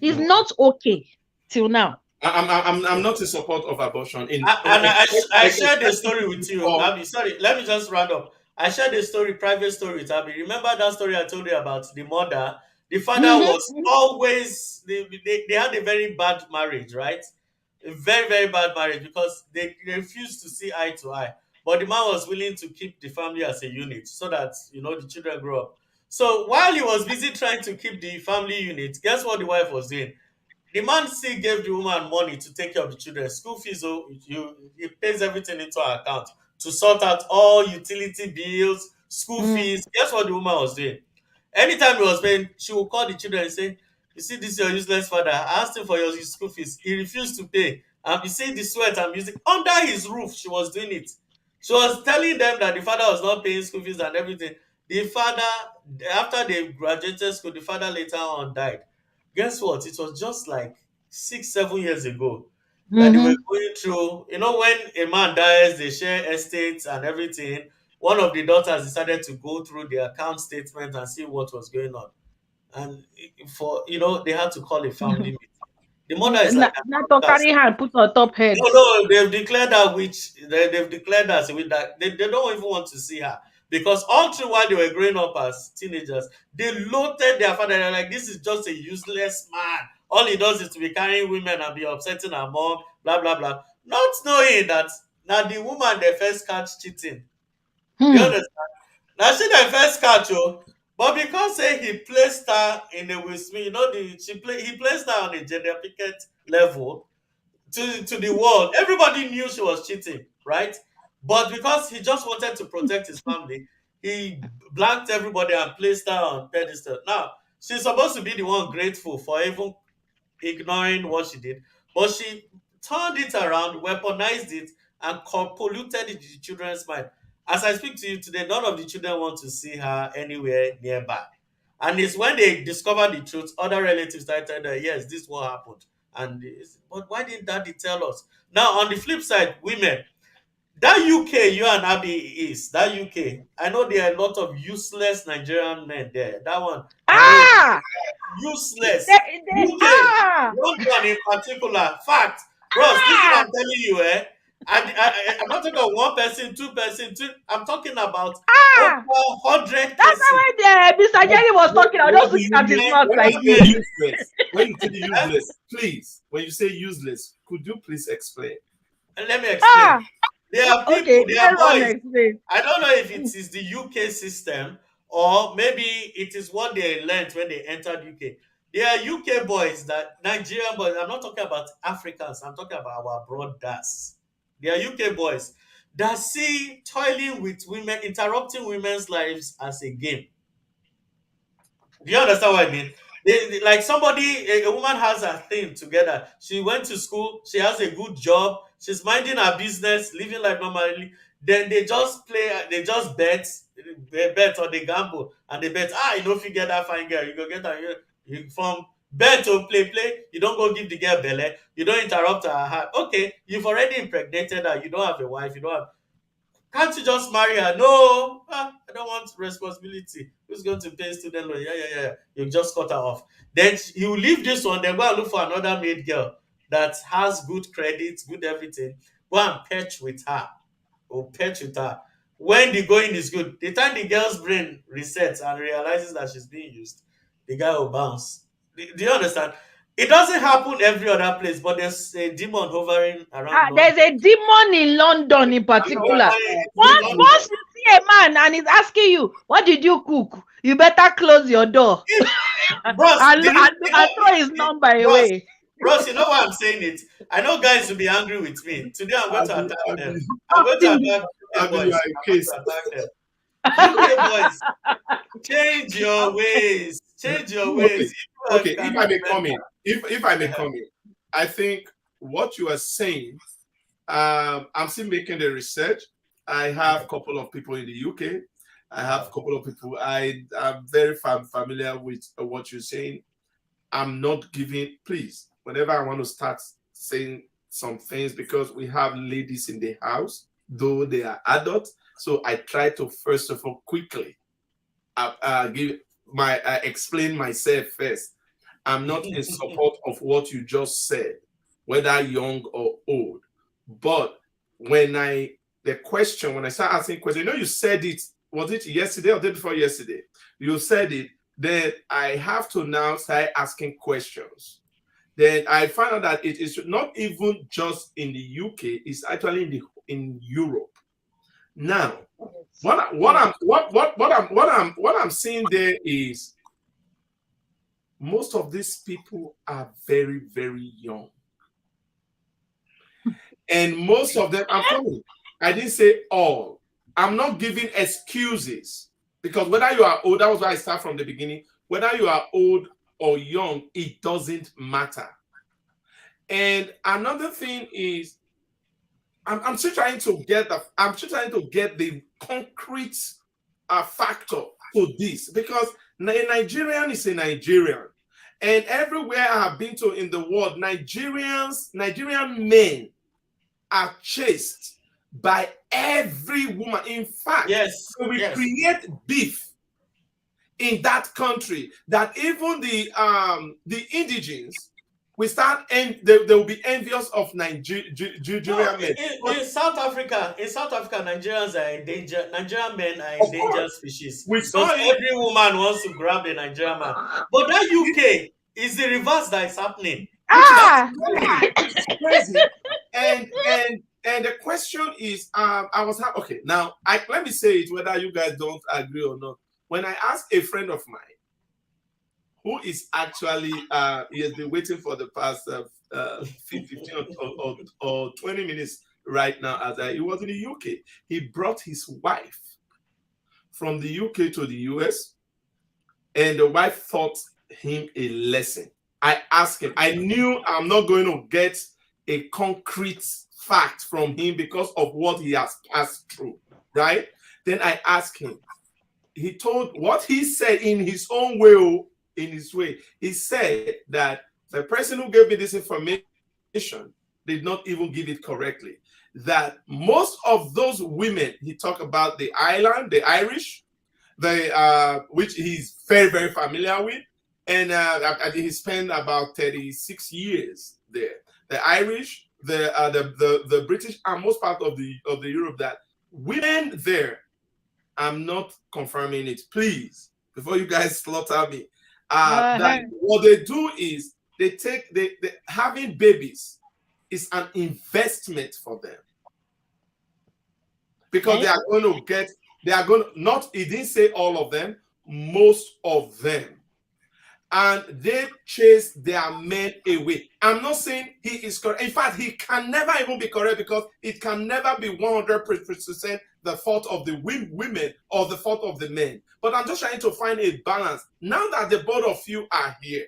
He's not okay till now. I'm not in support of abortion. I shared a story with you, Abby. Sorry, let me just round up. I shared a story, private story with Abby. Remember that story I told you about the mother? The father was always, they had a very bad marriage, right? A very, very bad marriage because they refused to see eye to eye. But the man was willing to keep the family as a unit so that, the children grow up. So while he was busy trying to keep the family unit, guess what the wife was doing? The man still gave the woman money to take care of the children. School fees, he pays everything into her account to sort out all utility bills, school fees. Guess what the woman was doing? Anytime he was paying, she would call the children and say, "You see, this is your useless father. I asked him for your school fees. He refused to pay. And you see the sweat I'm using under his roof." She was doing it. She was telling them that the father was not paying school fees and everything. The father, after they graduated school, the father later on died. Guess what? It was just like 6, 7 years ago that they were going through. You know, when a man dies, they share estates and everything. One of the daughters decided to go through the account statement and see what was going on. And they had to call a family meeting. The mother is like, Not to carry hand, put on top head. no, they've declared her witch. They've declared her as a witch that they don't even want to see her. Because all through while they were growing up as teenagers, they loathed their father. They're like, this is just a useless man. All he does is to be carrying women and be upsetting her mom, blah, blah, blah. Not knowing that now the woman they first catch cheating. You understand? Now she the first catch, but because he placed her in a with me, he placed her on a gender picket level to the world. Everybody knew she was cheating, right? But because he just wanted to protect his family, he blanked everybody and placed her on pedestal. Now, she's supposed to be the one grateful for even ignoring what she did, but she turned it around, weaponized it, and polluted the children's mind. As I speak to you today, none of the children want to see her anywhere nearby. And it's when they discover the truth, other relatives started telling them, yes, this is what happened. But why didn't daddy tell us? Now, on the flip side, women, that UK you and Abby is, that UK, I know there are a lot of useless Nigerian men there. That one, I know useless. UK, London in particular. Fact, bros, this is what I'm telling you, I'm not talking about one person, two person, I'm talking about over 100 That's why Mr. Jerry was talking. I was just looking at his mouth like this. Useless. When you say useless, please, when you say useless, could you please explain? Let me explain. There are people, Okay, there are boys. explain. I don't know if it is the UK system or maybe it is what they learned when they entered UK. There are UK boys, that Nigerian boys. I'm not talking about Africans. I'm talking about our brothers. There are UK boys that see toiling with women, interrupting women's lives as a game. Do you understand what I mean? Like somebody, a woman has her thing together. She went to school. She has a good job. She's minding her business, living like normally. Then they just play. They just bet or they gamble, and they bet. You know, if you get that fine girl, you go get her. You from bet to play. You don't go give the girl belly. You don't interrupt her heart. Okay, you've already impregnated her. You don't have a wife. You don't have. Can't you just marry her? No, I don't want responsibility. Who's going to pay student loan? Yeah. You just cut her off. Then you leave this one, then go and look for another maid girl that has good credit, good everything. Go and patch with her. Or patch with her. When the going is good, the time the girl's brain resets and realizes that she's being used, the guy will bounce. Do you understand? It doesn't happen every other place, but there's a demon hovering around. There's a demon in London in particular. Once you see a man and he's asking you, what did you cook? You better close your door. Bros, and throw his number away. Bros, you know why I'm saying it? I know guys will be angry with me. Today I'm going to attack them. I'm going to attack UK boys. UK boys, change your ways. Change your ways. Okay, if I may come in. If I may come in, I think what you are saying, I'm still making the research. I have a couple of people in the UK. I have a couple of people. I am very familiar with what you're saying. I'm not giving, please, whenever I want to start saying some things, because we have ladies in the house, though they are adults. So I try to, first of all, quickly explain myself first. I'm not in support of what you just said, whether young or old. But when I start asking questions, you said it, was it yesterday or the day before yesterday? You said it, then I have to now start asking questions. Then I find out that it is not even just in the UK, it's actually in Europe. Now, what I'm seeing there is most of these people are very, very young. And most of them, I'm coming. I didn't say all. I'm not giving excuses, because whether you are old, that was why I start from the beginning. Whether you are old or young, it doesn't matter. And another thing is, I'm still trying to get the concrete factor to this, because a Nigerian is a Nigerian, and everywhere I have been to in the world, Nigerian men are chased by every woman. In fact, Yes, we yes. create beef in that country that even the indigens we start, and they will be envious of Nigerian men. In South Africa, Nigerians are endangered. Nigerian men are endangered species. We saw Because it. every woman wants to grab a Nigerian man. But that UK is the reverse that is happening. It's crazy. And the question is, okay, now let me say it, whether you guys don't agree or not. When I asked a friend of mine, who is actually he has been waiting for the past 15 or 20 minutes right now, he was in the UK. He brought his wife from the UK to the US, and the wife taught him a lesson. I asked him, I knew I'm not going to get a concrete fact from him because of what he has passed through, right? Then I asked him, he told what he said in his own way. He said that the person who gave me this information did not even give it correctly. That most of those women he talked about, the Irish, which he's very, very familiar with, and I think he spent about 36 years there. The Irish, the British, and most part of the Europe, that women there, I'm not confirming it, please, before you guys slaughter me. That what they do is they having babies is an investment for them, because he didn't say all of them, most of them, and they chase their men away. I'm not saying he is correct. In fact, he can never even be correct, because it can never be 100% the fault of the women or the fault of the men. But I'm just trying to find a balance. Now that the both of you are here,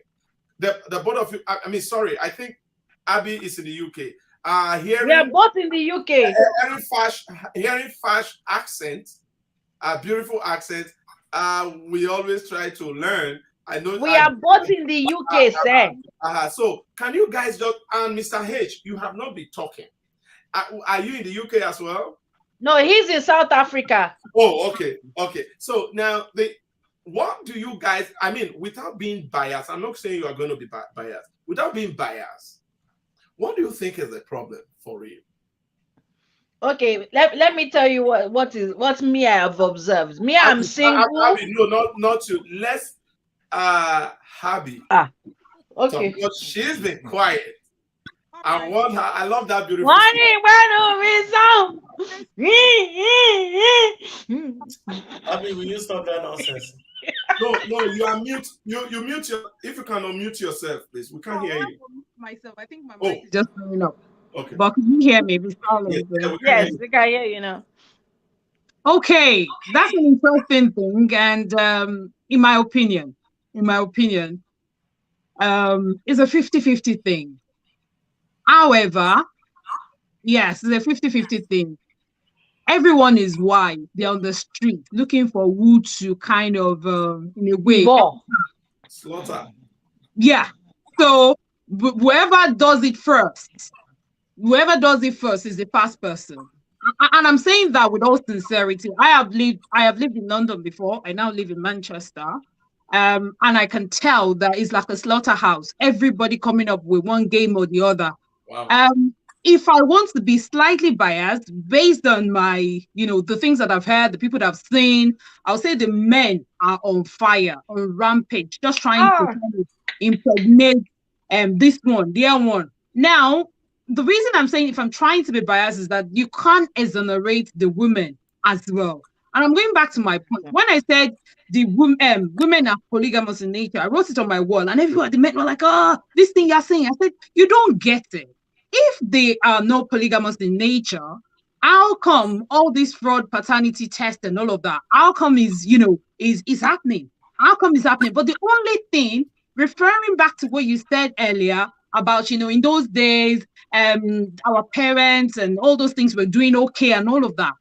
the both of you, I think Abby is in the UK. We are both in the UK. Hearing Fash accent, a beautiful accent. We always try to learn. I know we are both in the UK, sir. So can you guys just, and Mr. H, you have not been talking. Are you in the UK as well? No, he's in South Africa. Oh, okay. So now, what do you guys, without being biased, I'm not saying you are going to be biased, without being biased, what do you think is the problem for real? Okay, let me tell you what me I have observed. Me, I'm single. No, not you. Let's Habi. Okay. Because she's been quiet. I want her. I love that beautiful. Abby, will you stop that nonsense? No, you are mute. You mute if you can unmute yourself, please. We can't hear you. Myself, I think my mic is just going up. Okay. But can you hear me? Yes, we can hear you now. Okay, that's an interesting thing, and in my opinion, it's a 50-50 thing. However, yes, it's a 50-50 thing. Everyone is wise. They're on the street looking for who to kind of, in a way, slaughter. Yeah. So whoever does it first is the first person. And I'm saying that with all sincerity. I have lived in London before. I now live in Manchester. And I can tell that it's like a slaughterhouse. Everybody coming up with one game or the other. Wow. If I want to be slightly biased based on my, the things that I've heard, the people that I've seen, I'll say the men are on fire, on rampage, just trying to impregnate this one, the other one. Now, the reason I'm saying if I'm trying to be biased is that you can't exonerate the women as well. And I'm going back to my point. When I said the women are polygamous in nature, I wrote it on my wall, and everybody, the men were like, "Oh, this thing you're saying." I said, "You don't get it. If they are not polygamous in nature, how come all this fraud, paternity test, and all of that? How come is happening? How come it's happening?" But the only thing, referring back to what you said earlier about in those days, our parents and all those things were doing okay and all of that.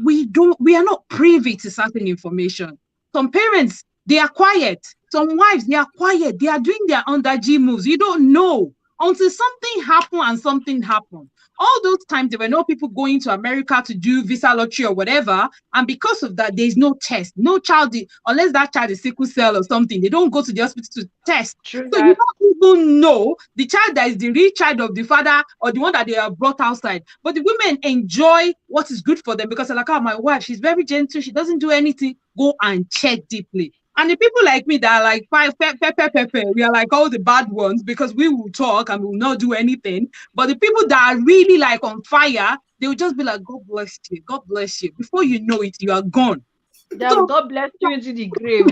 We are not privy to certain information. Some parents, they are quiet. Some wives, they are quiet. They are doing their under-G moves. You don't know until something happened and something happened. All those times, there were no people going to America to do visa lottery or whatever. And because of that, there's no test. No child, unless that child is sickle cell or something, they don't go to the hospital to test. True So you don't even know the child that is the real child of the father or the one that they have brought outside. But the women enjoy what is good for them because they're like, "Oh, my wife, she's very gentle. She doesn't do anything." Go and check deeply. And the people like me that are like, we are like all the bad ones because we will talk and we will not do anything. But the people that are really like on fire, they will just be like, "God bless you. God bless you." Before you know it, you are gone. So, God bless you into the grave.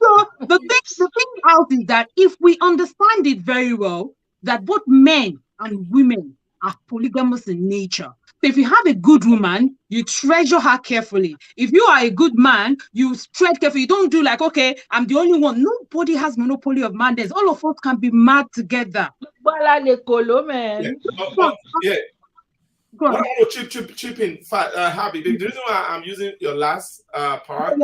So the thing out is that if we understand it very well, that both men and women are polygamous in nature. So if you have a good woman, you treasure her carefully. If you are a good man, you tread carefully. You don't do like, "Okay, I'm the only one." Nobody has monopoly of madness. All of us can be mad together. Man. Yeah. Go on. What I want to chip in, Happy. The reason why I'm using your last part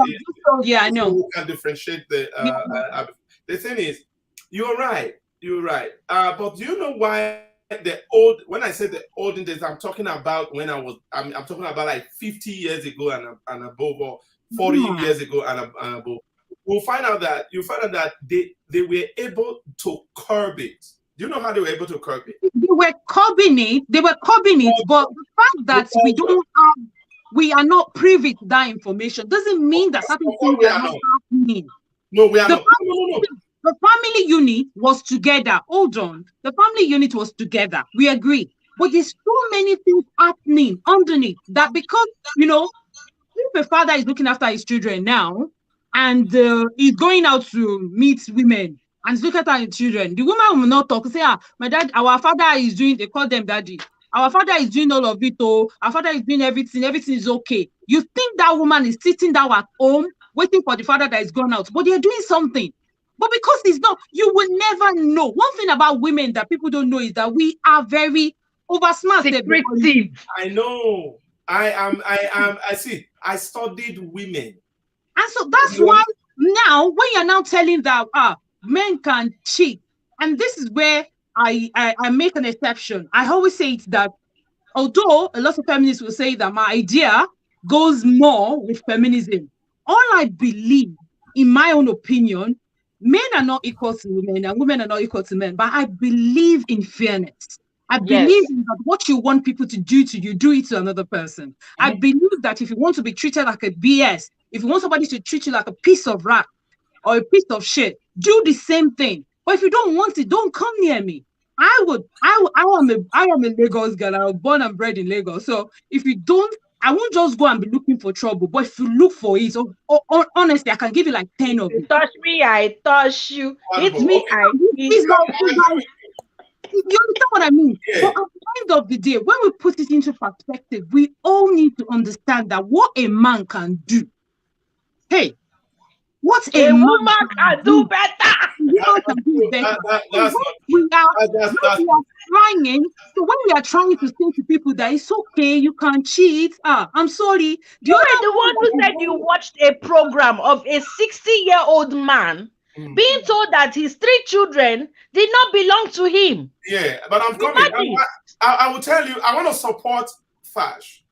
Yeah, I know. so we can differentiate the thing is, you're right. You're right. But do you know why when I say the olden days, I'm talking about when I'm talking about like 50 years ago and above, or 40 years ago and above. You find out that they were able to curb it. Do you know how they were able to curb it? They were curbing it, but the fact that we are not privy to that information doesn't mean that certain things are not happening. No, we are not. No. The family unit was together. Hold on. The family unit was together. We agree. But there's so many things happening underneath that because, if a father is looking after his children now and he's going out to meet women and he's looking after his children, the woman will not talk. Say, "My dad, our father is doing," they call them daddy. "Our father is doing all of it. Oh, our father is doing everything. Everything is okay." You think that woman is sitting down at home waiting for the father that is gone out, but they're doing something. But because it's not, you will never know. One thing about women that people don't know is that we are very oversmart. Secretive. I know. I see. I studied women. And so that's why now, when you're now telling that men can cheat, and this is where I make an exception. I always say it that although a lot of feminists will say that my idea goes more with feminism, all I believe, in my own opinion, men are not equal to women and women are not equal to men, but I believe in fairness. I believe in that what you want people to do to you, do it to another person. I believe that if you want to be treated like a BS, if you want somebody to treat you like a piece of rat or a piece of shit, do the same thing. But if you don't want it, don't come near me. I am a Lagos girl. I was born and bred in Lagos. So if you don't, I won't just go and be looking for trouble. But if you look for it, honestly, I can give you like 10 of it. Touch me, I touch you. Hit me, I hit you understand what I mean? Yeah. But at the end of the day, when we put it into perspective, we all need to understand that what a man can do. Hey, what a woman can do better. Woman can do better. We are trying. So when we are trying to say to people that it's okay, you can cheat. I'm sorry. You are the one who said you watched a program of a 60-year-old man being told that his 3 children did not belong to him. Yeah, but I'm coming. I will tell you, I want to support Fash.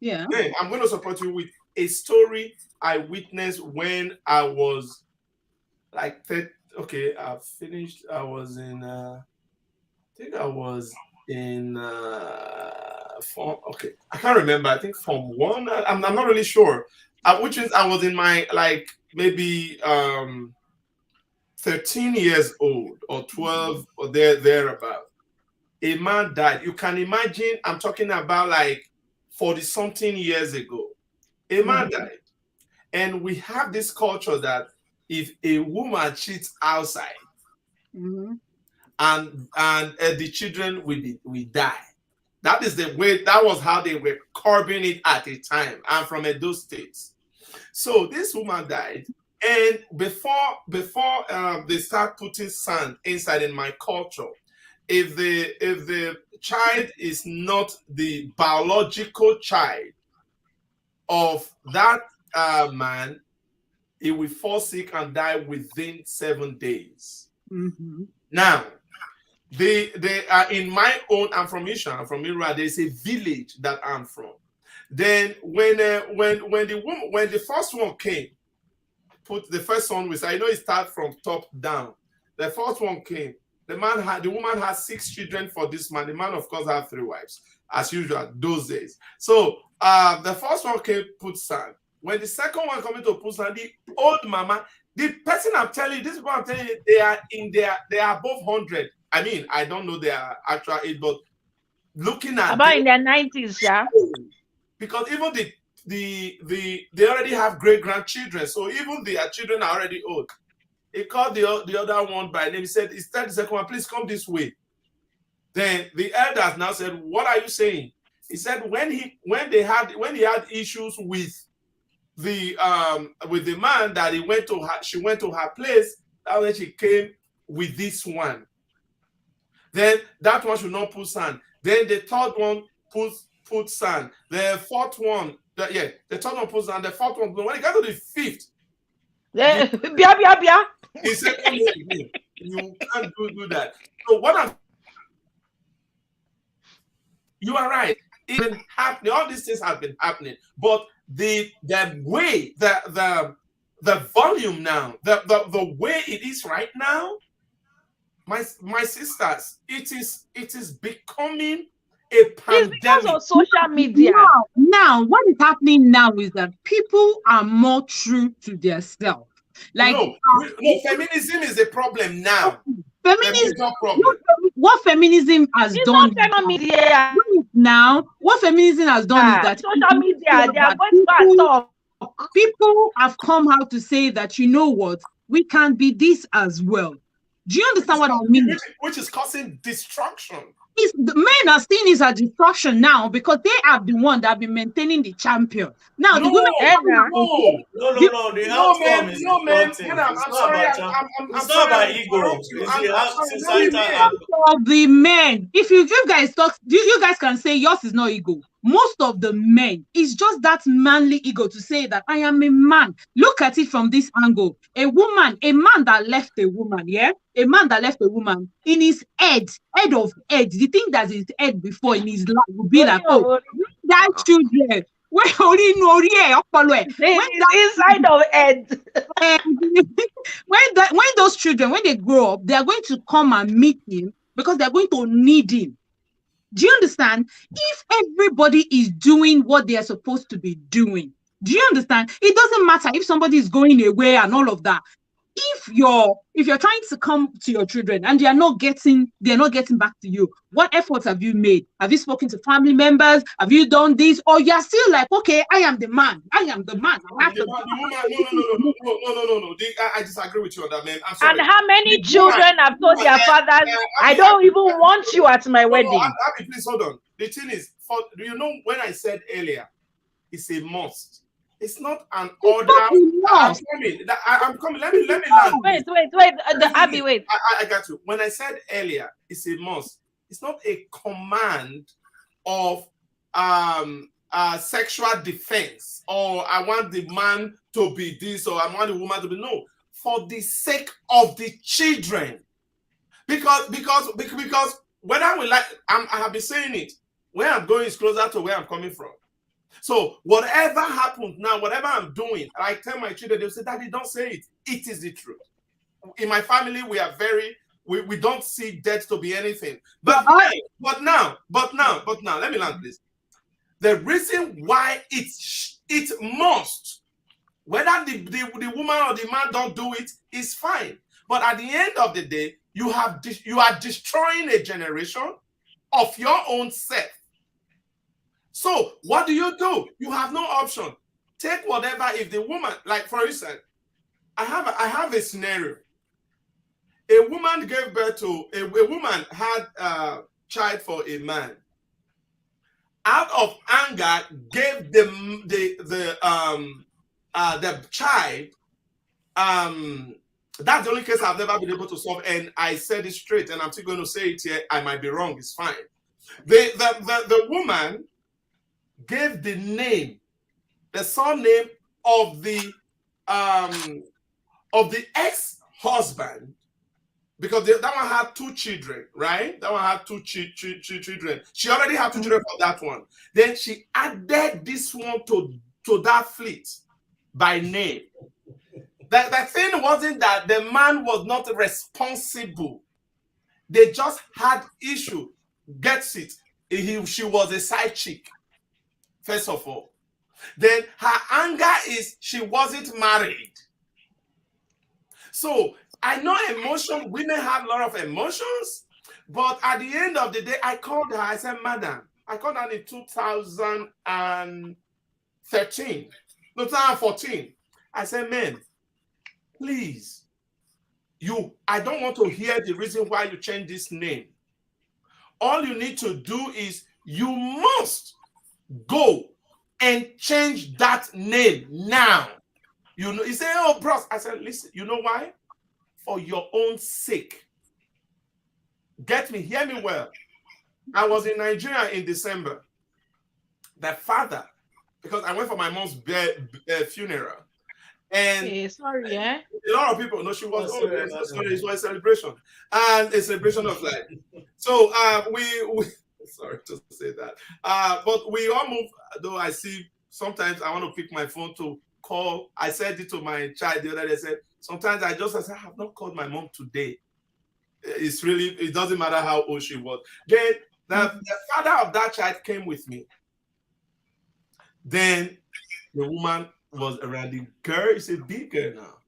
Yeah. I'm going to support you with a story I witnessed when I was like, I finished. I was in, I think I was in form. Okay, I can't remember. I think Form 1. I'm not really sure. Which is I was in my like maybe 13 years old or 12 or thereabout. A man died. You can imagine. I'm talking about like 40-something years ago. A man died. And we have this culture that if a woman cheats outside, and the children will die. That is the way. That was how they were curbing it at the time. I'm from Edo State, so this woman died. And before they start putting sand inside in my culture, if the child is not the biological child of that man, he will fall sick and die within 7 days. Now, they are in my own. I'm from Isha. I'm from Ira. There's a village that I'm from. Then when the first one came, put the first one with. I know it starts from top down. The first one came. The woman had 6 children for this man. The man, of course, had 3 wives, as usual those days. So the first one came, put sand. When the second one coming to put sand, the old mama, the person I'm telling you, this one I'm telling you, they are above 100. I mean, I don't know their actual age, but looking at about in their 90s, yeah. Because even they already have great grandchildren, so even their children are already old. He called the other one by name. He said, "Is that the second one? Please come this way." Then the elders now said, "What are you saying?" He said, when he had issues with the man that she went to her place, that's when she came with this one. Then that one should not put sand. Then the third one put sand. The fourth one, the third one put sand. The fourth one, when it got to the fifth, he said, "You can't do that." So you are right. It's been happening. All these things have been happening, but the way, the volume now, the way it is right now, my sisters, it is becoming a pandemic. It's because of social media. Now, what is happening now is that people are more true to themselves. Like no, feminism is a problem now. Feminism. What feminism has done now? What feminism has done is that social media, they are going to talk. People have come out to say that, you know what, we can be this as well. Do you understand what I mean? Which is causing destruction. The men are seeing this as destruction now because they are the one that have been maintaining the champion. Now the women the outcome is destructing. It's not about ego. It's societal of the men. If you guys talk, you guys can say yours is not ego. Most of the men, it's just that manly ego to say that I am a man. Look at it from this angle. A man that left a woman, a man that left a woman in his head of head, the thing that's his head before in his life would be like, oh, that children. When inside of head. when those children, when they grow up, they are going to come and meet him because they're going to need him. Do you understand? If everybody is doing what they are supposed to be doing, do you understand? It doesn't matter if somebody is going away and all of that. If you're trying to come to your children and they're not getting back to you, what efforts have you made? Have you spoken to family members? Have you done this? Or you're still like, okay, I am the man. I have to no. I disagree with you on that, man. I'm sorry. And how many children have told their fathers, I don't even want you at my wedding? Abby, please hold on. The thing is, when I said earlier, it's a must. It's not an order. I'm coming. Let me land. Wait. Abby, wait. I got you. When I said earlier, it's a must. It's not a command of sexual defense, or I want the man to be this, or I want the woman to be no. For the sake of the children, because whether we like, I have been saying it. Where I'm going is closer to where I'm coming from. So whatever happens now, whatever I'm doing, I tell my children, they'll say, "Daddy, don't say it. It is the truth." In my family, we are we don't see death to be anything. But now, let me land this. The reason why it must, whether the woman or the man don't do it, is fine. But at the end of the day, you are destroying a generation of your own self. So what do? You have no option. take whatever. If the woman, like for instance, I have a scenario. A woman gave birth to a woman had a child for a man. Out of anger, gave the child. That's the only case I've never been able to solve, and I said it straight, and I'm still going to say it here. I might be wrong. It's fine. The woman gave the name, the surname of the ex-husband, because that one had 2 children, right? That one had 2 children. She already had 2 children for that one. Then she added this one to that fleet by name. The thing wasn't that the man was not responsible. They just had issue. Gets it? She was a side chick, first of all. Then her anger is she wasn't married. So I know emotion, women have a lot of emotions, but at the end of the day, I called her. I said, Madam, I called her in 2014. I said, ma'am, please, I don't want to hear the reason why you changed this name. All you need to do is you must go and change that name now. You know, he said, oh, bros. I said, listen, you know why? For your own sake. Get me, hear me well. I was in Nigeria in December. The father, because I went for my mom's funeral. And a lot of people know she was it was a celebration. And a celebration of life. So we sorry to say that. But we all move, though I see sometimes I want to pick my phone to call. I said it to my child the other day. I said, sometimes I have not called my mom today. It doesn't matter how old she was. Then the father of that child came with me. Then the woman was around. The girl is a big girl now.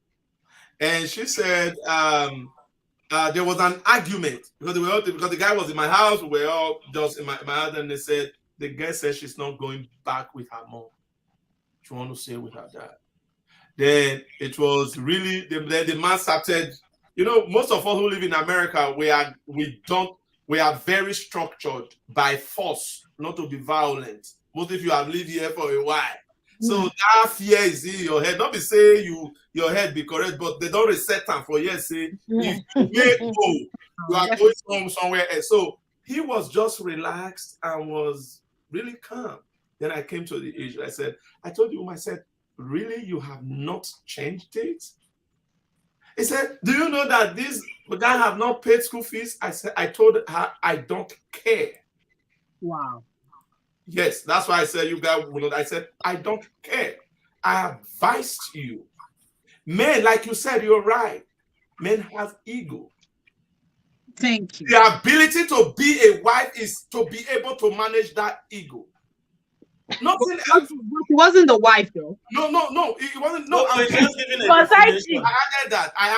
And she said there was an argument because the guy was in my house. We were all just in my house, and they said the girl said she's not going back with her mom. She wants to stay with her dad. Then it was really the man started. You know, most of us who live in America, we are very structured by force, not to be violent. Most of you have lived here for a while. So that fear is in your head. Not be say your head be correct, but they don't reset them for years. Say if you may go, you are going home somewhere else. So he was just relaxed and was really calm. Then I came to the issue. I told you, I said, really, you have not changed it? He said, do you know that this guy have not paid school fees? I told her, I don't care. Wow. Yes, that's why I said you guys will not. I said, I don't care. I advised you. Men, like you said, you're right. Men have ego. Thank you. The ability to be a wife is to be able to manage that ego. Nothing else. It wasn't the wife, though. No, it wasn't. No, I'm just giving a definition. I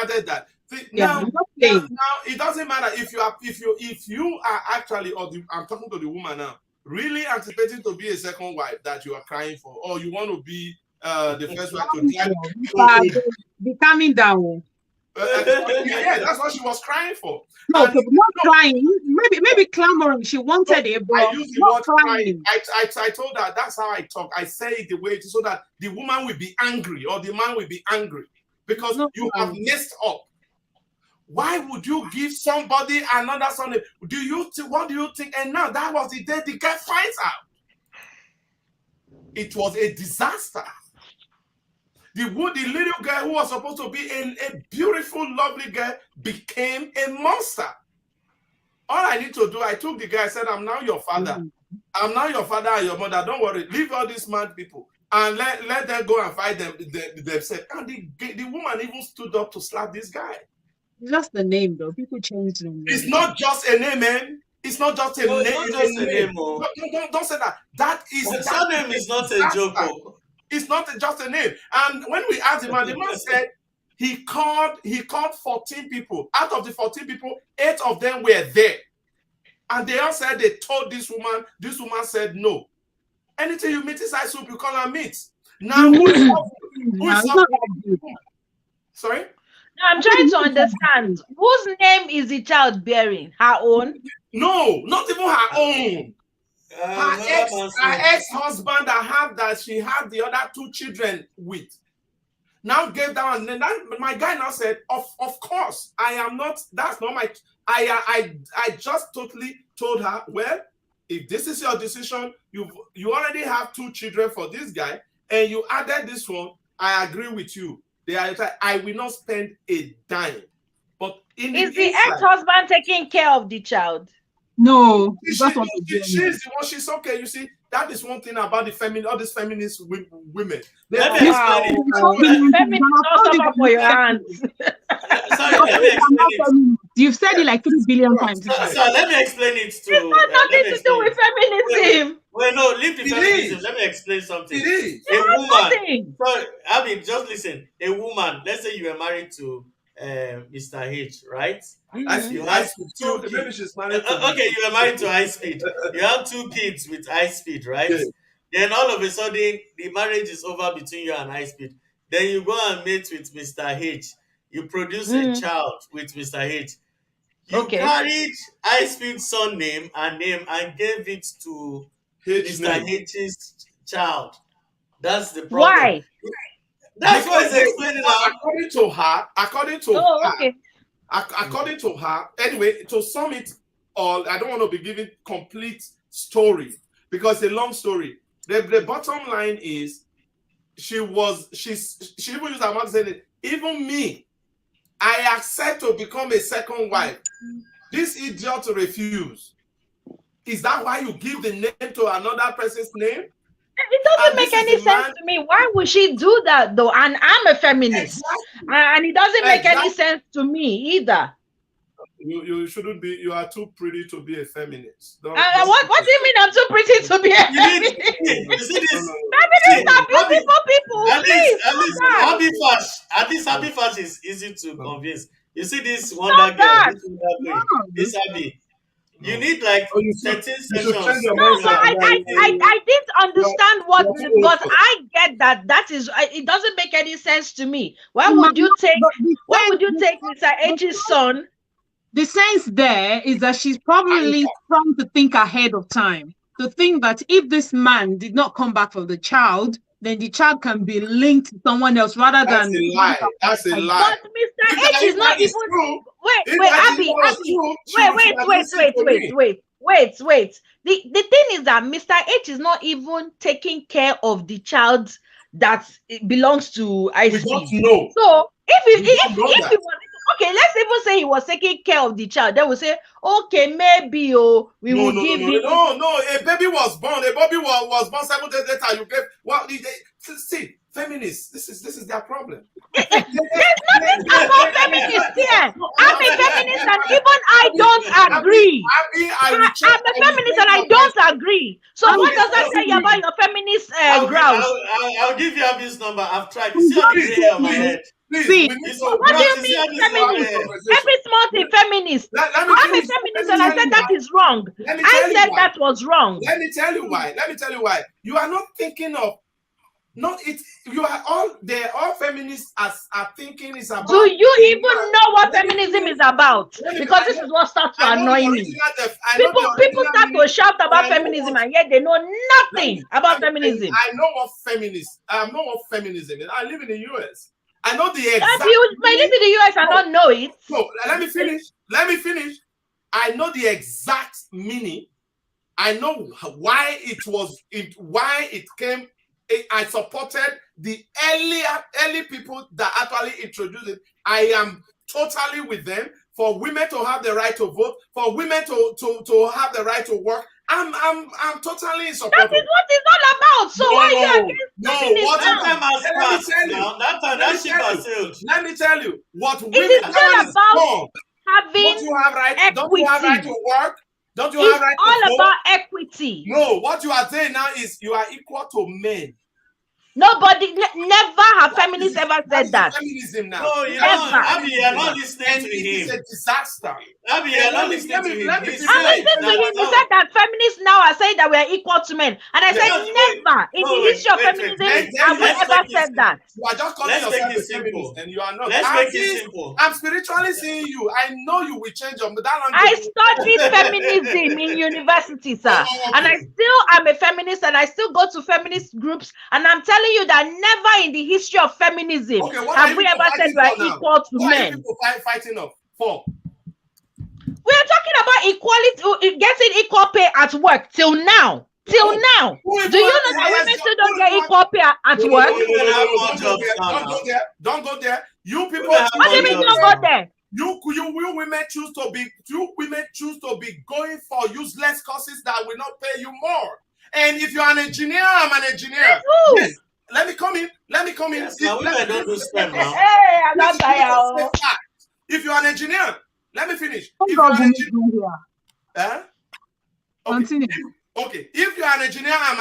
added that. See, Yeah, now it doesn't matter if you are actually, I'm talking to the woman now, really anticipating to be a second wife that you are crying for, or you want to be the first wife to be coming down. Yeah, that's what she was crying for. No, not crying. Maybe clamoring. She wanted it, but I use the not word crying. I told her that's how I talk. I say it the way it is so that the woman will be angry or the man will be angry because you have messed up. Why would you give somebody another son? What do you think? And now that was the day the guy finds out. It was a disaster. The little girl who was supposed to be a beautiful, lovely girl became a monster. All I need to do, I took the guy, I said, I'm now your father. I'm now your father and your mother. Don't worry. Leave all these mad people and let them go and fight themselves. And the woman even stood up to slap this guy. Just the name, though. People change them. It's not just a name, man. It's not just a name. It's not just a name. Don't say that. That name is not a joke. It's not just a name. And when we asked him, the man said he called 14 people. Out of the 14 people, 8 of them were there. And they all said they told this woman. This woman said no. Anything you meet inside soup, you call her meat. Now, who is It's suffering? not like this. Sorry? No, I'm trying to understand. Whose name is the child bearing? Her own? No, not even her own. Her Another ex-husband that she had the other 2 children with. Now gave that one. And then my guy now said, of course, I am not, that's not my, I just totally told her, well, if this is your decision, you already have 2 children for this guy, and you added this one, I agree with you. I will not spend a dime. But is the ex-husband taking care of the child? No, she's that's what the one. She's okay. You see, that is one thing about all these feminist women. Let me explain it. Feminists don't suffer for your hands. Sorry, let me explain it. You've said it like 3 billion times. So let me explain it to. It's got nothing to do with feminism. Well, no, leave the It feminism. is. Let me explain something. It is. A woman. Nothing. Sorry, I mean, just listen. A woman. Let's say you were married to Mr. H, right? You have 2 kids. Okay, you were married to high speed. You have 2 kids with high speed, right? Yeah. Then all of a sudden, the marriage is over between you and high speed. Then you go and mate with Mr. H. You produce a child with Mr. H. You carried high speed son name and gave it to Mr. H's child. That's the problem. Why? That's what it's explaining now. According to her, anyway, to sum it all, I don't want to be giving complete story because it's a long story. The bottom line is she even used her mouth to say that even me, I accept to become a second wife. This idiot refuse. Is that why you give the name to another person's name? It doesn't make any sense to me. Why would she do that though? And I'm a feminist. Exactly. And it doesn't make any sense to me either. You shouldn't be. You are too pretty to be a feminist. What do you mean I'm too pretty to be a feminist? You see this? Feminists are beautiful people. At least Happy Fash is easy to convince. You see this wonder girl, this Abby. You need like 13 sessions. No, but I didn't understand what, but I get that. That is, it doesn't make any sense to me. Why would you take Mr. H's son? The sense there is that she's probably trying to think ahead of time. To think that if this man did not come back for the child, then the child can be linked to someone else rather than. That's a lie. But Mr. H is not even. Wait, Abby. Wait. The thing is that Mr. H is not even taking care of the child that belongs to IC. So if he was, okay, let's even say he was taking care of the child. They will say, okay, maybe we will give him. No, a baby was born. A baby was born 7 days later. You gave see, feminists. This is their problem. There's nothing about feminists here. I'm a feminist, and even I don't agree. I'm a feminist, and I don't agree. So what does that say about your feminist grounds? I'll give you Abby's number. I've tried. You see the hair on my head. See, what do you mean feminist? Every small thing feminist. I'm a feminist and I said that is wrong. I said that was wrong. Let me tell you why. You are not thinking of you are all feminists are thinking is about. Do you even know what feminism is about? Because this is what starts to annoy me. People start to shout about feminism and yet they know nothing about feminism. I know what feminism is. I live in the US. I know the exact. You may live in the US and not know it. No, let me finish. I know the exact meaning. I know why it came. I supported the early people that actually introduced it. I am totally with them. For women to have the right to vote, for women to have the right to work, I'm totally in support. That is what it's all about. So why are you against Let me tell you what women. It is all about having don't you have right? equity. Don't you have right to work? Don't you have right to vote? It's all about equity. No, what you are saying now is you are equal to men. Nobody, never have feminists ever said that. Feminism now. No, you Never. know, Abby, you're not listening And to it is a him. disaster. Abby, you're not listening to him. He I said listened to him. He that. said that feminists now are saying that we are equal to men. And I said, never in the history of feminism have we ever said that. You are just calling Let's yourself make a it simple. feminist, and you are not. Let's make it simple. I'm spiritually seeing you. I know you will change your that I language. studied feminism in university, sir. And I still am a feminist, and I still go to feminist groups. And I'm telling you that never in the history of feminism have we ever said we are equal to men. What are you people fighting for? We are talking about equality, getting equal pay at work till now. Till now. Do you know that women still don't get equal pay at work? Don't go there. You people. What do you mean don't go there? You women choose to be going for useless courses that will not pay you more. And if you're an engineer, I'm an engineer. Yes. Let me come in. Yes, now women don't do STEM now. Hey, I'm not tired. If you're an engineer, let me finish. If you're an engineer, Continue. Okay, if you are an engineer, I'm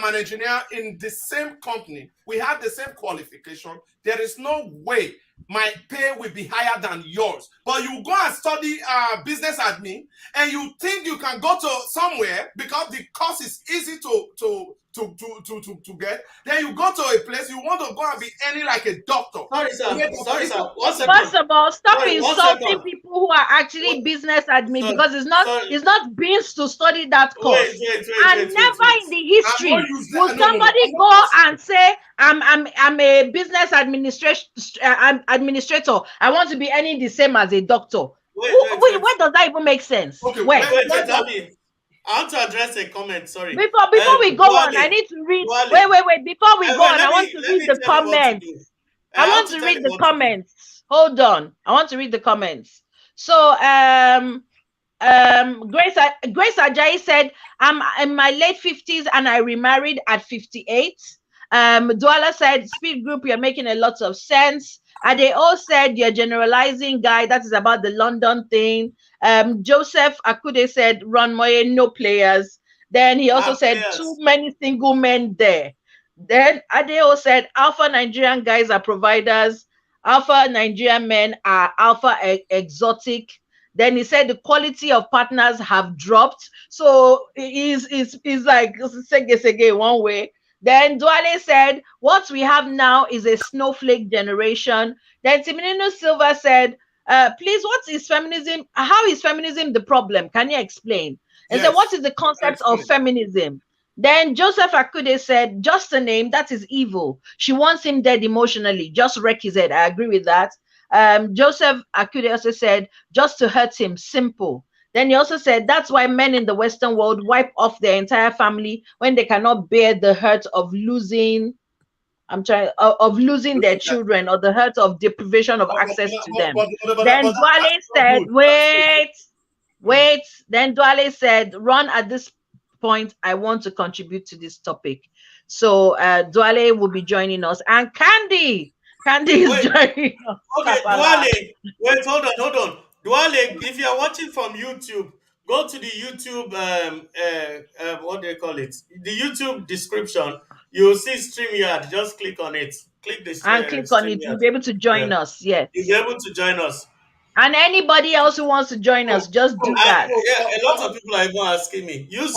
an engineer in the same company. We have the same qualification. There is no way my pay will be higher than yours. But you go and study business admin, and you think you can go to somewhere because the course is easy to get. Then you go to a place you want to go and be earning like a doctor. Sorry, sir. First of all, stop insulting people who are actually business admin because it's not beans to study that course. And never in the history will somebody go and say I'm a business administrator. I want to be earning the same as a doctor. Where does that even make sense? Okay, wait, I want to address a comment. Sorry. Before we go on, I need to read. Wait. Before we go on, I want to read the comments. I want to read the comments. Hold on. I want to read the comments. So, Grace Ajayi said, I'm in my late 50s and I remarried at 58. Duala said, Speed Group, you're making a lot of sense. Adeo said, you're generalizing, guy. That is about the London thing. Joseph Akude said, Ron Moye, no players. Then he also said, too many single men there. Then Adeo said, Alpha Nigerian guys are providers. Alpha Nigerian men are alpha exotic. Then he said the quality of partners have dropped. So it's like sege one way. Then Duale said, what we have now is a snowflake generation. Then Timinino Silva said, please, what is feminism? How is feminism the problem? Can you explain? And so what is the concept of feminism? Then Joseph Akude said, just a name, that is evil. She wants him dead emotionally. Just wreck his head. I agree with that. Joseph Akude also said, just to hurt him, simple. Then he also said, that's why men in the Western world wipe off their entire family when they cannot bear the hurt of losing, their children or the hurt of deprivation of access to them. Then Duale said, wait. Then Duale said, Ron, at this point, I want to contribute to this topic. So Duale will be joining us. And Candy is joining us. Okay, Duale, wait, hold on. Duale, if you're watching from YouTube, go to the YouTube, what do they call it? The YouTube description. You'll see StreamYard. Just click on it. Click the and click on it. You'll be able to join us. Yes. You'll be able to join us. And anybody else who wants to join us, just do that. Yeah, a lot of people are even asking me. Use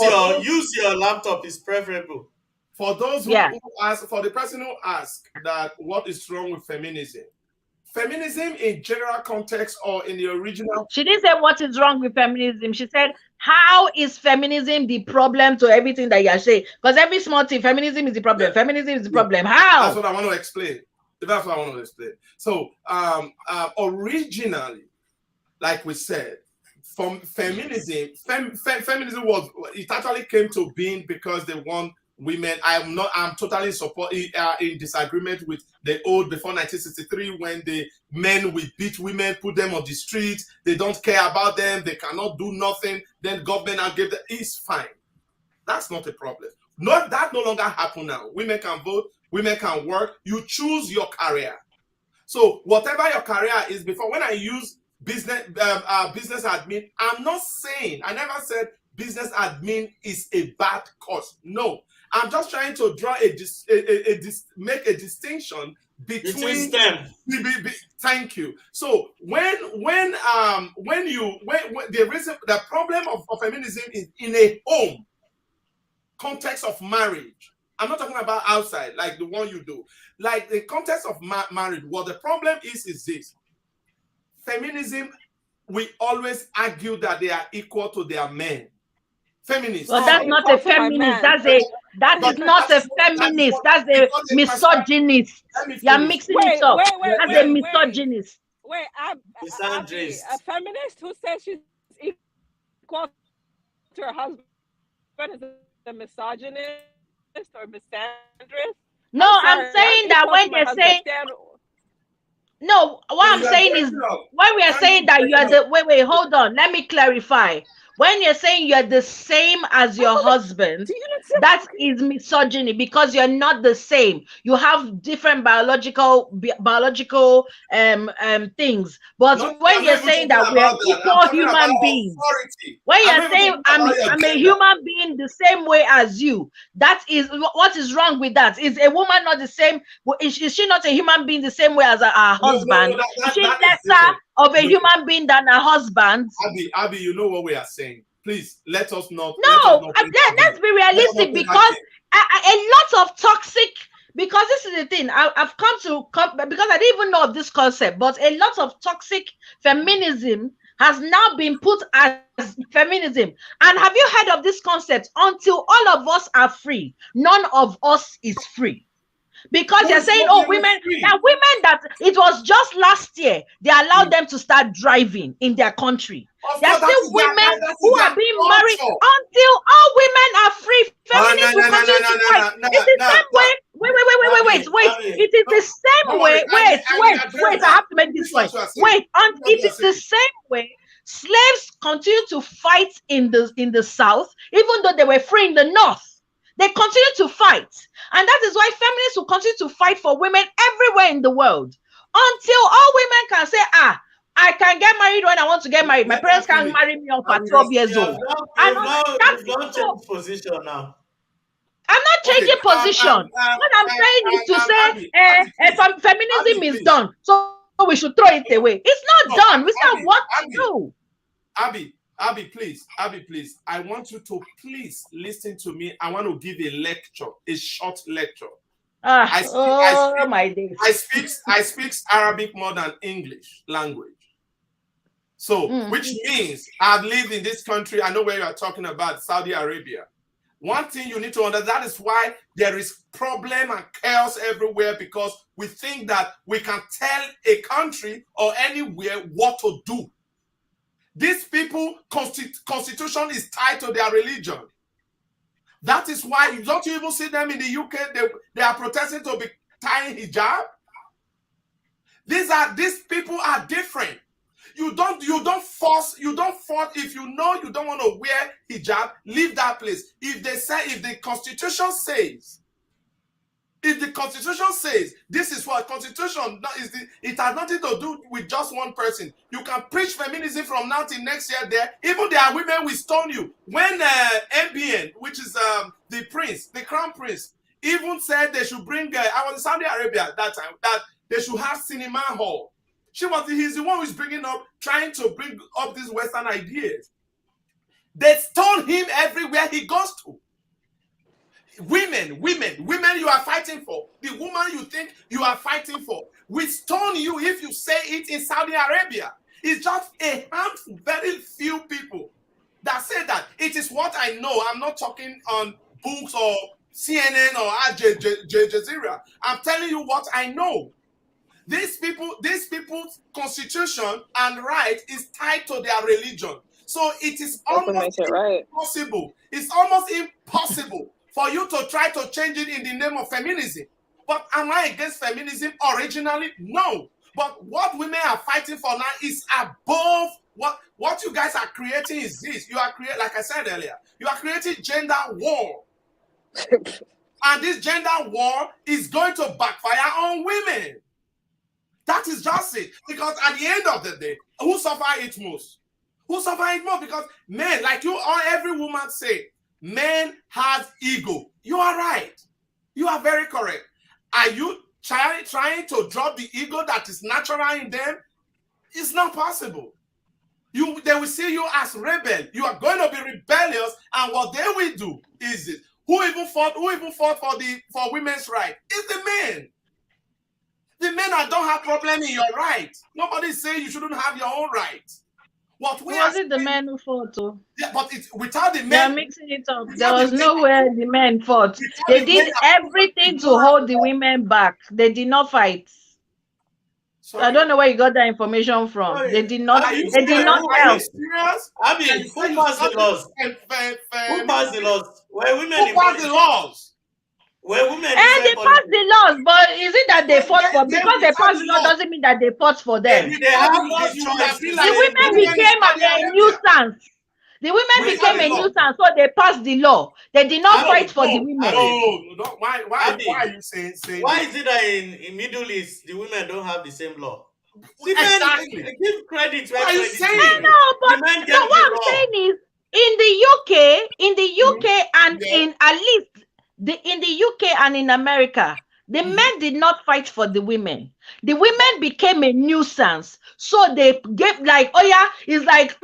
your laptop is preferable. For those who ask, for the person who asked that what is wrong with feminism? Feminism in general context or in the original? She didn't say what is wrong with feminism. She said, how is feminism the problem to everything that you're saying? Because every small thing, feminism is the problem. Yeah. Feminism is the problem. How? That's what I want to explain. So originally, like we said, from feminism, feminism it actually came to being because they want women. I'm totally in disagreement with the old before 1963 when the men will beat women, put them on the street. They don't care about them. They cannot do nothing. Then government will give them. It's fine. That's not a problem. That no longer happen now. Women can vote. Women can work. You choose your career. So whatever your career is, before when I use business admin, I never said business admin is a bad course. No. I'm just trying to draw make a distinction between STEM. Thank you. So when the reason, the problem of feminism is in a home context of marriage. I'm not talking about outside, like the one you do. Like the context of marriage, what the problem is this. Feminism, we always argue that they are equal to their men. Feminists. Well, that's not a feminist. That is not a feminist. That's a misogynist. You're mixing it up. That's a misogynist. Wait, Abby, a feminist who says she's equal to her husband is a misogynist or misandrist? No, I'm saying that when they're saying... No, what I'm saying is when we are saying that you are the... Wait, hold on. Let me clarify. When you're saying you're the same as your husband, that is misogyny because you're not the same. You have different biological things. But when you're saying that we're equal human beings, when you're saying I'm a human being the same way as you, that is what is wrong with that? Is a woman not the same? Is she not a human being the same way as her husband? Is she lesser of a human being than a husband? Abby, you know what we are saying. Please let us not. Let's be realistic because a lot of toxic. Because this is the thing, I've come because I didn't even know of this concept, but a lot of toxic feminism has now been put as feminism. And have you heard of this concept? Until all of us are free, none of us is free. Because you're saying, oh, women that it was just last year, they allowed them to start driving in their country. There are still women who are being married until all women are free. Feminists will continue to fight. It's the same way. Wait. It is the same way. Wait. I have to make this point. It is the same way. Slaves continue to fight in the South, even though they were free in the North. They continue to fight. And that is why feminists will continue to fight for women everywhere in the world until all women can say, I can get married when I want to get married. My parents can't marry me up at 12 years old. Change position now. I'm not changing position. What I'm saying is to say feminism is done, so we should throw it away. It's not done. We still have what to do. Abby, please. I want you to please listen to me. I want to give a lecture, a short lecture. My days. I speak Arabic more than English language. So, which means I've lived in this country. I know where you are talking about, Saudi Arabia. One thing you need to understand, that is why there is problem and chaos everywhere, because we think that we can tell a country or anywhere what to do. These people, constitution is tied to their religion. That is why, don't you even see them in the UK? They are protesting to be tying hijab. These people are different. You don't force. If you know you don't want to wear hijab, leave that place. If the Constitution says, this is what Constitution is, it has nothing to do with just one person. You can preach feminism from now till next year. Even there are women will stone you. When MBN, which is the crown prince, even said they should bring. I was in Saudi Arabia at that time, that they should have cinema hall. He's the one who's trying to bring up these Western ideas. They stone him everywhere he goes to. Women you are fighting for. The woman you think you are fighting for. We stone you if you say it in Saudi Arabia. It's just a handful, very few people that say that. It is what I know. I'm not talking on books or CNN or Al Jazeera. I'm telling you what I know. These people's constitution and right is tied to their religion. So it is almost impossible. It's almost impossible for you to try to change it in the name of feminism. But am I against feminism originally? No. But what women are fighting for now is above what you guys are creating is this. You are creating, like I said earlier, you are creating gender war. And this gender war is going to backfire on women. That is just it. Because at the end of the day, who suffer it most? Who suffer it most? Because men, like you or every woman say, Men has ego. You are right. You are very correct. Are you trying to drop the ego that is natural in them? It's not possible. They will see you as rebel. You are going to be rebellious, and what they will do is it. Who even fought for women's right? It's the men. The men that don't have problem in your right. Nobody is saying you shouldn't have your own right. What we was it the men who fought? Yeah, but it's without the men. They are mixing it up. There was nowhere the men fought. They did everything to hold the women back. They did not fight. Sorry? I don't know where you got that information from. Sorry. They did not. They did not help. I mean, who passed the laws? Who passed the laws? Were women who passed the laws? Were women? And they passed the laws, but is it that they fought for? Because they passed the law doesn't mean that they fought for them. They have the women became a nuisance. The women became a nuisance, so they passed the law. They did not fight for the women. No. Why are you saying? Why is it that in Middle East the women don't have the same law? Exactly. Men give credit where credit is. I know, but so what I'm saying is, in the UK, and in at least in the UK and in America, the men did not fight for the women. The women became a nuisance, so they gave like, oh yeah, it's like.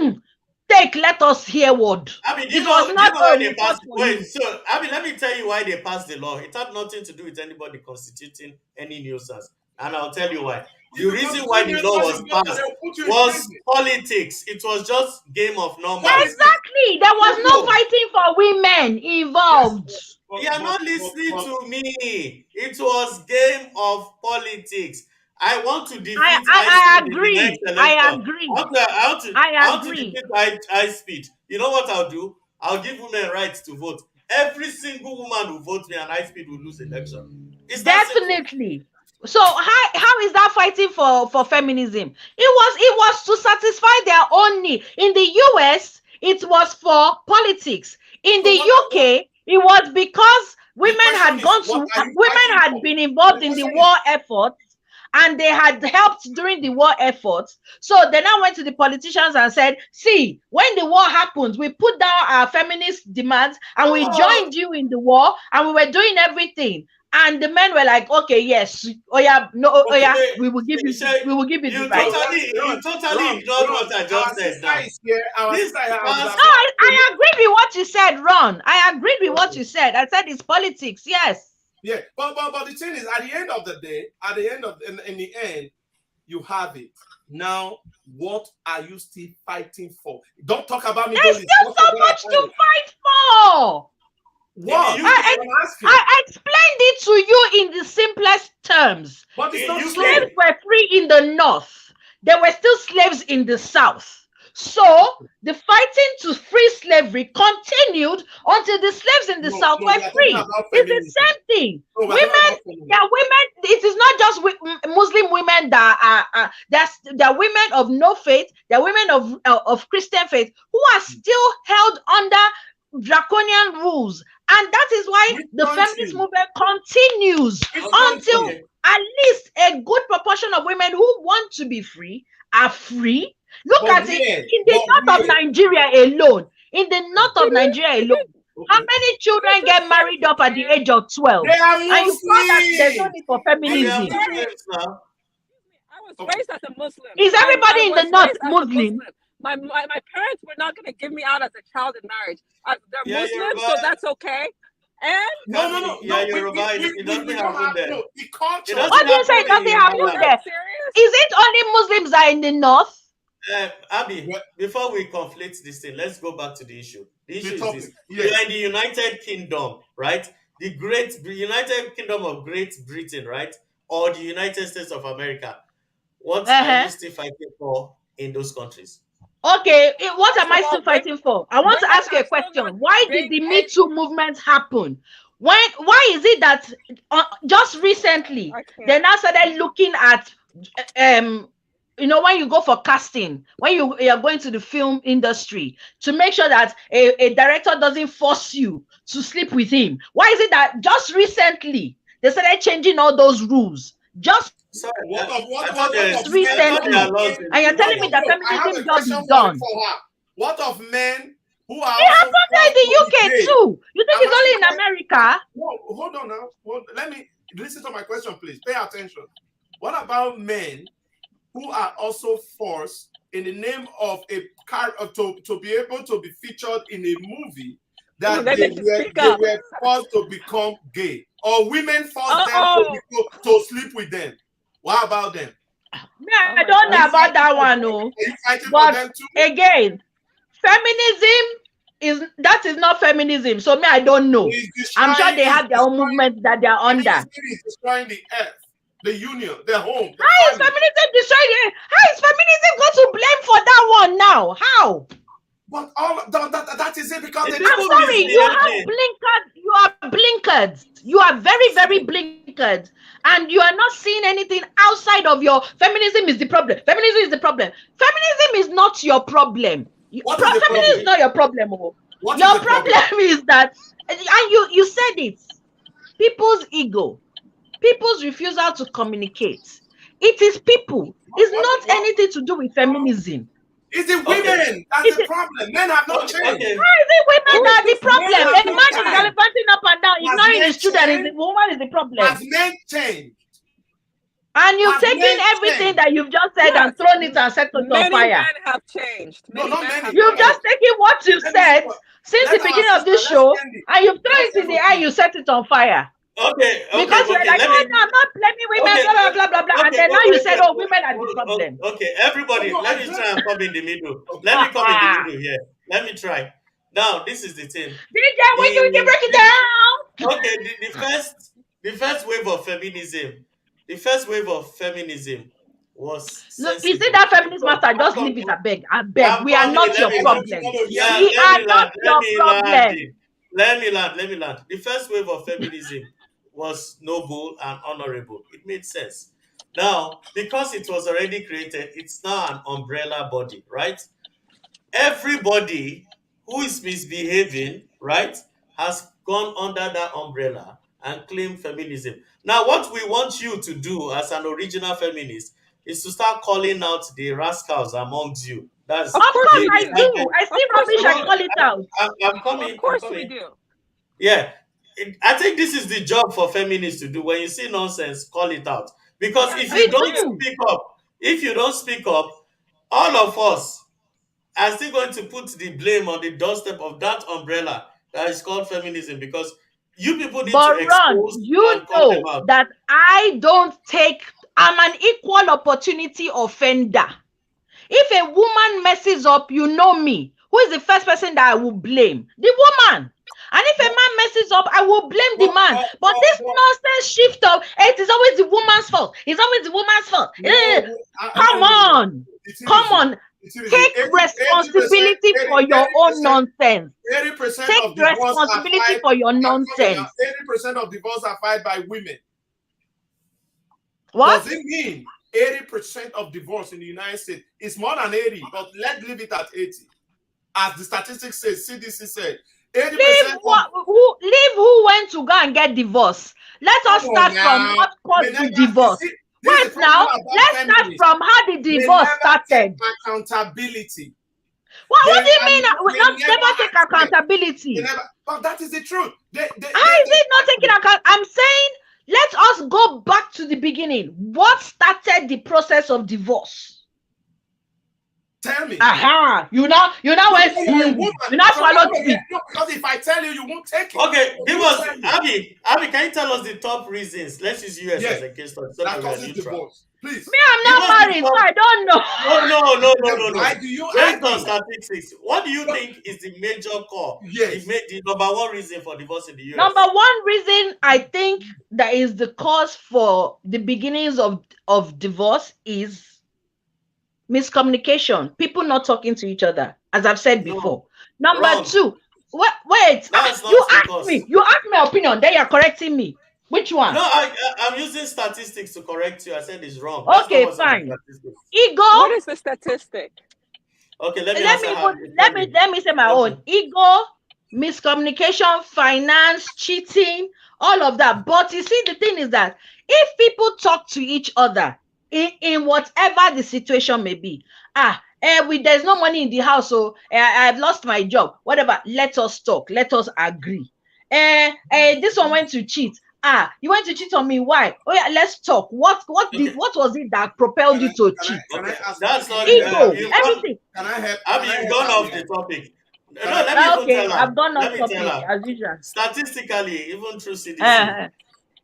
Let us hear word. I mean, it was not why they passed. Wait, so I mean, let me tell you why they passed the law. It had nothing to do with anybody constituting any nuisance, and I'll tell you why. The reason why the law was passed was politics. It was just game of numbers. Exactly. There was no fighting for women involved. Yes. You are not listening to me. It was game of politics. I want to defeat I agree. I agree. I want to defeat high speed. You know what I'll do? I'll give women rights to vote. Every single woman who votes me and high speed will lose election. It's definitely. So how is that fighting for feminism? It was to satisfy their own need. In the US, it was for politics. In the UK, it was because women had been involved in the war effort. And they had helped during the war efforts. So they now went to the politicians and said, see, when the war happened, we put down our feminist demands and we joined you in the war and we were doing everything. And the men were like, okay, yes, we will give you the right. You totally ignored what I just said now. I agree with what you said, Ron. I agreed with what you said. I said it's politics, yes. Yeah, but the thing is, at the end of the day, in the end, you have it. Now, what are you still fighting for? Don't talk about me. There's still so much to fight for. What? I explained it to you in the simplest terms. But slaves were free in the north. There were still slaves in the south. So the fighting to free slavery continued until the slaves in the south were free. It's the same thing. Women. It is not just Muslim women that are they're women of no faith. They're women of Christian faith who are still held under draconian rules, and that is why the feminist movement continues until at least a good proportion of women who want to be free are free. Look at it in the north of Nigeria alone. In the north of Nigeria alone, how many children get married up at the age of 12? And you call that there's no need for feminism. I was raised as a Muslim. Is everybody in the north Muslim? My parents were not going to give me out as a child in marriage. They're Muslim, so that's okay. And no. Yeah, you're right. It doesn't happen there. What do you say? It doesn't happen there? Is it only Muslims that are in the north? Abby, before we conflate this thing, let's go back to the issue. The issue is this. You're in the United Kingdom, right? The United Kingdom of Great Britain, right? Or the United States of America. What are you still fighting for in those countries? Okay, what am I still fighting for? I want to ask you a question. Why did the Me Too movement happen? Why is it that just recently they now started looking at when you go for casting, when you are going to the film industry, to make sure that a director doesn't force you to sleep with him? Why is it that just recently they started changing all those rules? Just recently, and you're telling me that feminism job is done. What of men who are It also happens in the UK gay. too. You think I'm it's only in asking America? No, hold on now. Let me listen to my question, please. Pay attention. What about men who are also forced in the name of a to be able to be featured in a movie that they were forced to become gay, or women forced them to sleep with them? What about them? I don't know about that one, no. But again, feminism is not feminism. So me, I don't know. I'm sure they have their own movement that they're under. Feminism is destroying the earth, the union, the home. How is feminism destroying the earth? How is feminism going to blame for that one now? How? But all that is it because I'm sorry, you have blinkered. You are blinkered. You are very, very blinkered, and you are not seeing anything outside of your feminism is the problem. Feminism is the problem. Feminism is not your problem. Feminism is not your problem. Your problem is that, and you said it. People's ego, people's refusal to communicate. It is people. It's not anything to do with feminism. Is it women? That's the problem. Men have not changed. How is it women that are the problem? A man is gallivanting up and down, ignoring his children. The woman is the problem. Has men changed? And you've taken everything that you've just said and thrown it and set it on fire. Many men have changed. You've just taken what you've said since the beginning of this show, and you've thrown it in the air, you set it on fire. Okay. Because you're like, no, I'm not blaming women, blah, blah, blah, blah. And then now you said, oh, women are the problem. Okay, everybody, let me try and come in the middle. Let me come in the middle here. Let me try. Now, this is the thing. DJ, when you break it down. Okay, the first wave of feminism was look, you see that feminist master, just leave it, I beg. We are not your problem. We are not your problem. Let me land. The first wave of feminism was noble and honorable. It made sense. Now, because it was already created, it's now an umbrella body, right? Everybody who is misbehaving, right, has gone under that umbrella and claimed feminism. Now, what we want you to do as an original feminist is to start calling out the rascals amongst you. That's of course I do. I see rubbish, I call it out. I'm coming. Of course we do. Yeah. I think this is the job for feminists to do. When you see nonsense, call it out. Because if you don't speak up, all of us are still going to put the blame on the doorstep of that umbrella that is called feminism, because you people need to expose you know that I'm an equal opportunity offender. If a woman messes up, you know me. Who is the first person that I will blame? The woman. And if a man messes up, I will blame the man. But this nonsense shift of it is always the woman's fault. It's always the woman's fault. Come on. Take responsibility for your own nonsense. 80% Take responsibility for your nonsense. 80% of divorce are filed by women. What? Does it mean 80% of divorce in the United States is more than 80? But let's leave it at 80. As the statistics say, CDC said, 80% leave who went to go and get divorced. Let us start from what caused the divorce. Wait now, let's start from how the divorce started. Accountability. What do you mean? We never take accountability. But that is the truth. How is it not taking account? I'm saying let us go back to the beginning. What started the process of divorce? Tell me. You now follow me. Because if I tell you, you won't take it. Okay, give us Abby, can you tell us the top reasons? Let's use US as a case study. That causes divorce. Please. Me, I'm not married, so I don't know. No. Why do you based on statistics, what do you think is the major core? Yes. The number one reason for divorce in the US? Number one reason I think that is the cause for the beginnings of divorce is miscommunication. People not talking to each other, as I've said before. Number two, wait. You asked me my opinion, then you're correcting me. Which one? No, I'm using statistics to correct you. I said it's wrong. Okay, fine. Ego. What is the statistic? Okay, let me say my own. Ego, miscommunication, finance, cheating, all of that. But you see, the thing is that if people talk to each other in whatever the situation may be, there's no money in the house, so I've lost my job. Whatever. Let us talk. Let us agree. This one went to cheat. You went to cheat on me. Why? Oh yeah, let's talk. What was it that propelled you to cheat? That's not Ego, you've everything. Can I help? you've gone off the topic. No, Can I- let me even Okay, tell her. I've gone Let off me tell topic her. as usual. Statistically, even through CDC, Uh,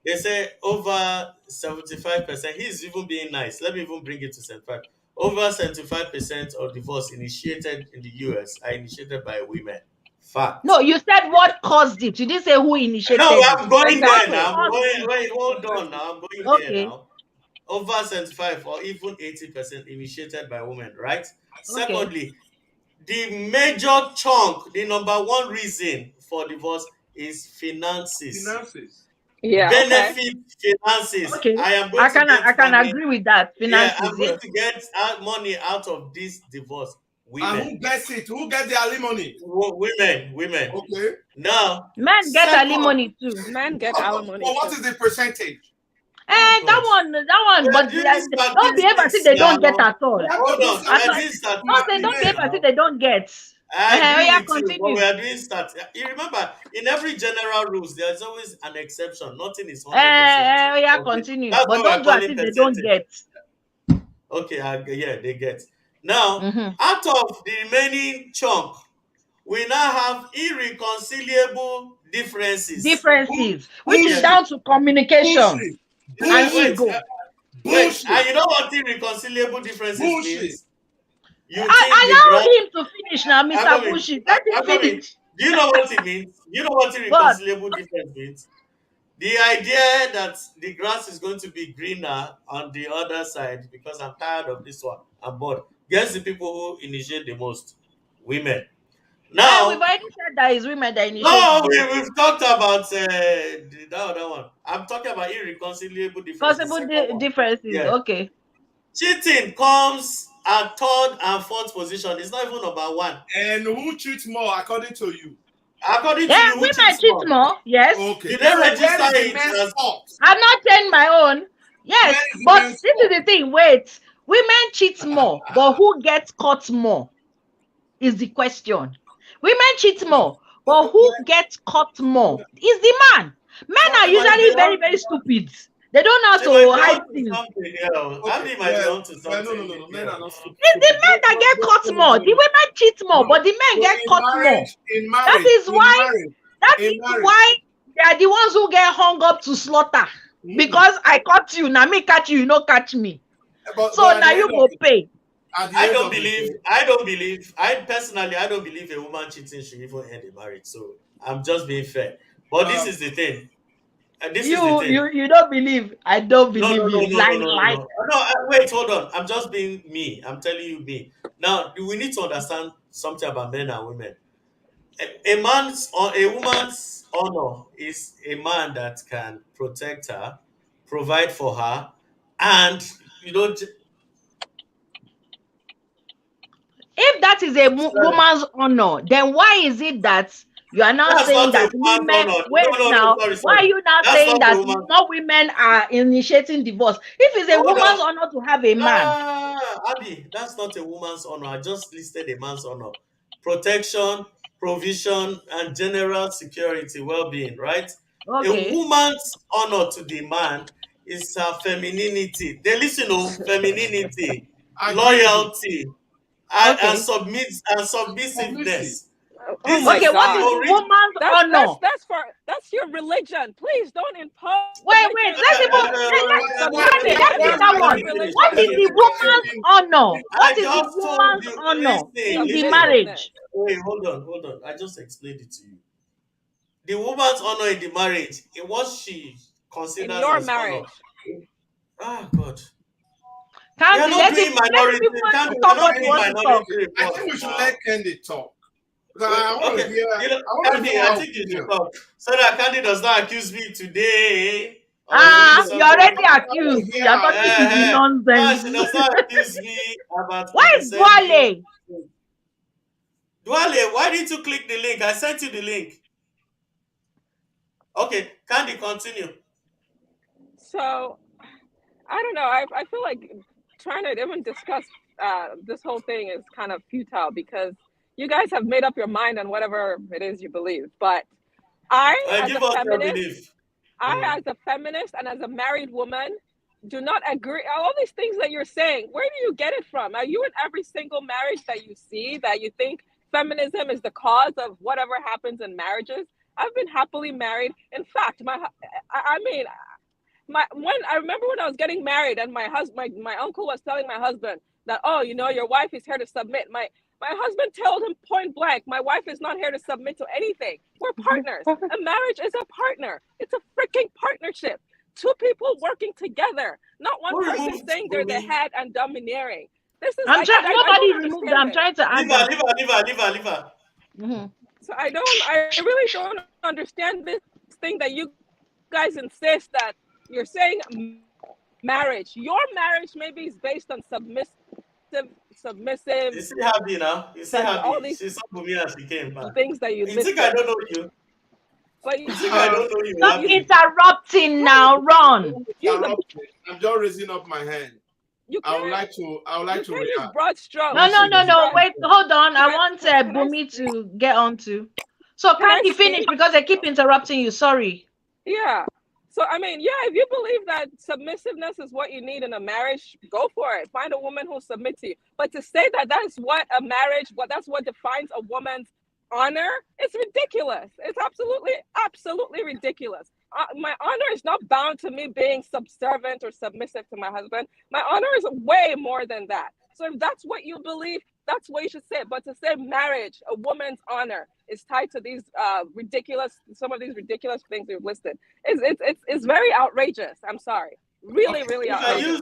they say over 75%. He's even being nice. Let me even bring it to 75. Over 75% of divorce initiated in the US are initiated by women. Fact. no, you said what caused it. You didn't say who initiated No, it. I'm going there What now. caused it? Wait, hold on now. I'm going there Okay, now. Over 75 or even 80% initiated by women, right? okay. Secondly, the major chunk, the number one reason for divorce is finances. Finances. Yeah. Benefit finances. Okay, I am going to I get can money. agree with that. Yeah, Finances, I'm going yes. to get money out of this divorce. And Women. who gets it? Who gets the alimony? Women. Okay. Now, Men get second, alimony too. Men get alimony. Well, what is the percentage? oh That God. one, but We are doing don't behave as if statistics they don't get now. at all. We have Hold to do on, we I'm are not, doing don't say statistics don't behave as now. if they don't get. I agree Yeah, with you, but we continue. are doing statistics. You remember, in every general rules, there's always an exception. Nothing is 100%. Yeah, Okay. continue. That's But what we don't are do as calling if they don't percentage. get. Okay, yeah, they get. Now, Mm-hmm. out of the remaining chunk, we now have irreconcilable differences. Which is Bullshit. down to communication Bullshit. and Wait, ego. wait, and Bullshit. you know what irreconcilable differences Bullshit. means? You think the Allow grant. him to finish now, I'm Mr. coming. Bushi. Let him I'm coming. finish. Do you know what it means? You know what But irreconcilable difference means? The idea that the grass is going to be greener on the other side because I'm tired of this one. I'm bored. Guess the people who initiate the most? Women. we've Now, already said that is women that initiate no, the we've talked about that other one. I'm talking about irreconcilable difference. The possible second one. differences. Yeah. Okay. Cheating comes at third and fourth position. It's not even number one. And who cheats more according to you? According to Yeah, you, who women cheats cheat more? more. Yes. Okay. Did they So where register is the it men's as fault? I'm not saying my own. Yes, Where is the but men's this fault? is the thing. Wait, women cheat more, but who gets caught more is the question. Women cheat more, but who gets caught more is the man. Men so are they might usually be very, on very stupid. They don't know they might how be to hide on to things. something else. Okay. Andy might be on to Well, something. no. Men are not stupid. It's the men that get caught more. The women cheat more, but the men So get in caught more. That is marriage, why they are the ones who get hung up to slaughter. Because I caught you, now me catch you, you no catch me. But So at now the you end go of pay. at the I end don't of the believe. day, I personally, I don't believe a woman cheating should even end a marriage. So I'm just being fair. But this is the thing. This is the thing. You don't believe. I don't believe you. Lie. No. No, wait, hold on. I'm just being me. I'm telling you me. Now, we need to understand something about men and women. A man's or a woman's honor is a man that can protect her, provide for her, and you know, If that is a woman's honor, then why is it that you are now that's saying not a that woman's women honor. wait No, now? Why sorry. are you now That's saying not a that woman. more women are initiating divorce? If it's a Hold woman's on. honor to have a man, Abby, that's not a woman's honor. I just listed a man's honor. Protection, provision, and general security, well-being, right? A okay, woman's honor to the man is her femininity. They listen to femininity, I agree with you. loyalty, and, okay, and Submissive. submissiveness. Oh This my okay. is What the is God. the origin. woman's honor? That's your religion. Please don't impose Wait. Let's even Candy, let's do that Let one. me finish. What Let is me the finish. woman's honor? I What is the just told woman's you. honor in the Listen. marriage? Wait, hold on. I just explained it to you. The woman's honor in the marriage, in what she in considers your as honor. marriage. Ah, God. We are Candy, not doing let him minority. even We are talk not what he doing wants to minority talk. I report think we should now. let Candy talk. Because I want to Okay, hear. you know, I want to Candy, hear I our think you should opinion. talk so that Candy does not accuse me today of doing You something. already I want accused. to hear You're our talking to the No, she nonsense. does not accuse me about Why is condescending. Dwale? Dwale, why didn't you click the link? I sent you the link. Okay, Candy, continue. So I don't know. I feel like trying to even discuss this whole thing is kind of futile because you guys have made up your mind on whatever it is you believe. But I, as Give a us your feminist, belief. as a feminist and as a married woman, do not agree. All these things that you're saying, where do you get it from? Are you in every single marriage that you see that you think feminism is the cause of whatever happens in marriages? I've been happily married. In fact, when I remember when I was getting married and my uncle was telling my husband that, oh, you know, your wife is here to submit. My husband told him point blank, my wife is not here to submit to anything. We're partners. A marriage is a partner. It's a freaking partnership. Two people working together, not one person saying they're the head and domineering. This is nobody removed them. I'm trying to add them. Leave her. So I really don't understand this thing that you guys insist that you're saying marriage. Your marriage maybe is based on submissive. You see happy now. You see happy. All these she saw me and she came back. Things that you think I don't know you. But you think I don't know you. Stop interrupting now, Ron. I'm just raising up my hand. I would like to react. Broad strokes. No. Wait, hold on. I want Bumi to get on to. So can't you finish because they keep interrupting you? Sorry. Yeah. So I mean, yeah, if you believe that submissiveness is what you need in a marriage, go for it. Find a woman who submits to you. But to say that that's what a marriage, that's what defines a woman's honor, it's ridiculous. It's absolutely ridiculous. My honor is not bound to me being subservient or submissive to my husband. My honor is way more than that. So if that's what you believe, that's what you should say. But to say marriage, a woman's honor, is tied to these some of these ridiculous things you've listed, it's very outrageous. I'm sorry. Really outrageous.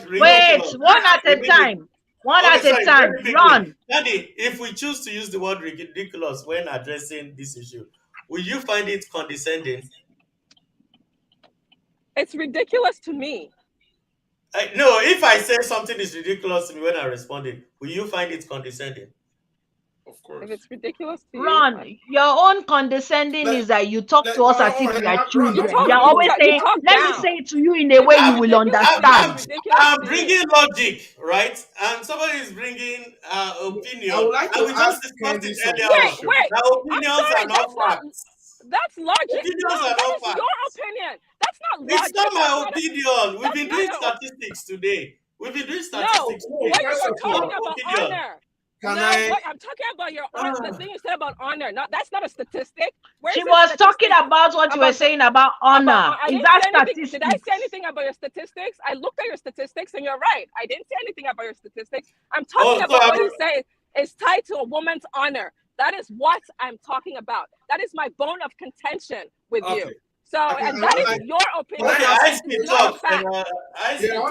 Wait, one at a time. One at a time. Run. Daddy, if we choose to use the word ridiculous when addressing this issue, will you find it condescending? It's ridiculous to me. No, if I say something is ridiculous to me when I responded, will you find it condescending? Of course. If it's ridiculous to Ron, your own condescending is that you talk to us as if we are children. You're always saying, let me say it to you in a way you will understand. I'm bringing logic, right? And somebody is bringing opinion. I would like to ask Candy wait. Opinions are not facts. That's logic. Opinions are not facts. Your opinion. That's not logic. It's not my opinion. We've been doing statistics today. We've been doing statistics today. What you're talking about honor. I'm talking about your honor. The thing you said about honor. That's not a statistic. She was talking about what you were saying about honor. Is that statistics? Did I say anything about your statistics? I looked at your statistics and you're right. I didn't say anything about your statistics. I'm talking about what you say is tied to a woman's honor. That is what I'm talking about. That is my bone of contention with you. So, and that is your opinion. I want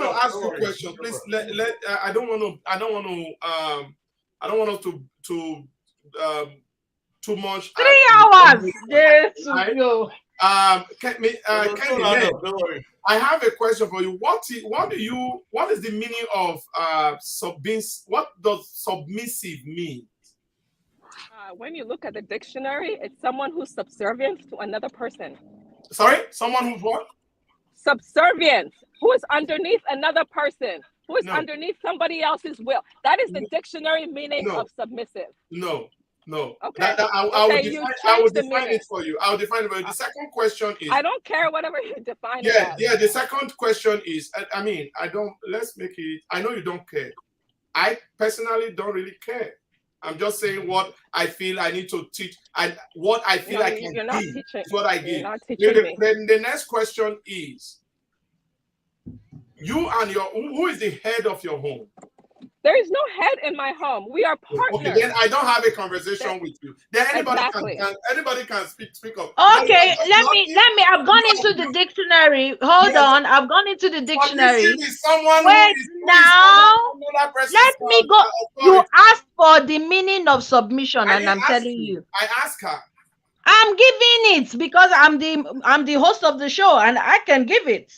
to ask you a question. Please, I don't want us to too much. 3 hours. Yes. Don't worry. I have a question for you. What is the meaning of what does submissive mean? When you look at the dictionary, it's someone who's subservient to another person. Sorry? Someone who's what? Subservient. Who is underneath another person. Who is underneath somebody else's will. That is the dictionary meaning of submissive. No. Okay. I will define it for you. I'll define it for you. The second question is... I don't care whatever you define it as. Yeah, the second question is... let's make it... I know you don't care. I personally don't really care. I'm just saying what I feel I need to teach, and what I feel I can give is what I give. Then the next question is, you and who is the head of your home? There is no head in my home. We are partners. Okay, then I don't have a conversation with you. Then anybody can speak up. Okay, let me. I've gone into the dictionary. Hold on, I've gone into the dictionary. Wait now. Let me go. You asked for the meaning of submission, and I'm telling you. I asked her. I'm giving it because I'm the host of the show, and I can give it.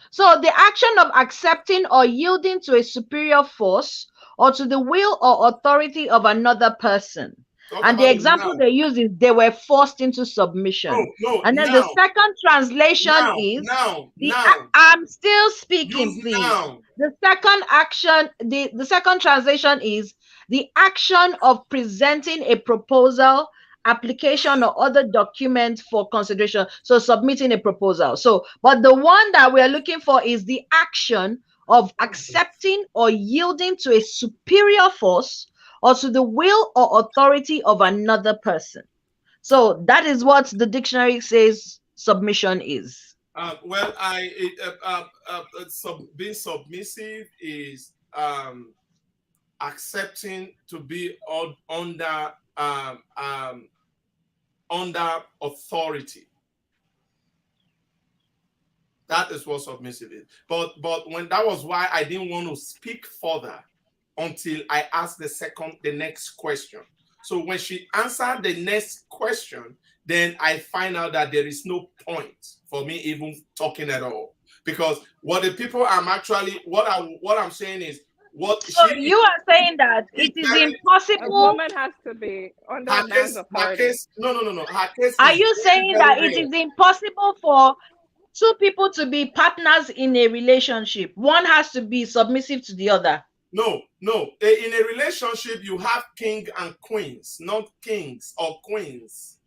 So the action of accepting or yielding to a superior force or to the will or authority of another person. And the example they use is they were forced into submission. And then the second translation is, I'm still speaking, please. The second action, the second translation is the action of presenting a proposal, application, or other document for consideration. So submitting a proposal. So, but the one that we're looking for is the action of accepting or yielding to a superior force or to the will or authority of another person. So that is what the dictionary says submission is. Well, being submissive is accepting to be under under authority. That is what submissive is. But when that was why I didn't want to speak further until I asked the next question. So when she answered the next question, then I find out that there is no point for me even talking at all. Because what the people I'm actually what I'm saying is what so you are saying that it is impossible. A woman has to be under a man's authority. No. Her case are you saying that it is impossible for two people to be partners in a relationship? One has to be submissive to the other. No. In a relationship, you have king and queens, not kings or queens.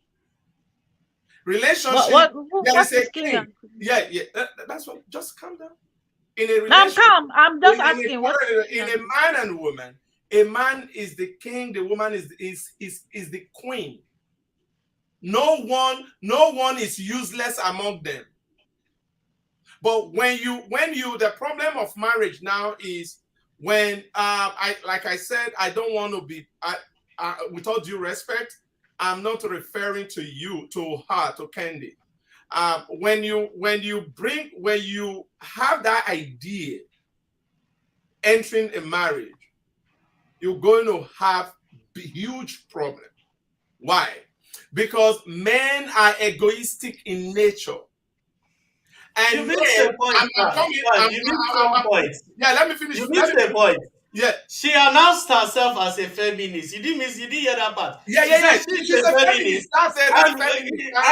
Relationship. What is king? Yeah. That's what. Just calm down. In a relationship, I'm calm. I'm just asking. In a man and woman, a man is the king. The woman is the queen. No one is useless among them. But when the problem of marriage now is when I said, I don't want to be with all due respect, I'm not referring to you, to her, to Candy. When you have that idea entering a marriage, you're going to have a huge problem. Why? Because men are egoistic in nature. And you missed a point. Yeah, let me finish. You missed a point. Yeah. She announced herself as a feminist. You didn't hear that part. Yeah. She's a feminist. And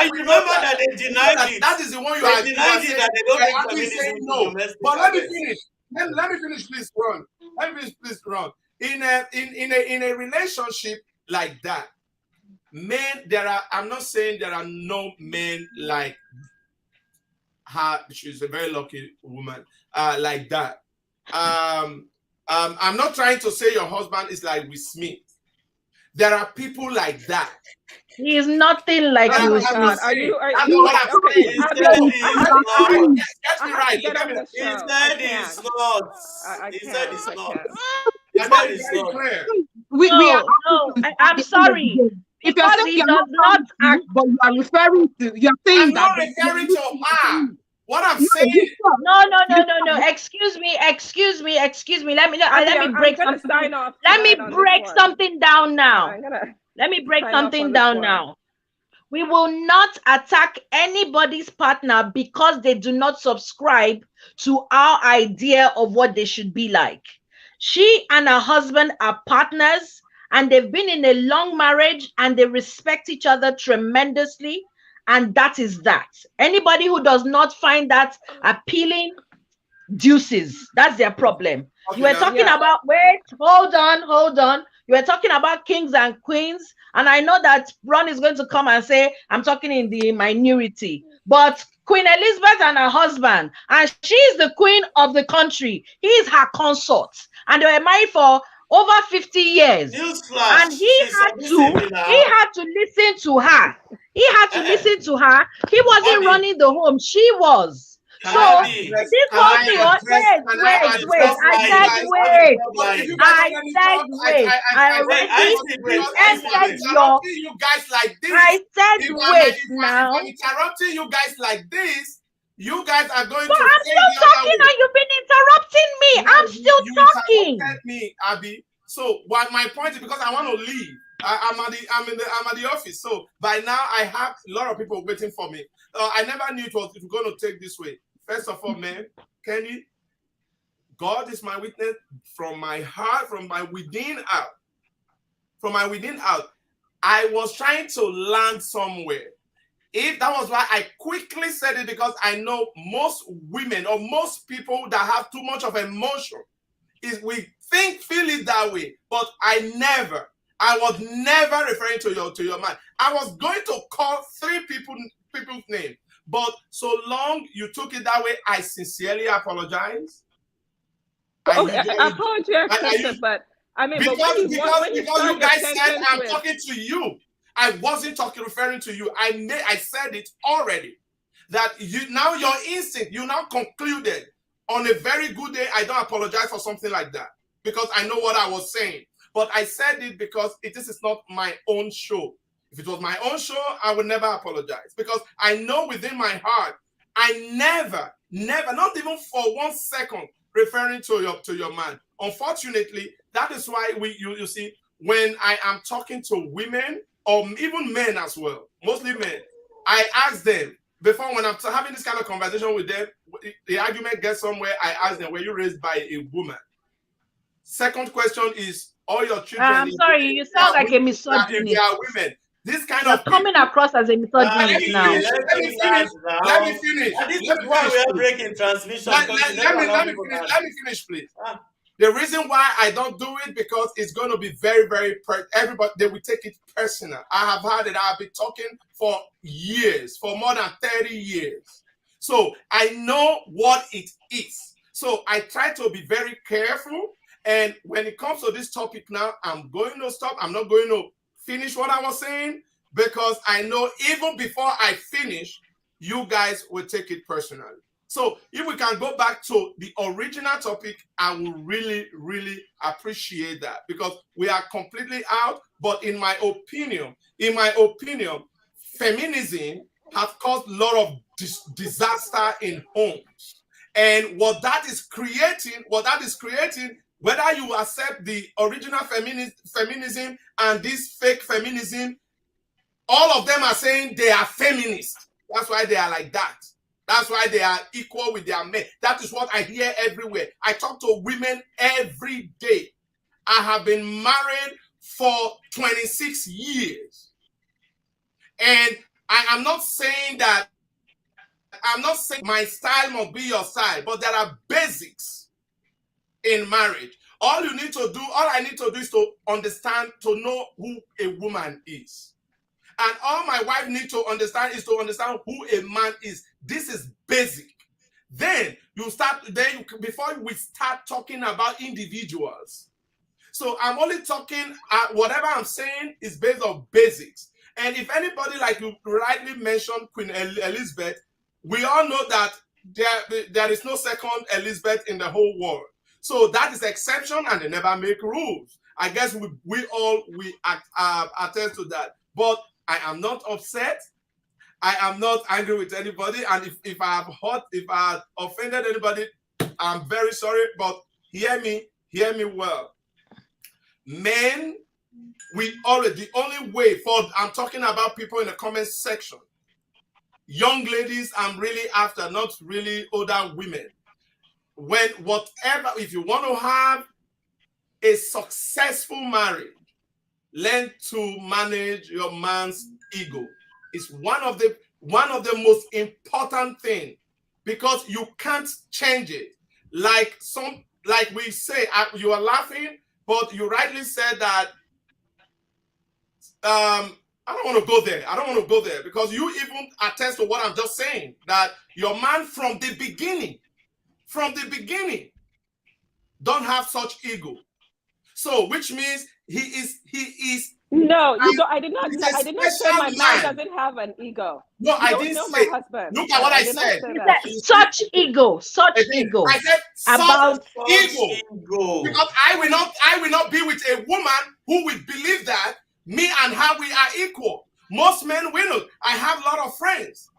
you remember that they denied it. That is the one you are denied it that they don't bring feminism no. But let me finish. Let me finish, please, Ron. Let me finish, please, Ron. In a relationship like that, men, I'm not saying there are no men like her. She's a very lucky woman, like that. I'm not trying to say your husband is like Will Smith. There are people like that. He is nothing like Will Smith. Are you Get me right. He said it's not. I'm sorry. Because he does not act, but you are referring to, you're saying I'm not referring to her. What I'm saying. No. Excuse me. Let me break something. Let me break something down now. Let me break something down now. We will not attack anybody's partner because they do not subscribe to our idea of what they should be like. She and her husband are partners, and they've been in a long marriage, and they respect each other tremendously. And that is that. Anybody who does not find that appealing, deuces. That's their problem. Okay, you were talking about, wait, hold on. You were talking about kings and queens. And I know that Ron is going to come and say, I'm talking in the minority. But Queen Elizabeth and her husband, and she is the queen of the country. He is her consort. And they were married for over 50 years. And he had to listen to her. He had to listen to her. He wasn't running the home. She was. So this whole thing, wait. I already preempted your. You guys like this. I said wait now. I'm interrupting you guys like this. You guys are going to. But I'm still talking, and you've been interrupting me. I'm still talking. You interrupted me, Abby. So what my point is, because I want to leave. I'm at the office. So by now I have a lot of people waiting for me. I never knew it was going to take this way. First of all, man, Kenny, God is my witness from my heart, from my within out. From my within out. I was trying to land somewhere. If that was why I quickly said it, because I know most women or most people that have too much of emotion we feel it that way. But I was never referring to your man. I was going to call 3 people's name, but so long you took it that way, I sincerely apologize. Apology accepted, but I mean, because you guys said I'm with... talking to you. I wasn't referring to you. I said it already. That now your instinct, you now concluded on a very good day, I don't apologize for something like that because I know what I was saying. But I said it because this is not my own show. If it was my own show, I would never apologize because I know within my heart, I never, not even for 1 second, referring to your man. Unfortunately, that is why you see, when I am talking to women or even men as well, mostly men, I ask them before, when I'm having this kind of conversation with them, the argument gets somewhere, I ask them, were you raised by a woman? Second question is, all your children... I'm sorry, you sound like a misogynist. They are women. This kind You're of coming across as a misogynist now. Let me finish. This is why we are breaking transmission. Let me finish, please. The reason why I don't do it, because it's going to be very, very... everybody, they will take it personal. I have had it. I've been talking for years, for more than 30 years. So I know what it is. So I try to be very careful. And when it comes to this topic now, I'm going to stop. I'm not going to finish what I was saying, because I know even before I finish, you guys will take it personally. So if we can go back to the original topic, I will really, really appreciate that, because we are completely out. But in my opinion, feminism has caused a lot of disaster in homes. And what that is creating, whether you accept the original feminism and this fake feminism, all of them are saying they are feminists. That's why they are like that. That's why they are equal with their men. That is what I hear everywhere. I talk to women every day. I have been married for 26 years. And I am not saying my style must be your style, but there are basics in marriage. All I need to do is to understand, to know who a woman is. And all my wife needs to understand is to understand who a man is. This is basic. Then before we start talking about individuals. So I'm only talking, whatever I'm saying is based on basics. And if anybody, like you rightly mentioned, Queen Elizabeth, we all know that there is no second Elizabeth in the whole world. So that is exception, and they never make rules. I guess we all attest to that. But I am not upset. I am not angry with anybody. And if I have offended anybody, I'm very sorry. But hear me well. Men, the only way I'm talking about people in the comment section. Young ladies, I'm really after, not really older women. If you want to have a successful marriage, learn to manage your man's ego. It's one of the most important things, because you can't change it. Like we say, you are laughing, but you rightly said that. I don't want to go there because you even attest to what I'm just saying, that your man from the beginning don't have such ego. So which means he is. No, I did not say my man doesn't have an ego. No, I didn't say. My husband. Look at what I said. Such ego. I said about ego. Because I will not be with a woman who will believe that me and her, we are equal. Most men will. I have a lot of friends.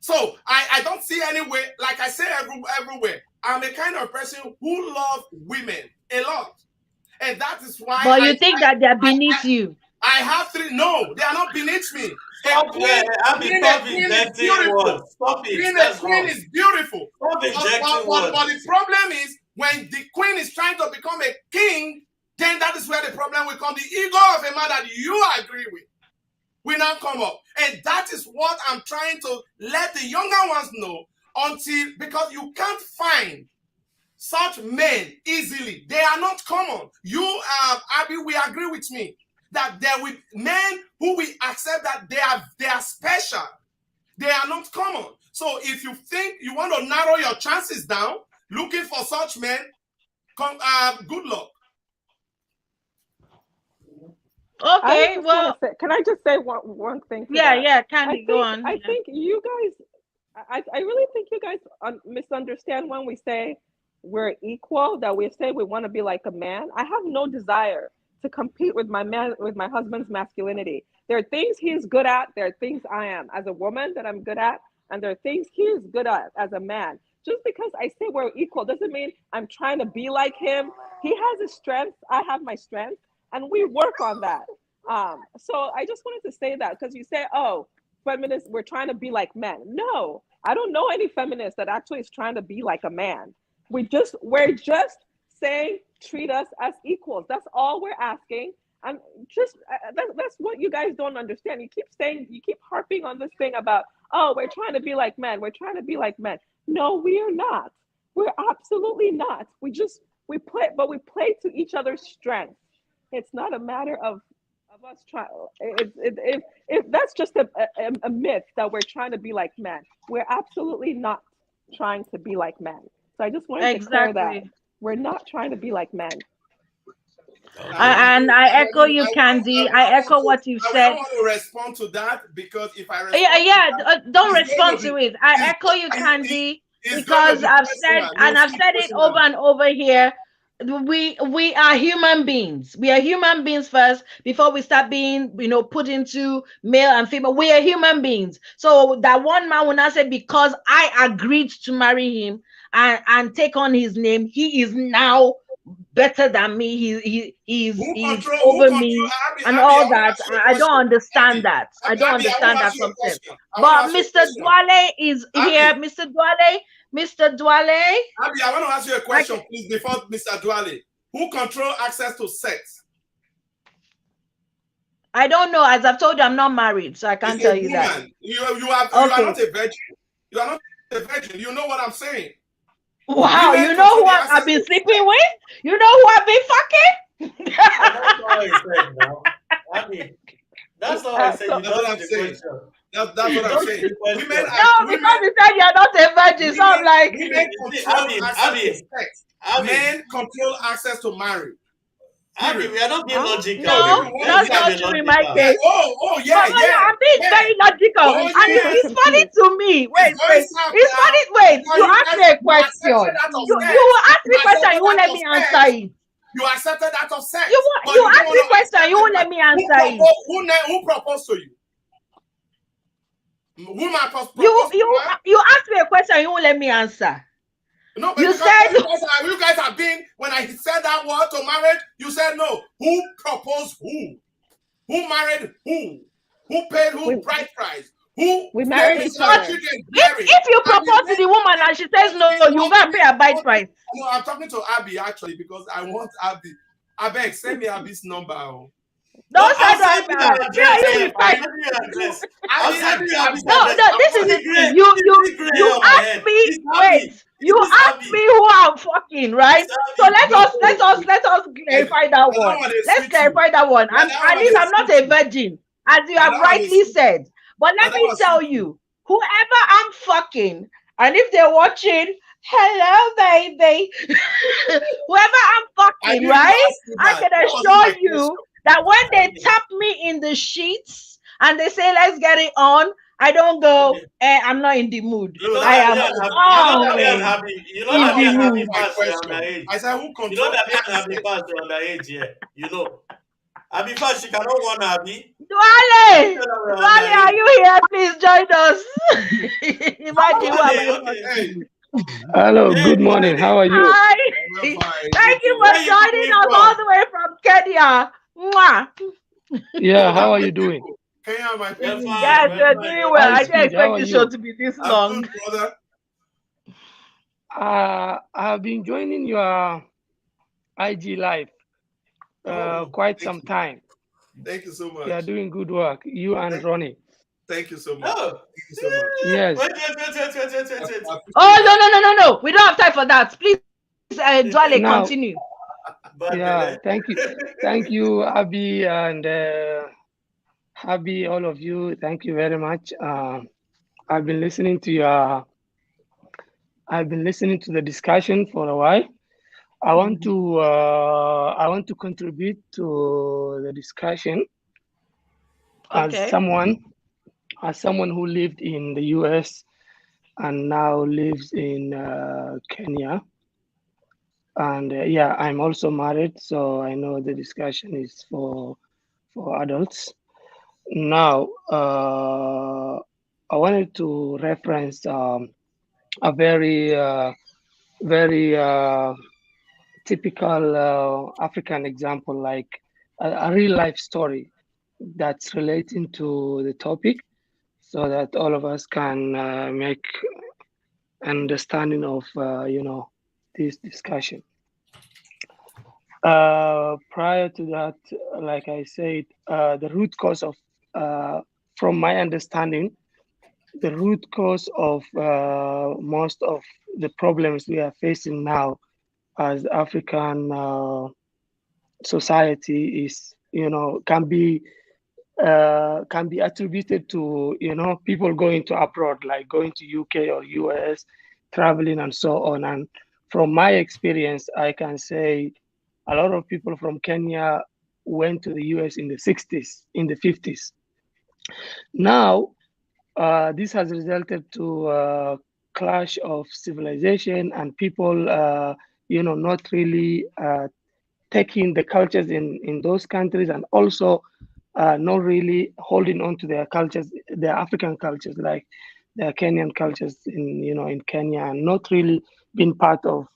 So I don't see any way, like I say everywhere, I'm a kind of person who loves women a lot. And that is why. But you think that they're beneath you? I have 3. No, they are not beneath me. Stop injecting words. Stop it. Being a queen is beautiful. Stop injecting words. But the problem is, when the queen is trying to become a king, then that is where the problem will come. The ego of a man that you agree with will now come up. And that is what I'm trying to let the younger ones know, because you can't find such men easily. They are not common. You, Abby, we agree with me that there will men who will accept that they are special. They are not common. So if you think you want to narrow your chances down, looking for such men, good luck. Okay, well, can I just say one thing? Yeah, Candy, go on. I think you guys, I really think you guys misunderstand when we say we're equal, that we say we want to be like a man. I have no desire to compete with my husband's masculinity. There are things he's good at. There are things I am as a woman that I'm good at. And there are things he is good at as a man. Just because I say we're equal doesn't mean I'm trying to be like him. He has his strengths. I have my strengths. And we work on that. So I just wanted to say that, because you say, oh, feminists, we're trying to be like men. No, I don't know any feminist that actually is trying to be like a man. We're just saying treat us as equals. That's all we're asking. And just that's what you guys don't understand. You keep harping on this thing about, oh, we're trying to be like men. We're trying to be like men. No, we are not. We're absolutely not. We play to each other's strengths. It's not a matter of us trying. If that's just a myth that we're trying to be like men. We're absolutely not trying to be like men. So I just wanted to clear that. We're not trying to be like men. And I echo you, Candy. I echo what you said. I don't want to respond to that, because if I respond don't respond to it. I echo you, Candy, because I've said it over and over here. We are human beings. We are human beings first before we start being, put into male and female. We are human beings. So that one man will not say, because I agreed to marry him and take on his name, he is now better than me. He's over me and all that. I don't understand that. I don't understand that concept. But Mr. Dwale is here. Mr. Dwale. Abby, I want to ask you a question, please, before Mr. Dwale. Who control access to sex? I don't know. As I've told you, I'm not married, so I can't tell you that. You are not a virgin. You are not a virgin. You know what I'm saying? Wow, you know who I've been sleeping with? You know who I've been fucking? That's all I said now. I mean, that's all I said. That's what I'm saying. That's what I'm saying. Because you said you're not a virgin, so I'm like, men control access to marriage. Abby, we are not being logical. No, that's not true in my case. Yeah. I'm being very logical. And it's funny to me. Wait. It's funny. Wait, you asked me a question. You asked me a question, you won't let me answer it. You accepted that of sex. You asked me a question, you won't let me answer it. Who proposed to you? Who proposed to you asked me a question, you won't let me answer. No, but you guys have been, when I said that word to marriage, you said no. Who proposed who? Who married who? Who paid who bride price? We married each other. If you propose to the woman and she says no, you gotta pay a bride price. No, I'm talking to Abby actually, because I want Abby. I beg, send me Abby's number. Don't say that. This is the thing. You asked me. Wait. You asked me who I'm fucking, right? So let us clarify that one. Let's clarify that one. At least I'm not a virgin, as you have rightly said. But let me tell you, whoever I'm fucking, and if they're watching, hello, baby. Whoever I'm fucking, right? I can assure you that when they tap me in the sheets and they say, let's get it on, I don't go, I'm not in the mood. I am in the mood. I said, who controls? You know that me and Abby fast on the age here. You know. Abby fast, she cannot want Abby. Dwale, are you here? Please join us. Hello, good morning. How are you? Hi. Thank you for joining us all the way from Kenya. Mwah. Yeah, how are you doing? Yes, you're doing well. I didn't expect the show to be this long. I've been joining your IG live quite some time. Thank you so much. You are doing good work, you and Ronnie. Thank you so much. Oh, Thank you so much. Yes. wait. Oh, no. We don't have time for that. Please, Dwale, Now, continue. yeah, thank you, Abby and Abby, all of you. Thank you very much. I've been listening to the discussion for a while. I want to contribute to the discussion Okay. as someone who lived in the US and now lives in Kenya. And yeah, I'm also married, so I know the discussion is for adults. Now, I wanted to reference a very typical African example, like a real life story that's relating to the topic, so that all of us can make understanding of this discussion. Prior to that, like I said, the root cause of, from my understanding, the root cause of most of the problems we are facing now as African society is, can be attributed to, people going to abroad, like going to UK or US, traveling and so on. And from my experience, I can say a lot of people from Kenya went to the US in the 60s, in the 50s. Now, this has resulted to a clash of civilization and people, not really taking the cultures in those countries, and also not really holding on to their cultures, their African cultures, like their Kenyan cultures in Kenya, and not really being part of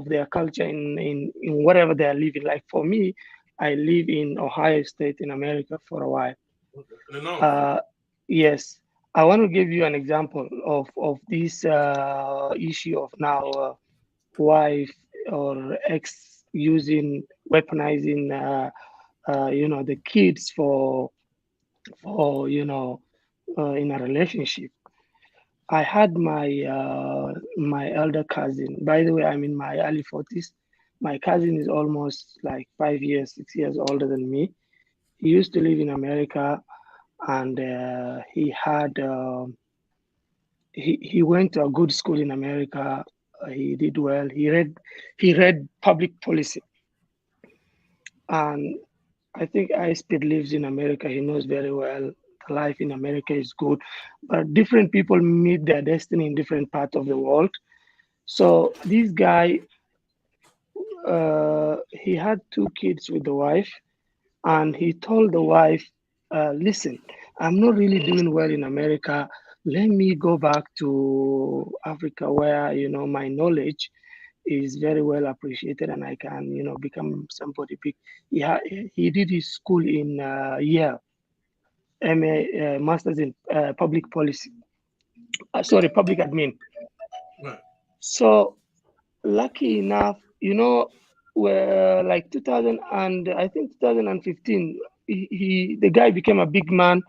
their culture in whatever they are living. Like for me, I live in Ohio State in America for a while. Yes, I want to give you an example of this issue of now wife or ex using weaponizing the kids for in a relationship. I had my elder cousin. By the way, I'm in my early 40s. My cousin is almost like 5 years, 6 years older than me. He used to live in America, and he had he went to a good school in America. He did well. He read public policy, and I think Speed lives in America. He knows very well the life in America is good, but different people meet their destiny in different parts of the world. So this guy, he had 2 kids with the wife, and he told the wife, "Listen, I'm not really doing well in America. Let me go back to Africa, where my knowledge is very well appreciated, and I can become somebody big." Yeah, he did his school in Yale, MA, Masters in Public Policy. Sorry, Public Admin. Right. So lucky enough, where like 2000 and I think 2015, the guy became a big man.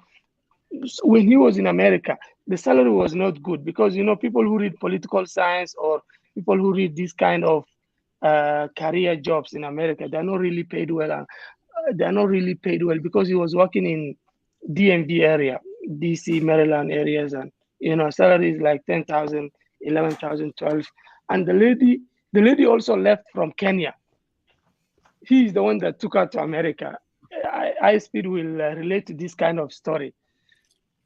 When he was in America, the salary was not good because people who read political science or people who read this kind of career jobs in America, they're not really paid well. And they're not really paid well because he was working in DMV area, DC, Maryland areas, and salary is like 10,000, 11,000, 12. And the lady also left from Kenya. He's the one that took her to America. Speed will relate to this kind of story.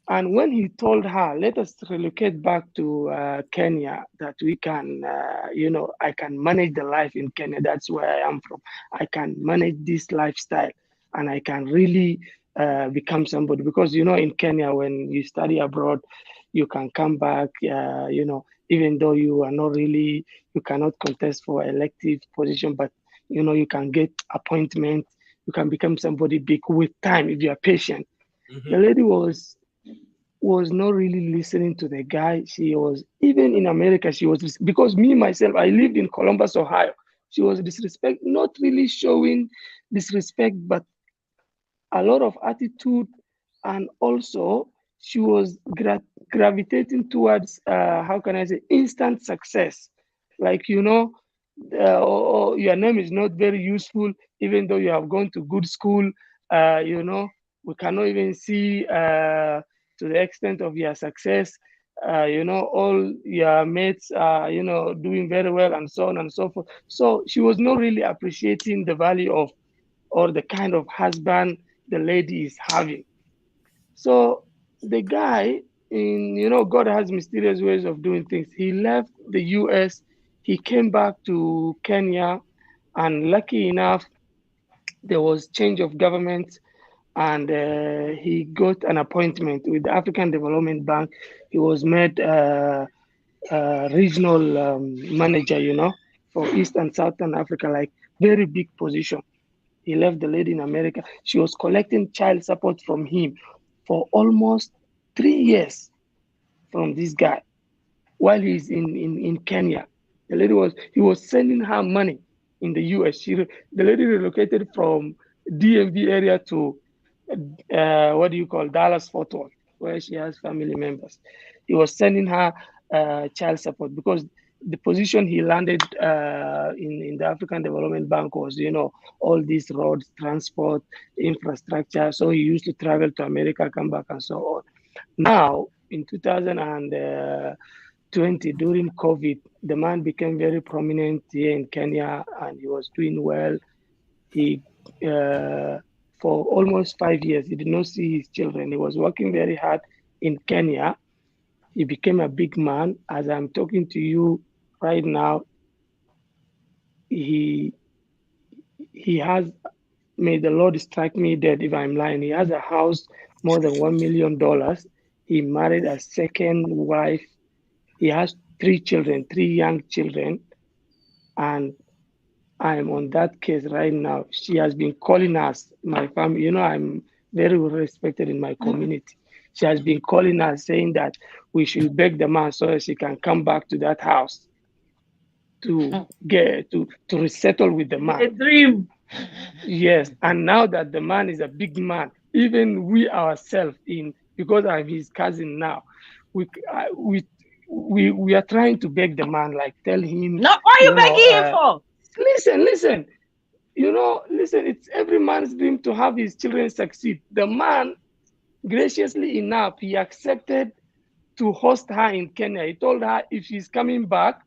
And when he told her, "Let us relocate back to Kenya, that we can, I can manage the life in Kenya. That's where I am from. I can manage this lifestyle, and I can really become somebody." Because in Kenya, when you study abroad, you can come back. Even though you are not really, you cannot contest for elective position, but you can get appointment. You can become somebody big with time if you are patient. The lady was not really listening to the guy. She was, even in America, she was, because me, myself, I lived in Columbus, Ohio. She was not really showing disrespect, but a lot of attitude. And also she was gravitating towards how can I say, instant success. Like, you know, your name is not very useful, even though you have gone to good school. You know, we cannot even see to the extent of your success. You know, all your mates are, you know, doing very well, and so on and so forth. So she was not really appreciating the value of, or the kind of husband the lady is having. So the guy, in, you know, God has mysterious ways of doing things. He left the US, he came back to Kenya, and lucky enough, there was change of government, and he got an appointment with the African Development Bank. He was made regional manager, you know, for East and Southern Africa, like very big position. He left the lady in America. She was collecting child support from him for almost 3 years from this guy while he's in Kenya. He was sending her money in the US. The lady relocated from DMV area to what do you call, Dallas Fort Worth, where she has family members. He was sending her child support because the position he landed in the African Development Bank was, you know, all these roads, transport, infrastructure. So he used to travel to America, come back, and so on. Now, in 2020, during COVID, the man became very prominent here in Kenya, and he was doing well. He for almost 5 years, he did not see his children. He was working very hard in Kenya. He became a big man. As I'm talking to you right now, he has, may the Lord strike me dead if I'm lying, he has a house more than $1 million. He married a second wife. He has 3 young children, and I'm on that case right now. She has been calling us, my family. You know, I'm very well respected in my community. She has been calling us saying that we should beg the man so that she can come back to that house to resettle with the man. A dream. Yes, and now that the man is a big man, even we ourselves, because I'm his cousin now, we are trying to beg the man, like tell him. No, what are you begging him for? Listen. You know, listen. It's every man's dream to have his children succeed. The man, graciously enough, he accepted to host her in Kenya. He told her if she's coming back,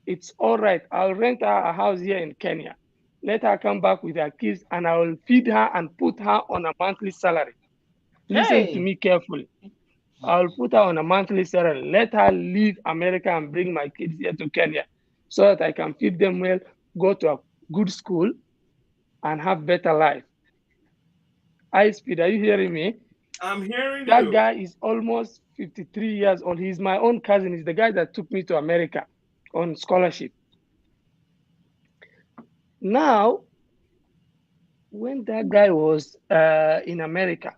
it's all right. I'll rent her a house here in Kenya. Let her come back with her kids, and I will feed her and put her on a monthly salary. Listen to me carefully. I'll put her on a monthly salary. Let her leave America and bring my kids here to Kenya so that I can feed them well, go to a good school, and have better life. High Speed, are you hearing me? I'm hearing That you. guy is almost 53 years old. He's my own cousin. He's the guy that took me to America on scholarship. Now, when that guy was in America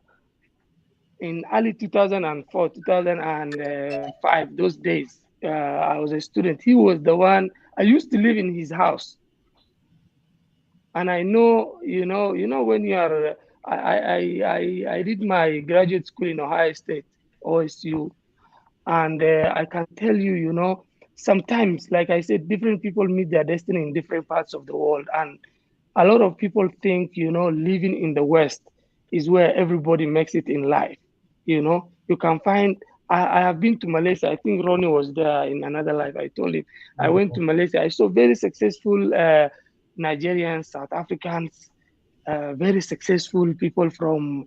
in early 2004, 2005, those days, I was a student. He was the one, I used to live in his house. And I know, when you are, I did my graduate school in Ohio State, OSU. And I can tell you, sometimes, like I said, different people meet their destiny in different parts of the world. And a lot of people think, living in the West is where everybody makes it in life. You can find, I have been to Malaysia. I think Ronnie was there in another life. I told him, I went to Malaysia. I saw very successful Nigerians, South Africans, very successful people from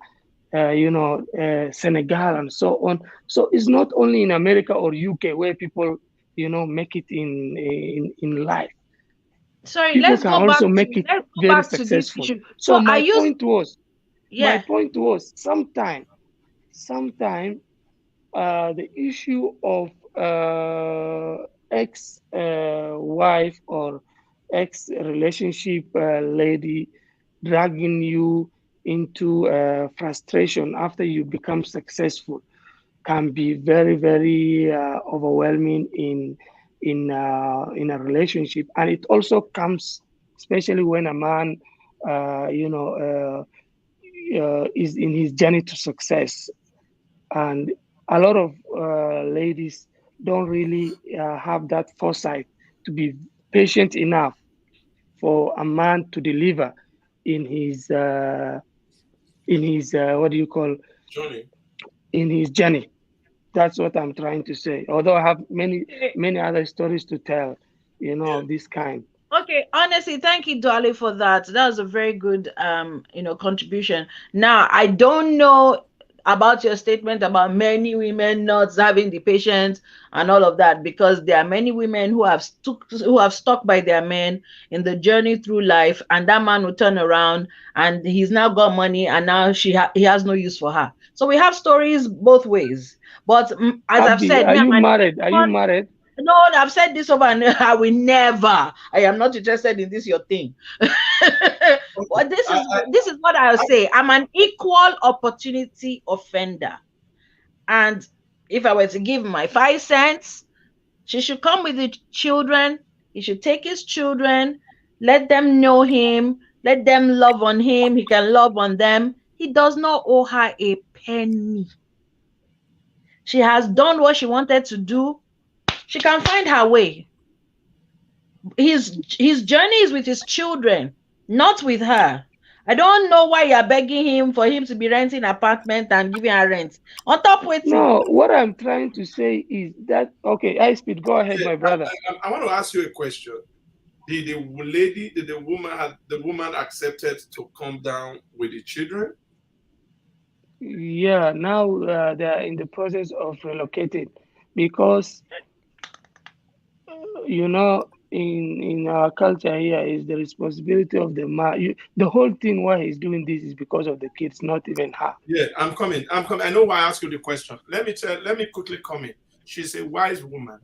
Senegal and so on. So it's not only in America or UK where people, make it in life. Sorry, People let's can go back also to make it let's go very back to this successful. issue. So my point was, sometime the issue of ex wife or ex relationship lady dragging you into frustration after you become successful can be very, very overwhelming in a relationship, and it also comes, especially when a man, is in his journey to success. and a lot of ladies don't really have that foresight to be patient enough for a man to deliver in his what do you call, Johnny. in his journey. That's what I'm trying to say. Although I have many other stories to tell, of this kind. Okay, honestly, thank you, Dolly, for that. That was a very good contribution. Now, I don't know about your statement about many women not having the patience and all of that, because there are many women who have stuck by their men in the journey through life, and that man will turn around and he's now got money, and now he has no use for her. So we have stories both ways. But as I've Abby, said, are me and you my married? Are you married? no, I've said this over and I will never. I am not interested in this your thing. Well, this is what I'll say. I'm an equal opportunity offender. And if I were to give my 5 cents, she should come with the children. He should take his children, let them know him, let them love on him. He can love on them. He does not owe her a penny. She has done what she wanted to do. She can find her way. His journey is with his children, not with her. I don't know why you're begging him for him to be renting an apartment and giving her rent. On top waiting. No, what I'm trying to say is that, okay, I speed, go ahead, my brother. I want to ask you a question. Did the woman accepted to come down with the children? Yeah, now they are in the process of relocating because in our culture here is the responsibility of the man. The whole thing why he's doing this is because of the kids, not even her. Yeah, I'm coming. I know why I asked you the question. Let me quickly comment. She's a wise woman.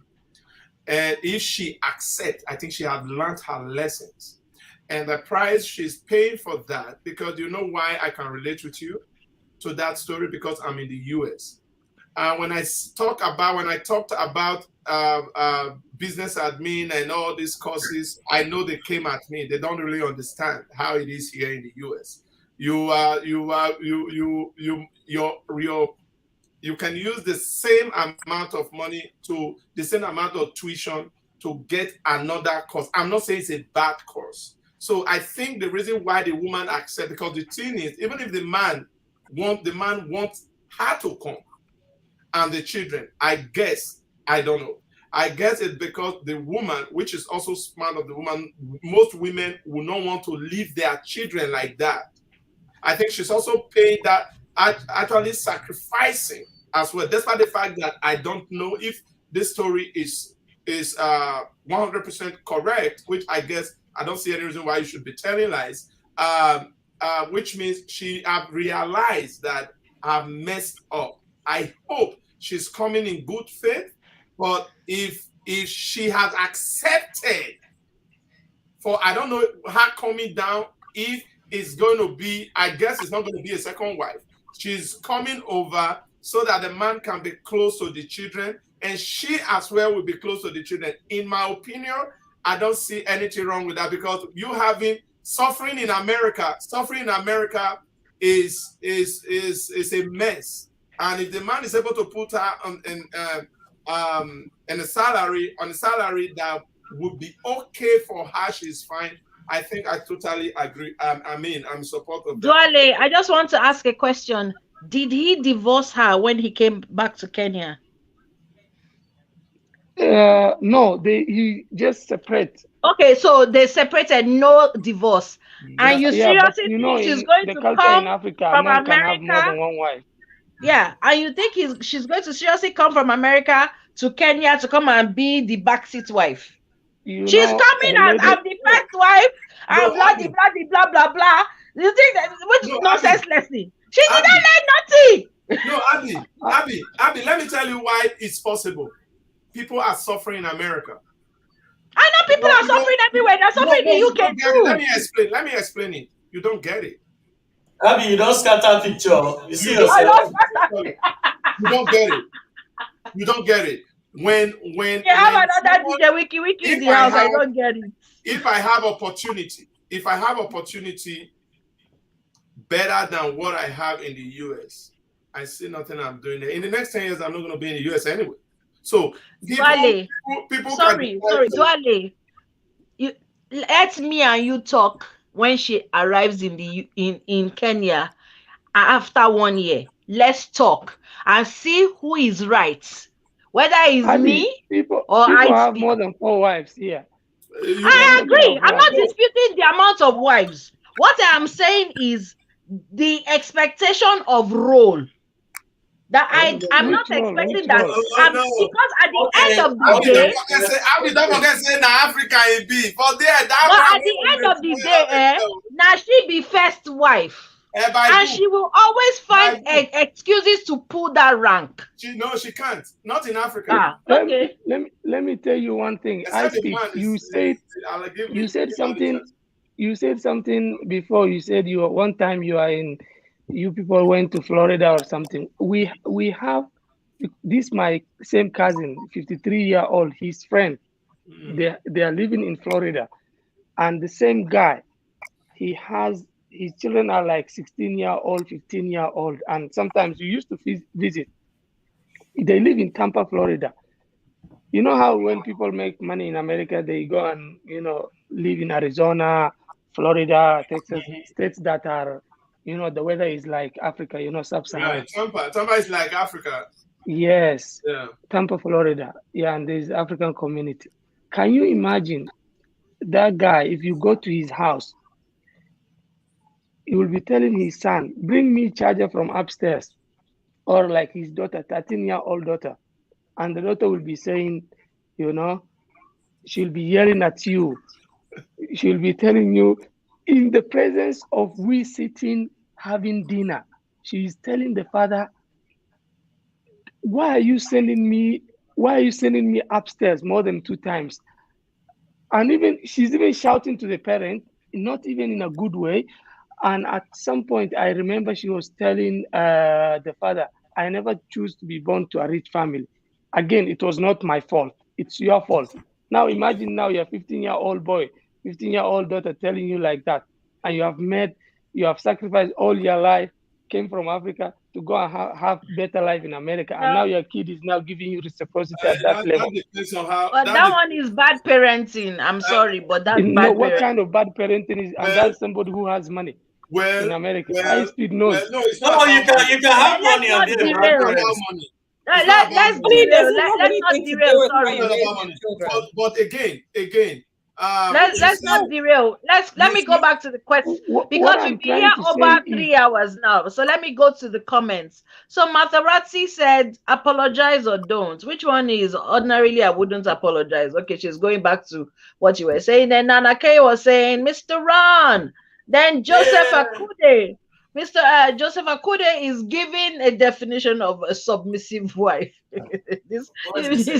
And if she accepts, I think she has learned her lessons. And the price she's paying for that, because you know why I can relate with you to that story, because I'm in the US. When I talked about business admin and all these courses, I know they came at me. They don't really understand how it is here in the US. You can use the same amount of money to the same amount of tuition to get another course. I'm not saying it's a bad course. So I think the reason why the woman accepts, because the thing is, even if the man wants her to come and the children, I don't know. I guess it's because the woman, which is also smart of the woman, most women will not want to leave their children like that. I think she's also paying that, actually sacrificing as well, despite the fact that I don't know if this story is 100% correct, which I guess I don't see any reason why you should be telling lies, which means she have realized that I've messed up. I hope she's coming in good faith, but if she has accepted for, I don't know, her coming down, if it's going to be, I guess it's not going to be a second wife. She's coming over so that the man can be close to the children, and she as well will be close to the children. In my opinion, I don't see anything wrong with that, because you having suffering in America is a mess. And if the man is able to put her on a salary that would be okay for her, she's fine. I think I totally agree. I'm in support of that. Dwale, I just want to ask a question. Did he divorce her when he came back to Kenya? No, he just separate. Okay, so they separated, no divorce. And you seriously think she's going to come in Africa, from man America? can have more than one wife. Yeah, and you think she's going to seriously come from America to Kenya to come and be the backseat wife? She's coming as I'm the first wife, and blah blah blah. You think that which nonsense lesson? She didn't learn nothing. No, Abby, let me tell you why it's possible. People are suffering in America. I know people are suffering everywhere. They're suffering in the UK too. Let me explain it. You don't get it. Abby, you don't scatter picture. You see yourself. You don't get it. You don't get it. When you have another DJ wiki in the house, I don't get it. If I have opportunity better than what I have in the US, I see nothing I'm doing there. In the next 10 years, I'm not going to be in the US anyway. So people sorry, Dwale, let me and you talk when she arrives in Kenya after 1 year. Let's talk and see who is right, whether it's me or people I have speak. more than 4 wives here. I agree. I'm not disputing the amount of wives. What I am saying is the expectation of role. That I'm not expecting that. Because at the end of the day, don't forget saying Africa is big. For there, but at the end of the day, now she be first wife. And she will always find excuses to pull that rank. She can't. Not in Africa. Okay. Let me tell you one thing. You said something. You said something before. You said one time you people went to Florida or something. We have this my same cousin, 53-year-old, his friend. They are living in Florida, and the same guy, his children are like 16-year-old, 15-year-old, and sometimes we used to visit. They live in Tampa, Florida. You know how when people make money in America, they go and live in Arizona, Florida, Texas, states that are, the weather is like Africa, sub-Saharan. Right, Tampa is like Africa. Yes. Yeah. Tampa, Florida. Yeah, and there's African community. Can you imagine that guy, if you go to his house, he will be telling his son, bring me charger from upstairs, or like his daughter, 13-year-old daughter. And the daughter will be saying, she'll be yelling at you. She'll be telling you in the presence of we sitting having dinner. She's telling the father, why are you sending me upstairs more than 2 times? And she's even shouting to the parent, not even in a good way. And at some point, I remember she was telling the father, I never choose to be born to a rich family. Again, it was not my fault. It's your fault. Now imagine now you're a 15-year-old boy, 15-year-old daughter telling you like that. And you have sacrificed all your life, came from Africa to go and have better life in America. And now your kid is now giving you reciprocity at that level. But that one is bad parenting. I'm sorry, but that's bad parenting. What kind of bad parenting is, and that's somebody who has money in America. High speed knows. You can have money and let's not derail. Sorry. But again, let's not derail. Let me go back to the question because we've been here over 3 hours now. So let me go to the comments. So Matharazzi said, apologize or don't. Which one is ordinarily I wouldn't apologize? Okay, she's going back to what you were saying. Then Nana K was saying, Mr. Ron. Then Joseph Akude. Mr. Joseph Akude is giving a definition of a submissive wife. this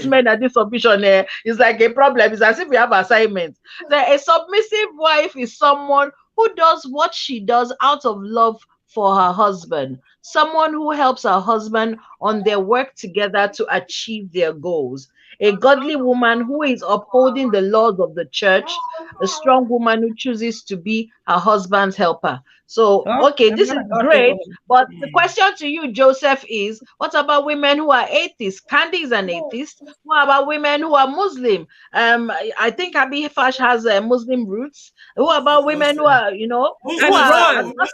man at this submission is like a problem. It's as if we have assignments. A submissive wife is someone who does what she does out of love for her husband. Someone who helps her husband on their work together to achieve their goals. A godly woman who is upholding the laws of the church. A strong woman who chooses to be her husband's helper. So, okay, this is great. But the question to you, Joseph, is what about women who are atheists? Candy is an atheist. What about women who are Muslim? I think Abi Fash has Muslim roots. What about women who are, Ron, let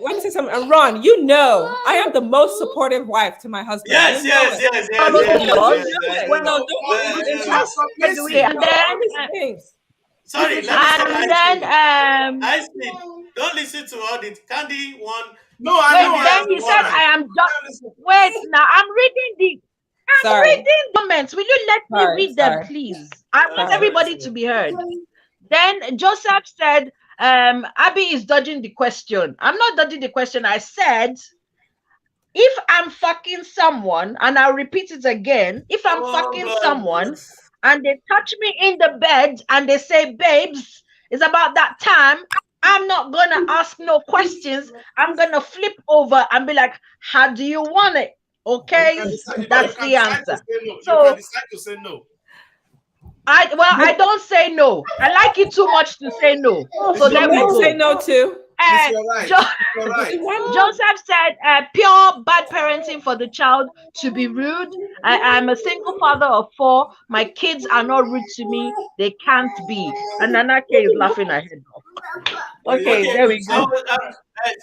me say something. And Ron, I am the most supportive wife to my husband. Yes. Sorry, I see. Don't listen to all the Candy one. No, I know. Then he said, I am just. Wait, now I'm reading comments. Will you let me read them, please? I want everybody to be heard. Then Joseph said, Abby is dodging the question. I'm not dodging the question. I said, if I'm fucking someone, and I'll repeat it again, if I'm fucking someone and they touch me in the bed and they say, babes, it's about that time, I'm not gonna ask no questions. I'm gonna flip over and be like, how do you want it? Okay, that's the answer. So you decide to say no. I don't say no. I like it too much to say no. So let me say no too. you're right. You're right. Joseph said, pure bad parenting for the child to be rude. I'm a single father of 4. My kids are not rude to me. They can't be. And Nanake is laughing her head off. Okay, there we go.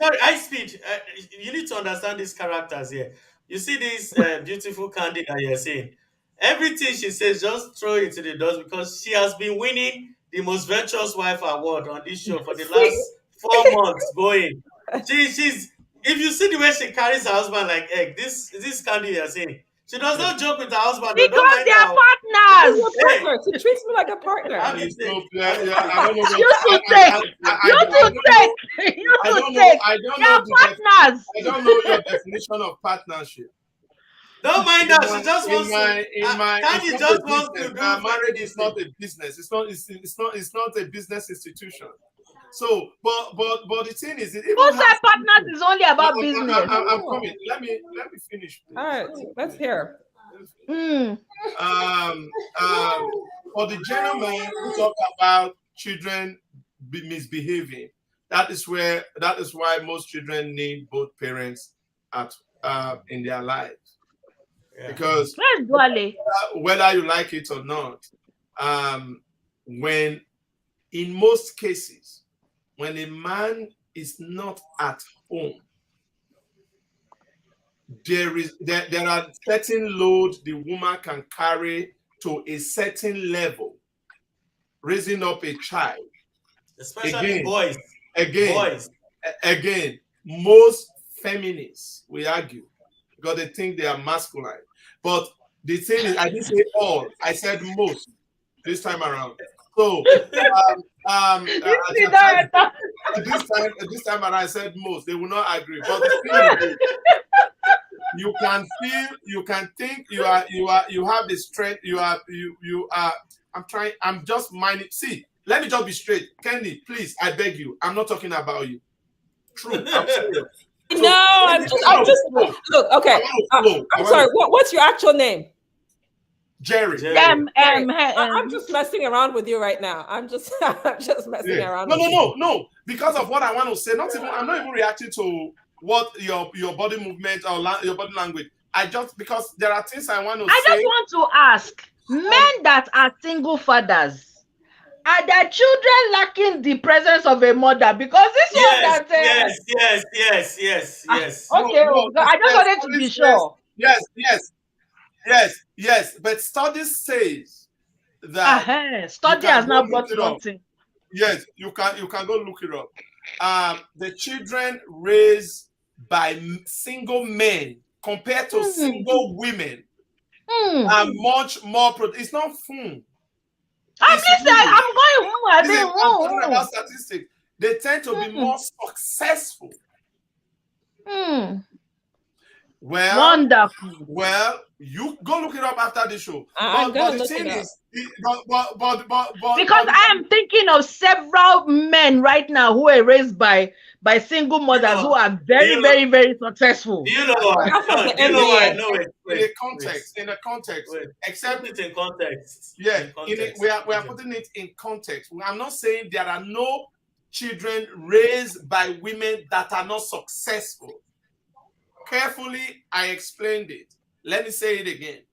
Sorry, I speak. You need to understand these characters here. You see this beautiful Candy that you're saying. Everything she says, just throw it to the dust because she has been winning the most virtuous wife award on this show for the last 4 months going. She's if you see the way she carries her husband like egg, this Candy you're saying. She does not joke with her husband. Because they are partners. She treats me like a partner. I don't know. You to take. They are partners. I don't know your definition of partnership. Don't mind that. She just wants Candy just wants to do. Marriage is not a business. It's not a business institution. So, but the thing is, who said partners is only about business? I'm coming. Let me finish. Please. All right, let's hear. For the gentleman who talked about children misbehaving, that is why most children need both parents in their lives. Because whether you like it or not, when in most cases, when a man is not at home, there are certain loads the woman can carry to a certain level, raising up a child. Especially boys. Again, most feminists will argue because they think they are masculine. But the thing is, I didn't say all, I said most this time around. So this time around I said most. They will not agree. But the thing is, you can feel, you can think, you have the strength, I'm just minding. See, let me just be straight. Candy, please, I beg you. I'm not talking about you. True, I'm serious. No, I'm just look, okay. I'm sorry, what's your actual name? Jerry. I'm just messing around with you right now. I'm just messing around. No. Because of what I want to say, I'm not even reacting to what your body movement or your body language. Because there are things I want to say. I just want to ask, men that are single fathers, are their children lacking the presence of a mother? Because this one that yes. Okay, I just wanted to be sure. Yes. But studies says that study has now brought something. Yes, you can go look it up. The children raised by single men compared to single women are much more. It's not fun. I'm going home. I'm talking about statistics. They tend to be more successful. Well, wonderful. Well, you go look it up after the show. But the thing is, because I am thinking of several men right now who are raised by single mothers who are very, very, very successful. Do you know why? Do you know why? No, in a context. Except it in context. Yeah, we are putting it in context. I'm not saying there are no children raised by women that are not successful. Carefully, I explained it. Let me say it again.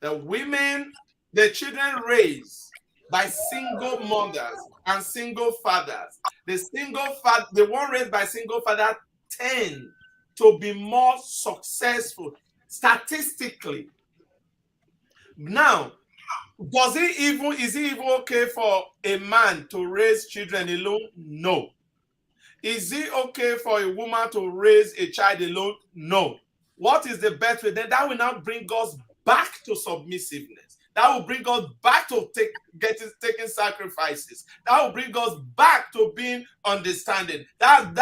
The children raised by single mothers and single fathers. The one raised by single father tend to be more successful statistically. Now, is it even okay for a man to raise children alone? No. Is it okay for a woman to raise a child alone? No. What is the best way? Then that will now bring us back to submissiveness. That will bring us back to taking sacrifices. That will bring us back to being understanding. That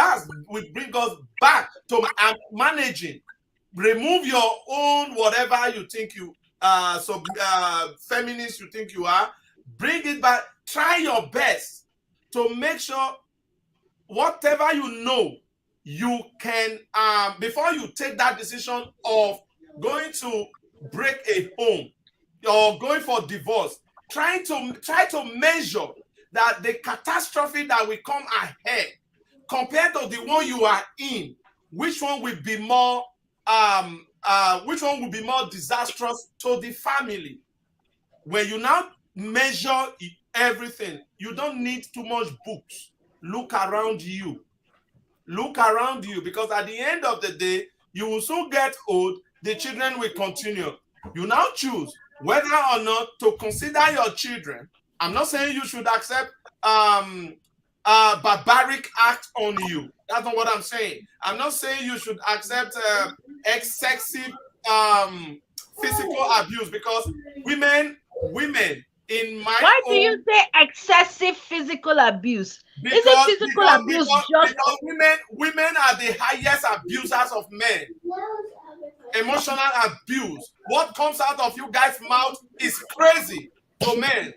will bring us back to managing. Remove your own whatever you think you feminist you think you are. Bring it back. Try your best to make sure whatever you know you can before you take that decision of going to break a home or going for divorce, try to measure that the catastrophe that will come ahead compared to the one you are in, which one will be more disastrous to the family? When you now measure everything, you don't need too much books. Look around you. Look around you, because at the end of the day, you will soon get old, the children will continue. You now choose whether or not to consider your children. I'm not saying you should accept barbaric act on you. That's not what I'm saying. I'm not saying you should accept excessive physical abuse, because women in my Why own, do you say excessive physical abuse? because, Is it physical abuse just because women are the highest abusers of men. Emotional abuse. What comes out of you guys' mouth is crazy to men.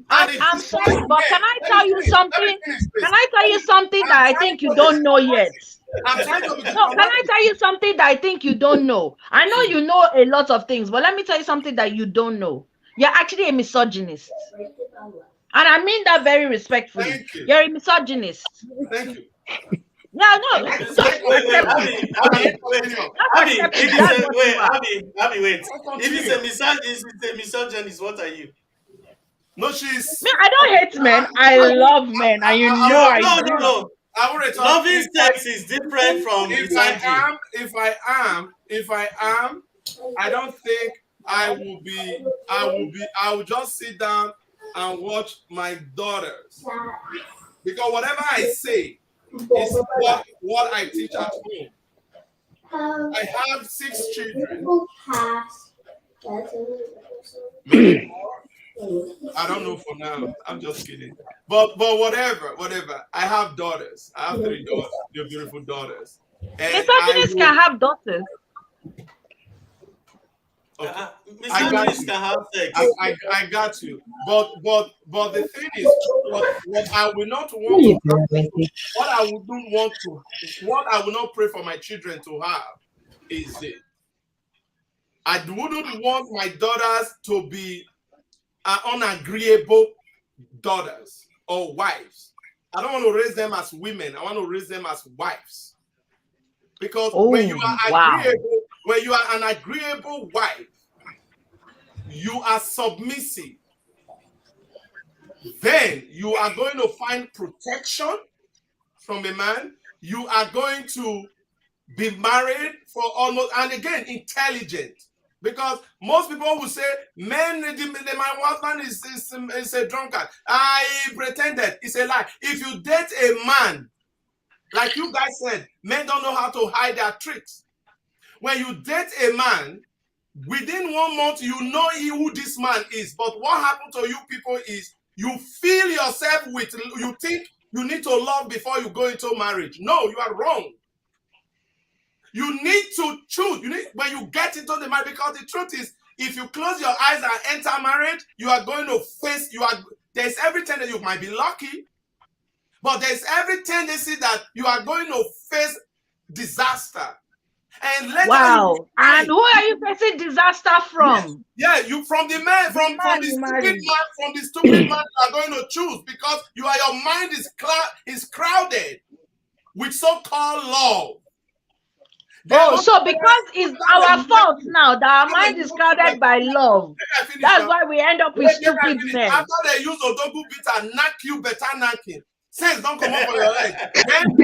I'm sorry, but can I tell you something? Can I tell you something that I think you don't know yet? I'm trying to be No, can I tell you something that I think you don't know? I know you know a lot of things, but let me tell you something that you don't know. You're actually a misogynist. And I mean that very respectfully. Thank you. You're a misogynist. Thank you. Yeah, no. Wait, Abby, if it's a misogynist, what are you? No, she's. Me, I don't hate men. I love men, and you know I do. No. Loving sex is different from If I am, I don't think I will just sit down and watch my daughters, because whatever I say is what I teach at home. I have 6 children. Maybe more. I don't know for now. I'm just kidding. But whatever. I have daughters. I have 3 daughters. They're beautiful daughters. Misogynists can have daughters. Okay. Misogynists can have sex. I got you. But the thing is, what I will not want to have, what I will not pray for my children to have is this. I wouldn't want my daughters to be unagreeable daughters or wives. I don't want to raise them as women. I want to raise them as wives. Because when you are agreeable, when you are an agreeable wife, you are submissive. Then you are going to find protection from a man. You are going to be married for almost, and again, intelligent. Because most people will say, men, my husband is a drunkard. I pretended. It's a lie. If you date a man, like you guys said, men don't know how to hide their tricks. When you date a man, within 1 month, you know who this man is. But what happened to you people is you fill yourself with, you think you need to love before you go into marriage. No, you are wrong. You need to choose. When you get into the marriage, because the truth is, if you close your eyes and enter marriage, you are going to face, there's every tendency you might be lucky, but there's every tendency that you are going to face disaster. And later and who are you facing disaster from? Yeah, you from the man, from the stupid man you are going to choose, because your mind is crowded with so-called love. So because it's our fault now that our mind is crowded by love. That's why we end up with stupid men. After they use Odogu beat and knock you better knocking. Sense don't come up for your leg. Then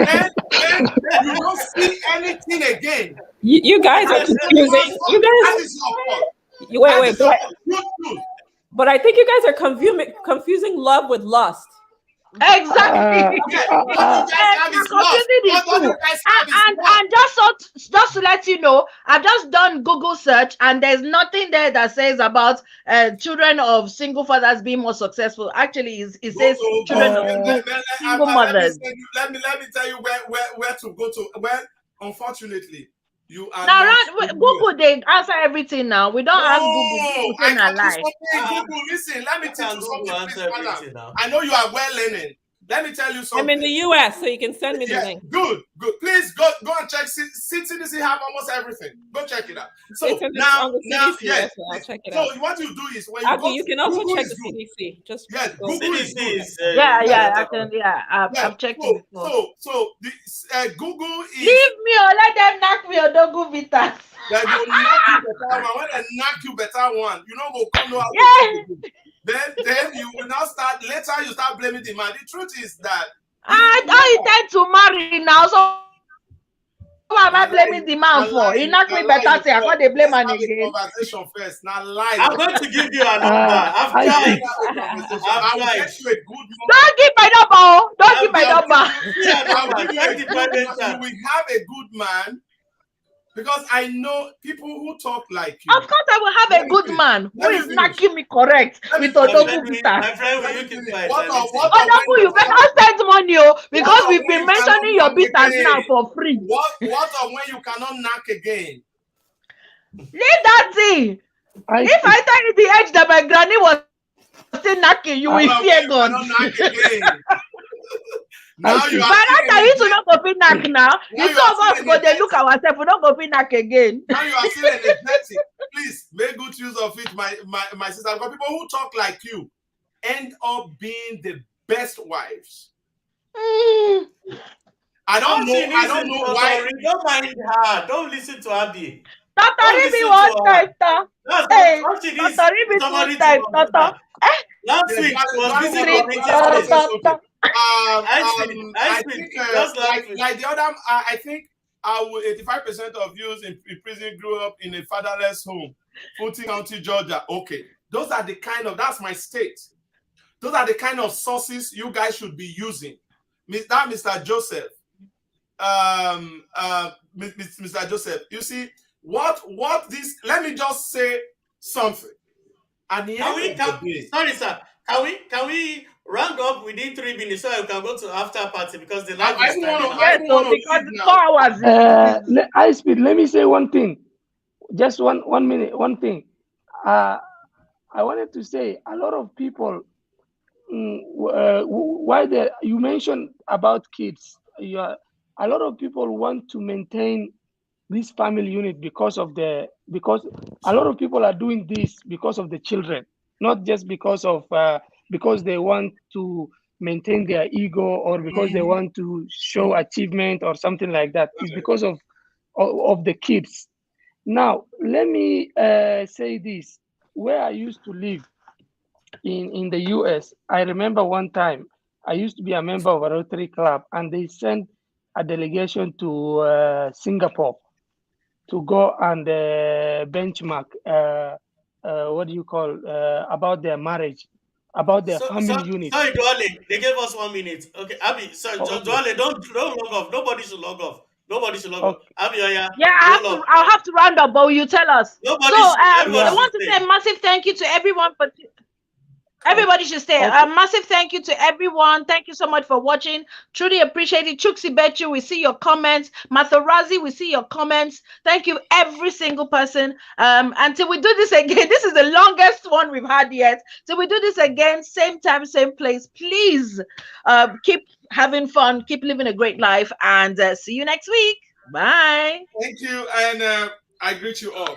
you don't see anything again. You guys are confusing. You guys. That is your fault. Wait. But I think you guys are confusing love with lust. Exactly. And just to let you know, I've just done Google search, and there's nothing there that says about children of single fathers being more successful. Actually, it says children of single mothers. Let me tell you where to go to. Well, unfortunately, you are now Google, they answer everything now. We don't ask Google. Google, listen, let me tell you something. I know you are well learned, let me tell you I'm something. in the US, so you can send me the link. Good. Please go and check. CDC have almost everything. Go check it out. So It's now, on the CDC also. I'll check it out. So what you do is when you Abby, go, you can also Google check is the good. CDC. Just Google is good. is I can. I've checked it before. So the Google is. Leave me or let them knock me or don't go Vitas. They go knock you better one. When they knock you better one, you know go come know how to do it. Then you will now start. Later you start blaming the man. The truth is that I intend to marry now, so what am I blaming the man for? He knocked me better. Say I got the blame man again. Conversation first. Now lie. I'm going to give you a number. I've tried. I will get you a good number. Don't give my number. Don't give my number. You will have a good man. Because I know people who talk like you. Of course, I will have a good man who is knocking me correct with Odogu Vitas. My friend, will you keep quiet? Odogu, you better spend money, because we've been mentioning your Vitas now for free. What of when you cannot knock again? Leave that thing. If I tell you the age that my granny was still knocking, you will fear God. Now you but after you to not go be knock now. The two of us go they look ourselves, we don't go be knock again. Now you are still energetic. Please make good use of it, my sister. I've got people who talk like you end up being the best wives. I don't know why. Don't mind her. Don't listen to Abby. Dr. Ribi one type. Hey, Dr. Ribi two type. Last week was busy. I think like the other, I think 85% of youths in prison grew up in a fatherless home, Fulton County, Georgia. Okay, those are the kind of, that's my state. Those are the kind of sources you guys should be using. Mr. Joseph, Mr. Joseph, you see what this? Let me just say something. And sorry, sir. Can we round up within 3 minutes so I can go to after party because the life is because 4 hours. High speed. Let me say one thing. Just 1 minute. One thing. I wanted to say a lot of people. You mentioned about kids. A lot of people want to maintain this family unit because a lot of people are doing this because of the children, not just because they want to maintain their ego or because they want to show achievement or something like that. It's because of the kids. Now, let me say this. Where I used to live in the US, I remember one time I used to be a member of a Rotary Club, and they sent a delegation to Singapore to go and benchmark what do you call about their marriage, about their family unit. Sorry, Duale, they gave us 1 minute. Okay, Abby, sorry, Duale, don't log off. Nobody should log off. Abby, I'll have to round up, but you tell us. I want to say a massive thank you to everyone for. Everybody should stay. A massive thank you to everyone. Thank you so much for watching. Truly appreciate it. Chuksi Bechu, we see your comments. Matharazi, we see your comments. Thank you, every single person. Until we do this again, this is the longest one we've had yet. Till we do this again, same time, same place. Please keep having fun, keep living a great life, and see you next week. Bye. Thank you, and I greet you all.